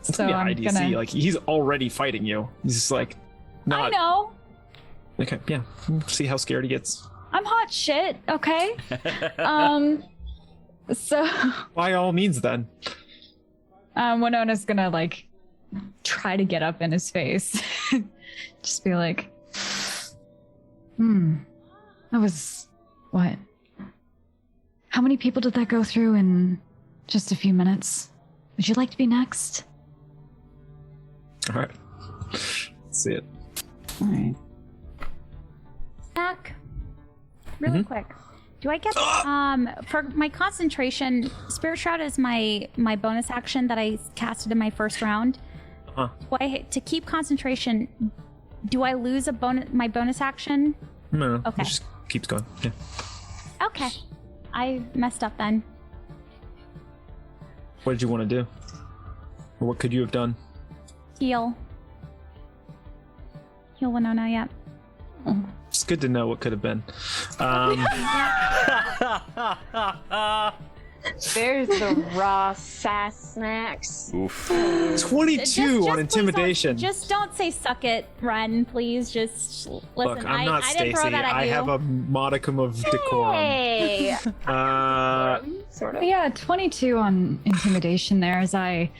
So Yeah, I'm IDC. gonna. Like, he's already fighting you. He's just like, not. I know. Okay, yeah. See how scared he gets. I'm hot shit. Okay. So By all means, then. Winona's gonna like try to get up in his face. Just be like, that was what? How many people did that go through in just a few minutes? Would you like to be next? All right. Let's see it. All right. Back. Really quick. Do I get for my concentration? Spirit Shroud is my bonus action that I casted in my first round. To keep concentration, do I lose my bonus action? No. Okay. It just keeps going. Yeah. Okay. I messed up then. What did you want to do? Or what could you have done? Heal Winona, yeah. It's good to know what could have been. There's the raw sass snacks. Oof. 22 Just on please intimidation. just don't say suck it, Ren, please. Just listen. Look, I'm not I didn't throw Stacy. that at I you. have a modicum of decorum. Hey! Sort of. Yeah, 22 on intimidation there as I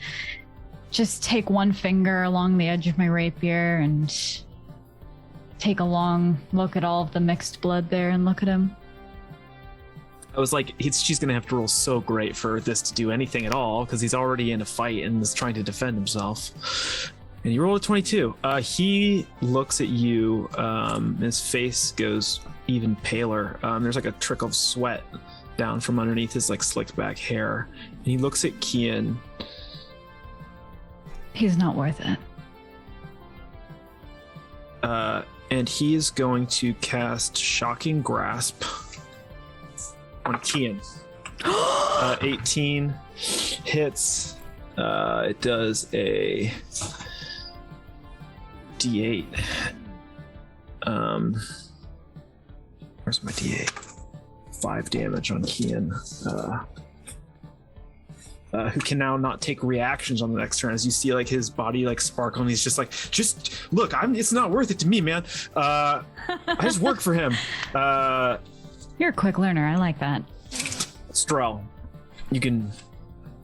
just take one finger along the edge of my rapier and take a long look at all of the mixed blood there and look at him. I was like, she's going to have to roll so great for this to do anything at all because he's already in a fight and is trying to defend himself. And you roll a 22. He looks at you. His face goes even paler. There's like a trickle of sweat down from underneath his like slicked back hair. And he looks at Kian. He's not worth it. And he is going to cast Shocking Grasp on Kian. 18 hits. It does a D8. Where's my D8? 5 damage on Kian. Who can now not take reactions on the next turn as you see like his body like sparkle and he's just like, just look, it's not worth it to me, man. I just work for him. You're a quick learner. I like that. Strel, you can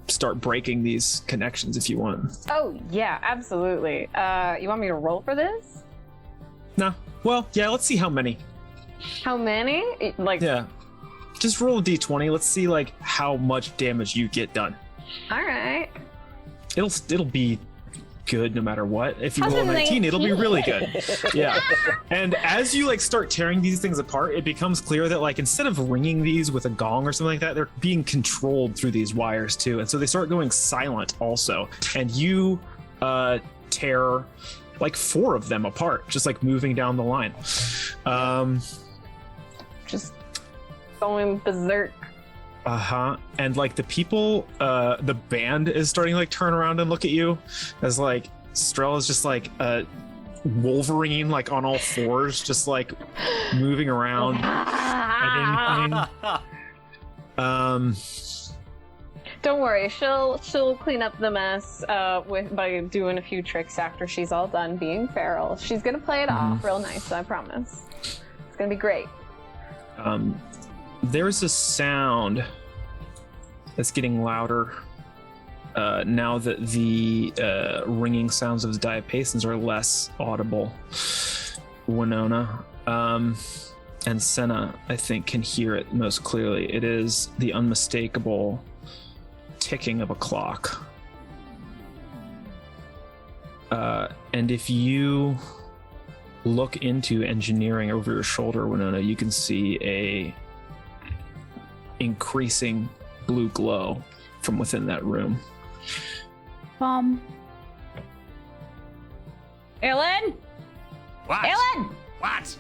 start breaking these connections if you want. Oh, yeah, absolutely. You want me to roll for this? No. Well, yeah, let's see how many. How many? Like, Yeah. Just roll a d20. Let's see like how much damage you get done. all right. It'll be good no matter what. If you roll a 19, 19. it'll be really good. Yeah. And as you like start tearing these things apart, it becomes clear that like instead of ringing these with a gong or something like that, they're being controlled through these wires too. And so they start going silent also. And you tear like 4 of them apart, just like moving down the line. Just going berserk. And like the people, the band is starting to like turn around and look at you as like Strel is just like Wolverine, like on all fours, just like moving around. Don't worry, she'll clean up the mess by doing a few tricks after she's all done being feral. She's gonna play it off real nice, I promise. It's gonna be great. There's a sound that's getting louder now that the ringing sounds of the diapasons are less audible. Winona and Senna, I think, can hear it most clearly. It is the unmistakable ticking of a clock. And if you look into engineering over your shoulder, Winona, you can see a increasing blue glow from within that room. Bomb. Ellen? What? Ellen! What?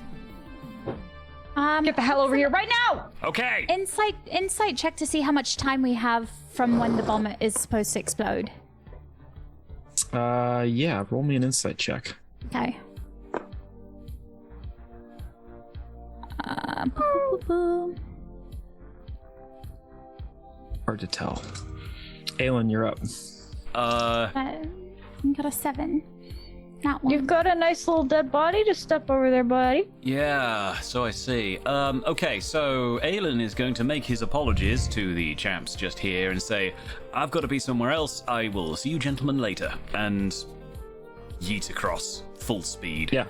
Get the hell over here right now! Okay. Insight check to see how much time we have from when the bomb is supposed to explode. Yeah, roll me an insight check. Okay. Hard to tell. Aelin, you're up. You got a 7. That one. You've got a nice little dead body to step over there, buddy. Yeah, so I see. Okay, so Aelin is going to make his apologies to the champs just here and say, I've got to be somewhere else. I will see you gentlemen later. And yeet across, full speed. Yeah.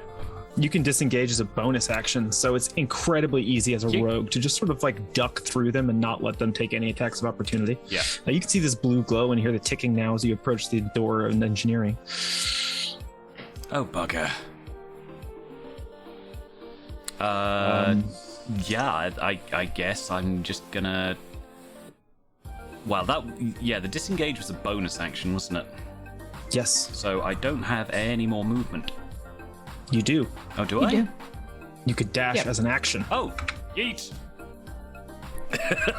You can disengage as a bonus action, so it's incredibly easy as a rogue to just sort of like duck through them and not let them take any attacks of opportunity. Yeah. Now you can see this blue glow and hear the ticking now as you approach the door of engineering. Oh, bugger. Yeah, I guess I'm just gonna... Well, the disengage was a bonus action, wasn't it? Yes, So I don't have any more movement. you do. Oh, do I? do. You could dash as an action. Oh, yeet!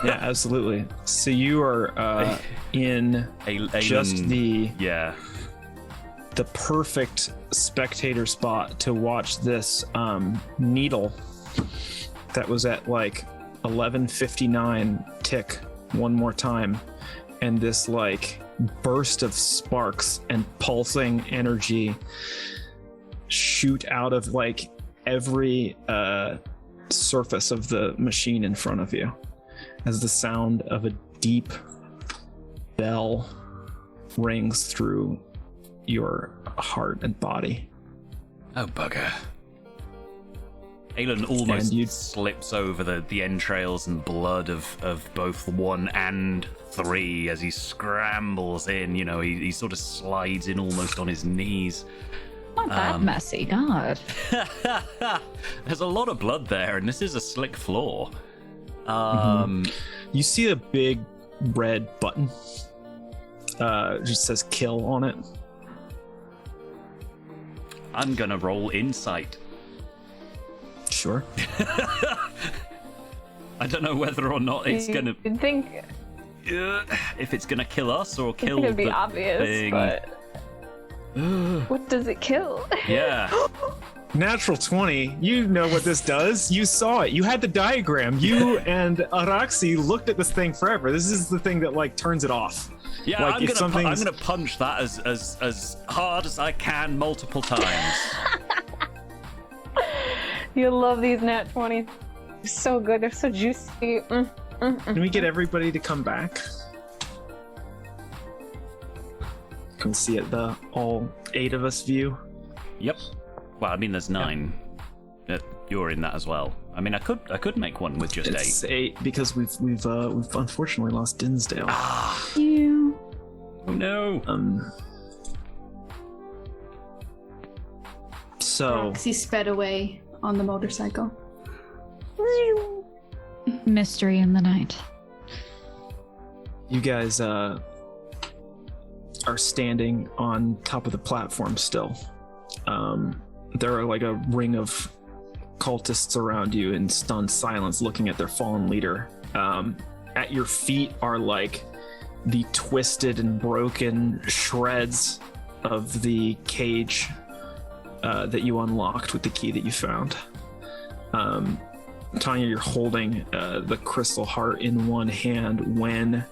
Yeah, absolutely. So you are in just Aelin- the Yeah. perfect spectator spot to watch this needle that was at like 11:59 tick one more time, and this like burst of sparks and pulsing energy shoot out of like every surface of the machine in front of you as the sound of a deep bell rings through your heart and body. Oh, bugger. Aelin almost And you- slips over the entrails and blood of both 1 and 3 as he scrambles in. You know, he sort of slides in almost on his knees. Not that messy, God. There's a lot of blood there, and this is a slick floor. You see a big red button. It just says kill on it. I'm gonna roll insight. Sure. I don't know whether or not it's gonna... You'd think if it's gonna kill us or it kill would be the obvious, thing. but what does it kill? Yeah. Natural 20. You know what this does. You saw it. You had the diagram. You and Araxi looked at this thing forever. This is the thing that like turns it off. Yeah, Like, I'm if gonna something's- I'm gonna punch that as hard as I can multiple times. You love these nat 20s. They're so good. They're so juicy. Can we get everybody to come back? Can we see it, the all 8 of us view? Yep. Well, I mean, there's 9. You're in that as well. I mean, I could make one with just It's 8. 8 because we've unfortunately lost Dinsdale. You. Oh no. So Roxy sped away on the motorcycle. Mystery in the night. you guys are standing on top of the platform still. There are like a ring of cultists around you in stunned silence looking at their fallen leader. At your feet are like the twisted and broken shreds of the cage that you unlocked with the key that you found. Tanya, you're holding the crystal heart in one hand when,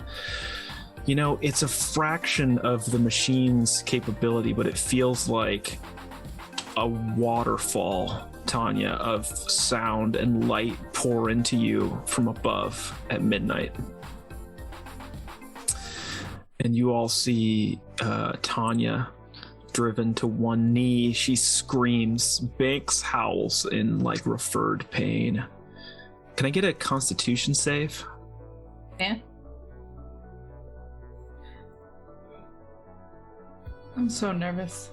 you know, it's a fraction of the machine's capability, but it feels like a waterfall, Tanya, of sound and light pour into you from above at midnight. And you all see Tanya driven to one knee. She screams. Banks howls in like referred pain. Can I get a Constitution save? Yeah. I'm so nervous.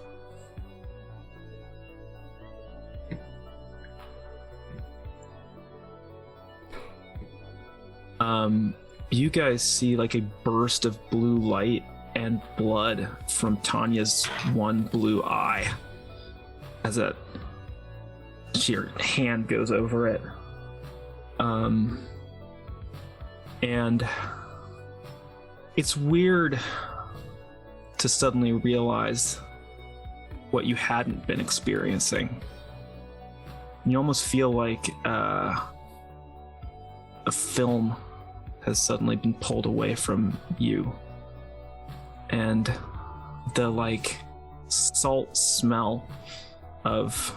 You guys see like a burst of blue light and blood from Tanya's one blue eye as her hand goes over it. And it's weird to suddenly realize what you hadn't been experiencing. You almost feel like a film has suddenly been pulled away from you, and the like salt smell of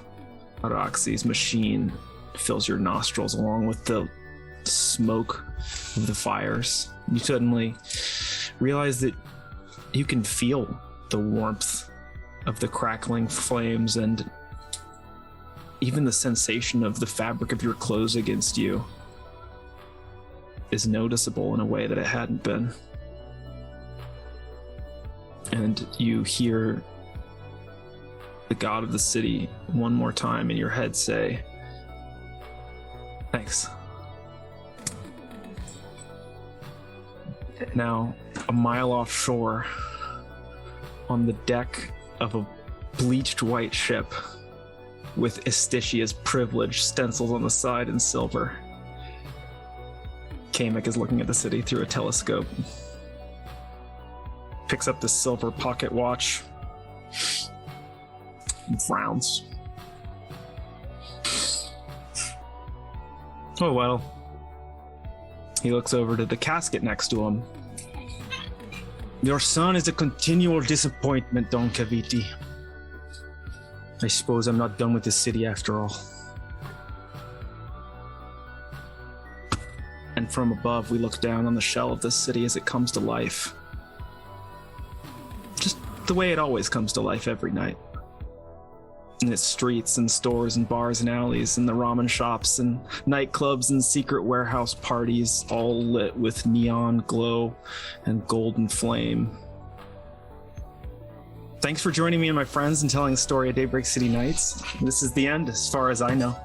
Araxi's machine fills your nostrils along with the smoke of the fires. You suddenly realize that you can feel the warmth of the crackling flames, and even the sensation of the fabric of your clothes against you is noticeable in a way that it hadn't been. And you hear the god of the city one more time in your head say, "Thanks." Now, a mile offshore, on the deck of a bleached white ship with Esticia's privilege stenciled on the side in silver, Kamek is looking at the city through a telescope. Picks up the silver pocket watch and frowns. Oh well. He looks over to the casket next to him. "Your son is a continual disappointment, Don Caviti. I suppose I'm not done with the city after all." And from above, we look down on the shell of this city as it comes to life. Just the way it always comes to life every night. In its streets and stores and bars and alleys and the ramen shops and nightclubs and secret warehouse parties, all lit with neon glow and golden flame. Thanks for joining me and my friends in telling the story of Daybreak City Nights. This is the end, as far as I know.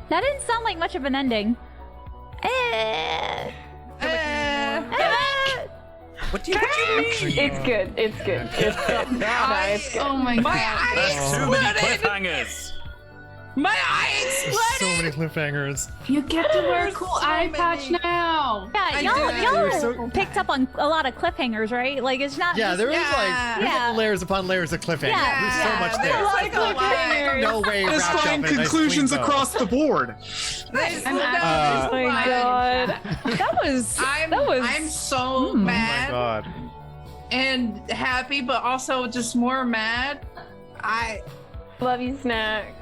That didn't sound like much of an ending. What do you mean? It's good. It's good. It's good. It's good. Oh my god. Too many cliffhangers. My eye exploded! So many cliffhangers. You get to wear a cool eye patch now. Yeah, y'all picked up on a lot of cliffhangers, right? Like, it's not. Yeah, just, there was Yeah. like layers upon layers of cliffhangers. Yeah. There's so much There's there. like a lot. No way. wrapped up Satisfying in a nice conclusions clean bow. across the board. Oh my god. That was. I'm so Oh my mad god. and happy, but also just more mad. Love you, Snack.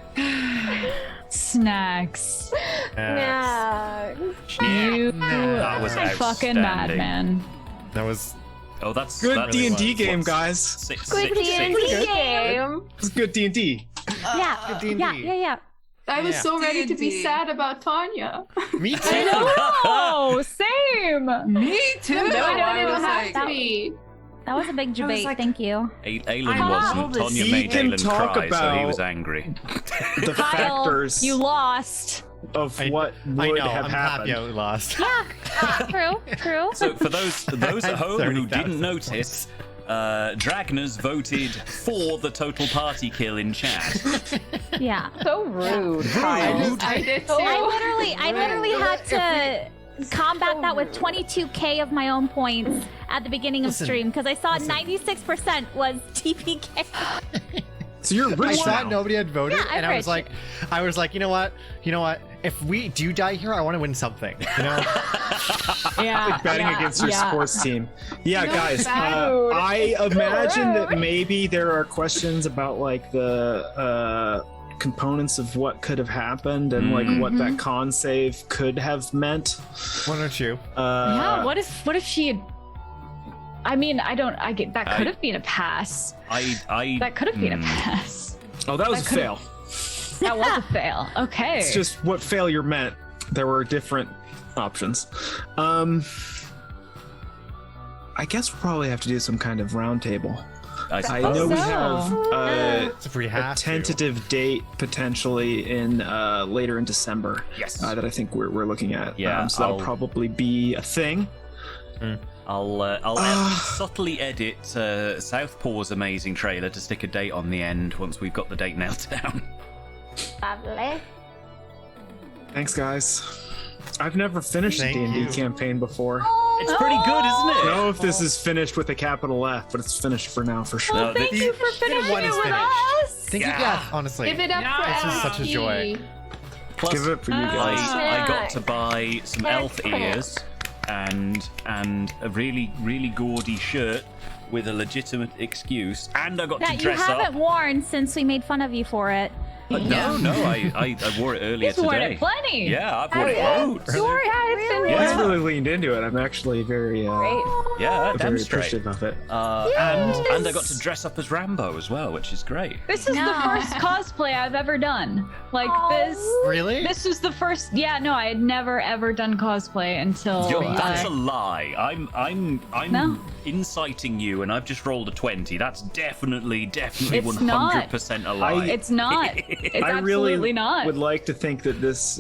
Snacks. Snack. You That was fucking outstanding. madman. That was Oh, that's Good that's D&D game, what's guys. Good D&D game. It's good D&D. Yeah. D&D. Yeah. I was Yeah. so ready to be D&D. sad about Tanya. Me too. Oh, same. Me too. No, I it was don't have like, to be. That was a big debate. like- Thank you. Aelin I wasn't. love this. Tonya He made can Aelin talk cry, so he about- was angry. The Kyle, factors you lost. of what I would know. have I'm happened. happy I lost. True. So for those at home who 30,000 didn't notice, Dragners voted for the total party kill in chat. Yeah. So rude, Kyle. I did too. I literally had to combat that with 22k of my own points at the beginning of Listen, stream because I saw 96% was TPK. So you're I rich thought now. nobody had voted, Yeah, I'm and I was rich. like, you know what? If we do die here, I want to win something. You know? Yeah. Betting against your sports team. Yeah, guys. I imagine that maybe there are questions about like the components of what could have happened and like what that con save could have meant. Why don't you? Yeah. What if she had? I mean, I get that could have been a pass. That could have been a pass. Oh, that was a fail. That was a fail. Okay. It's just what failure meant. There were different options. I guess we'll probably have to do some kind of round table. I know we have If we a have to. tentative date potentially in later in December. Yes. That I think we're looking at. Yeah, so that'll I'll- probably be a thing. I'll subtly edit Southpaw's amazing trailer to stick a date on the end once we've got the date nailed down. Lovely. Thanks, guys. I've never finished a Thank D&D you. campaign before. It's pretty good, isn't I it? don't know if this is finished with a capital F, but it's finished for now for sure. No, Thank you for finishing one it is with finished. us. Thank you, yeah, honestly. Give it up for This is such a joy. Plus, Give it up for you guys. I got to buy some elf ears and a really gaudy shirt with a legitimate excuse, and I got to That you dress haven't up. worn since we made fun of you for it. No, I wore it earlier He's worn today. it plenty. Yeah, I've worn it loads. You already had it been He's Yeah. really leaned into it. I'm actually very, great. Yeah, damn very straight. appreciative of it. And I got to dress up as Rambo as well, which is great. This is the No. first cosplay I've ever done. Like Really? This was the first. Yeah, no, I had never ever done cosplay until. That's a lie. I'm No. inciting you, and I've just rolled a 20. That's definitely It's 100% a lie. It's not. It's I really absolutely not. would like to think that this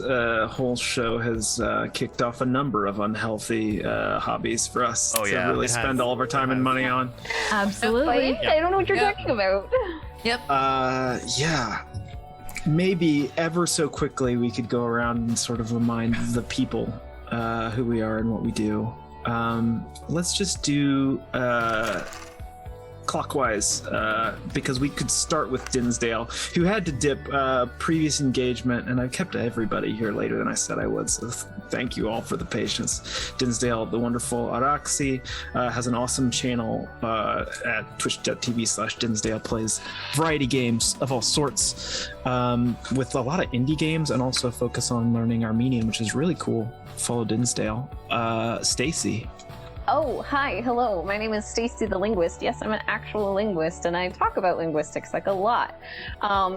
whole show has kicked off a number of unhealthy hobbies for us Oh, to yeah. really It spend has. all of our time and money on. Absolutely. I don't know what you're talking about. Yeah. Maybe ever so quickly we could go around and sort of remind the people who we are and what we do. Let's just do clockwise, because we could start with Dinsdale, who had to dip previous engagement, and I kept everybody here later than I said I would, so thank you all for the patience. Dinsdale, the wonderful Araxi, has an awesome channel at twitch.tv/Dinsdale, plays variety games of all sorts, with a lot of indie games, and also focus on learning Armenian, which is really cool. Follow Dinsdale. Stacy. Oh, hi, hello. My name is Stacy the Linguist. Yes, I'm an actual linguist, and I talk about linguistics like a lot.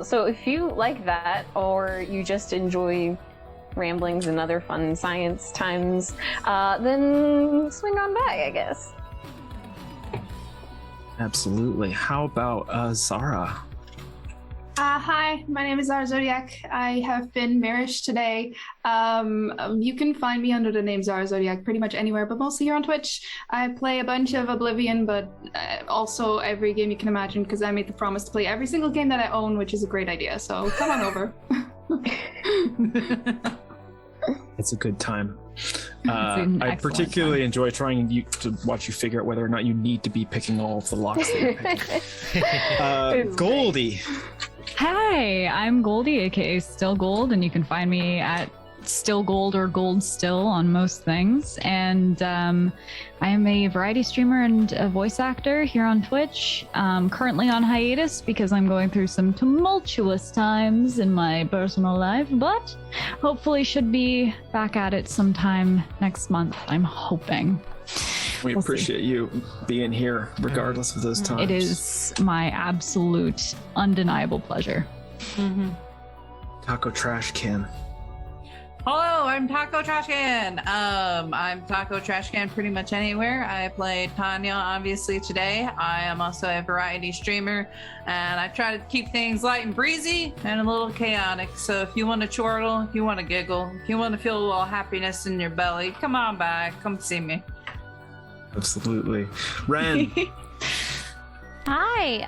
So if you like that, or you just enjoy ramblings and other fun science times, then swing on by, I guess. Absolutely. How about Zara? Hi, my name is Zara Zodiac. I have been Marish today. You can find me under the name Zara Zodiac pretty much anywhere, but mostly here on Twitch. I play a bunch of Oblivion, but also every game you can imagine, because I made the promise to play every single game that I own, which is a great idea. So come on over. It's a good time. an I excellent particularly enjoy trying to watch you figure out whether or not you need to be picking all of the locks that you're picking. Goldie. Hi, I'm Goldie, aka Still Gold, and you can find me at Still Gold or Gold Still on most things. And I am a variety streamer and a voice actor here on Twitch. Currently on hiatus because I'm going through some tumultuous times in my personal life, but hopefully should be back at it sometime next month, I'm hoping. We We'll see. appreciate you being here, regardless of those times. It is my absolute undeniable pleasure. Taco Trash Can. Hello, I'm Taco Trash Can. I'm Taco Trash Can pretty much anywhere. I played Tanya obviously today. I am also a variety streamer, and I try to keep things light and breezy and a little chaotic. So if you want to chortle, if you want to giggle, if you want to feel a little happiness in your belly, come on by, come see me. Absolutely. Ren. Hi,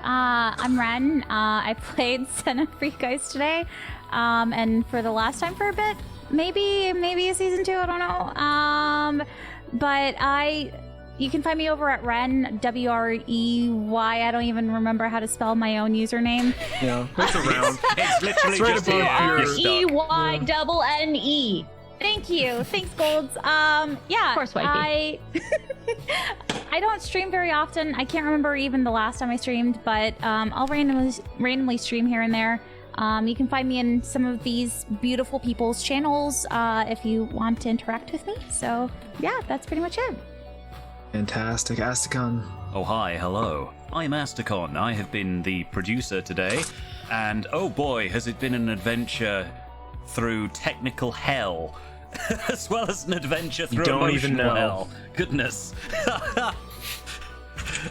I'm Ren. I played Senna for you guys today, and for the last time for a bit, maybe a season 2. I don't know. But you can find me over at Ren, WREY. I don't even remember how to spell my own username. Yeah, it's around. It's literally Right just above your REYNNE. Thank you. Thanks, Golds. Yeah. Of course, wifey. I don't stream very often. I can't remember even the last time I streamed, but I'll randomly stream here and there. You can find me in some of these beautiful people's channels if you want to interact with me. So yeah, that's pretty much it. Fantastic. Asticon. Oh, hi, hello. I'm Asticon. I have been the producer today, and oh boy, has it been an adventure through technical hell, as well as an adventure through don't even emotional know. hell. Goodness.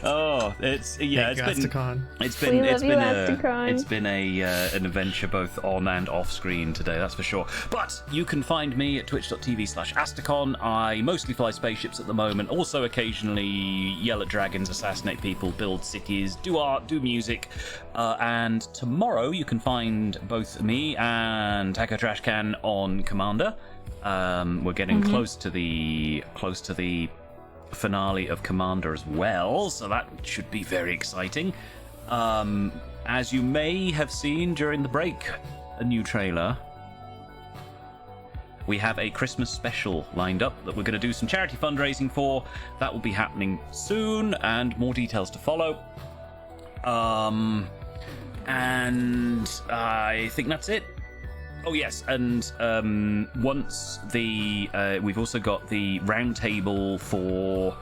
Oh, it's Thank you, Asticon. It's been an adventure both on and off screen today, that's for sure. But you can find me at twitch.tv/Asticon. I mostly fly spaceships at the moment, also occasionally yell at dragons, assassinate people, build cities, do art, do music. And tomorrow you can find both me and Taco Trash Can on Commander. We're getting close to the finale of Commander as well, so that should be very exciting. As you may have seen during the break, a new trailer. We have a Christmas special lined up that we're going to do some charity fundraising for. That will be happening soon, and more details to follow. And I think that's it. Oh yes, and once we've also got the roundtable for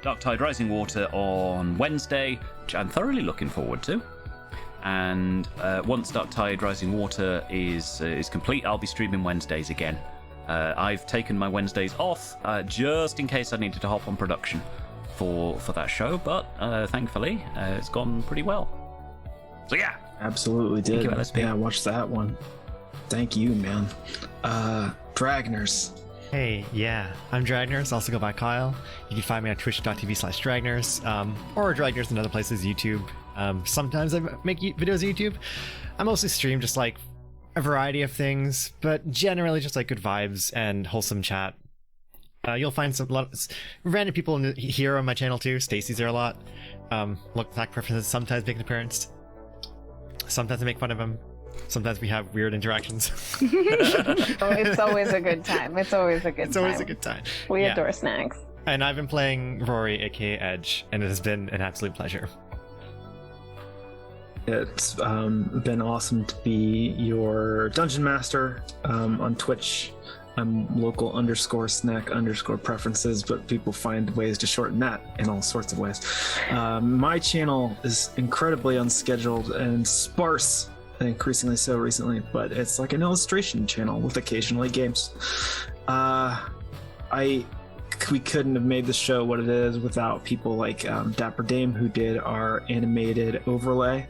Dark Tide Rising Water on Wednesday, which I'm thoroughly looking forward to. And once Dark Tide Rising Water is complete, I'll be streaming Wednesdays again. I've taken my Wednesdays off just in case I needed to hop on production for that show, but thankfully it's gone pretty well. So yeah, absolutely did. Thank you, LSP. Yeah, watch that one. Thank you, man. Dragners. Hey, yeah, I'm Dragners, also go by Kyle. You can find me on twitch.tv/Dragners, or Dragners in other places, YouTube. Sometimes I make videos on YouTube. I mostly stream just like a variety of things, but generally just like good vibes and wholesome chat. You'll find a lot of random people here on my channel too. Stacy's there a lot. Look, attack preferences sometimes make an appearance. Sometimes I make fun of him. Sometimes we have weird interactions. It's always a good time. It's always a good time. We adore snacks. And I've been playing Rory, aka Edge, and it has been an absolute pleasure. It's been awesome to be your dungeon master on Twitch. I'm local _snack _preferences, but people find ways to shorten that in all sorts of ways. My channel is incredibly unscheduled and sparse, increasingly so recently, but it's like an illustration channel with occasionally games. We couldn't have made the show what it is without people like Dapper Dame, who did our animated overlay,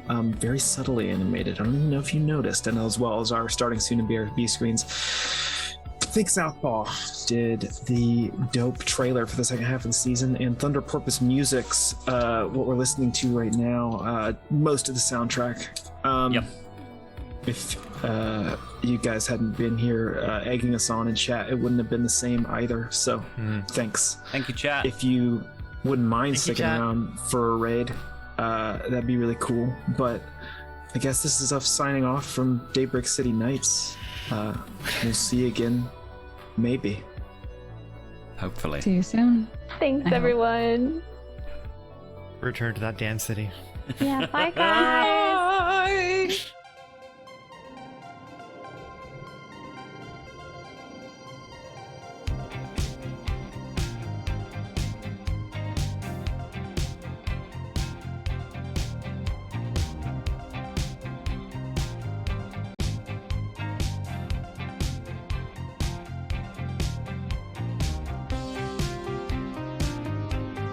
very subtly animated. I don't even know if you noticed, and as well as our starting soon to be RB screens. Think Southpaw did the dope trailer for the second half of the season, and Thunder Porpoise Music's what we're listening to right now, most of the soundtrack. Yep. If you guys hadn't been here egging us on in chat, it wouldn't have been the same either. So thanks. Thank you, chat. If you wouldn't mind sticking around for a raid, that'd be really cool. But I guess this is us signing off from Daybreak City Nights. We'll see you again, maybe. Hopefully. See you soon. Thanks, everyone. Return to that damn city. Yeah, bye guys.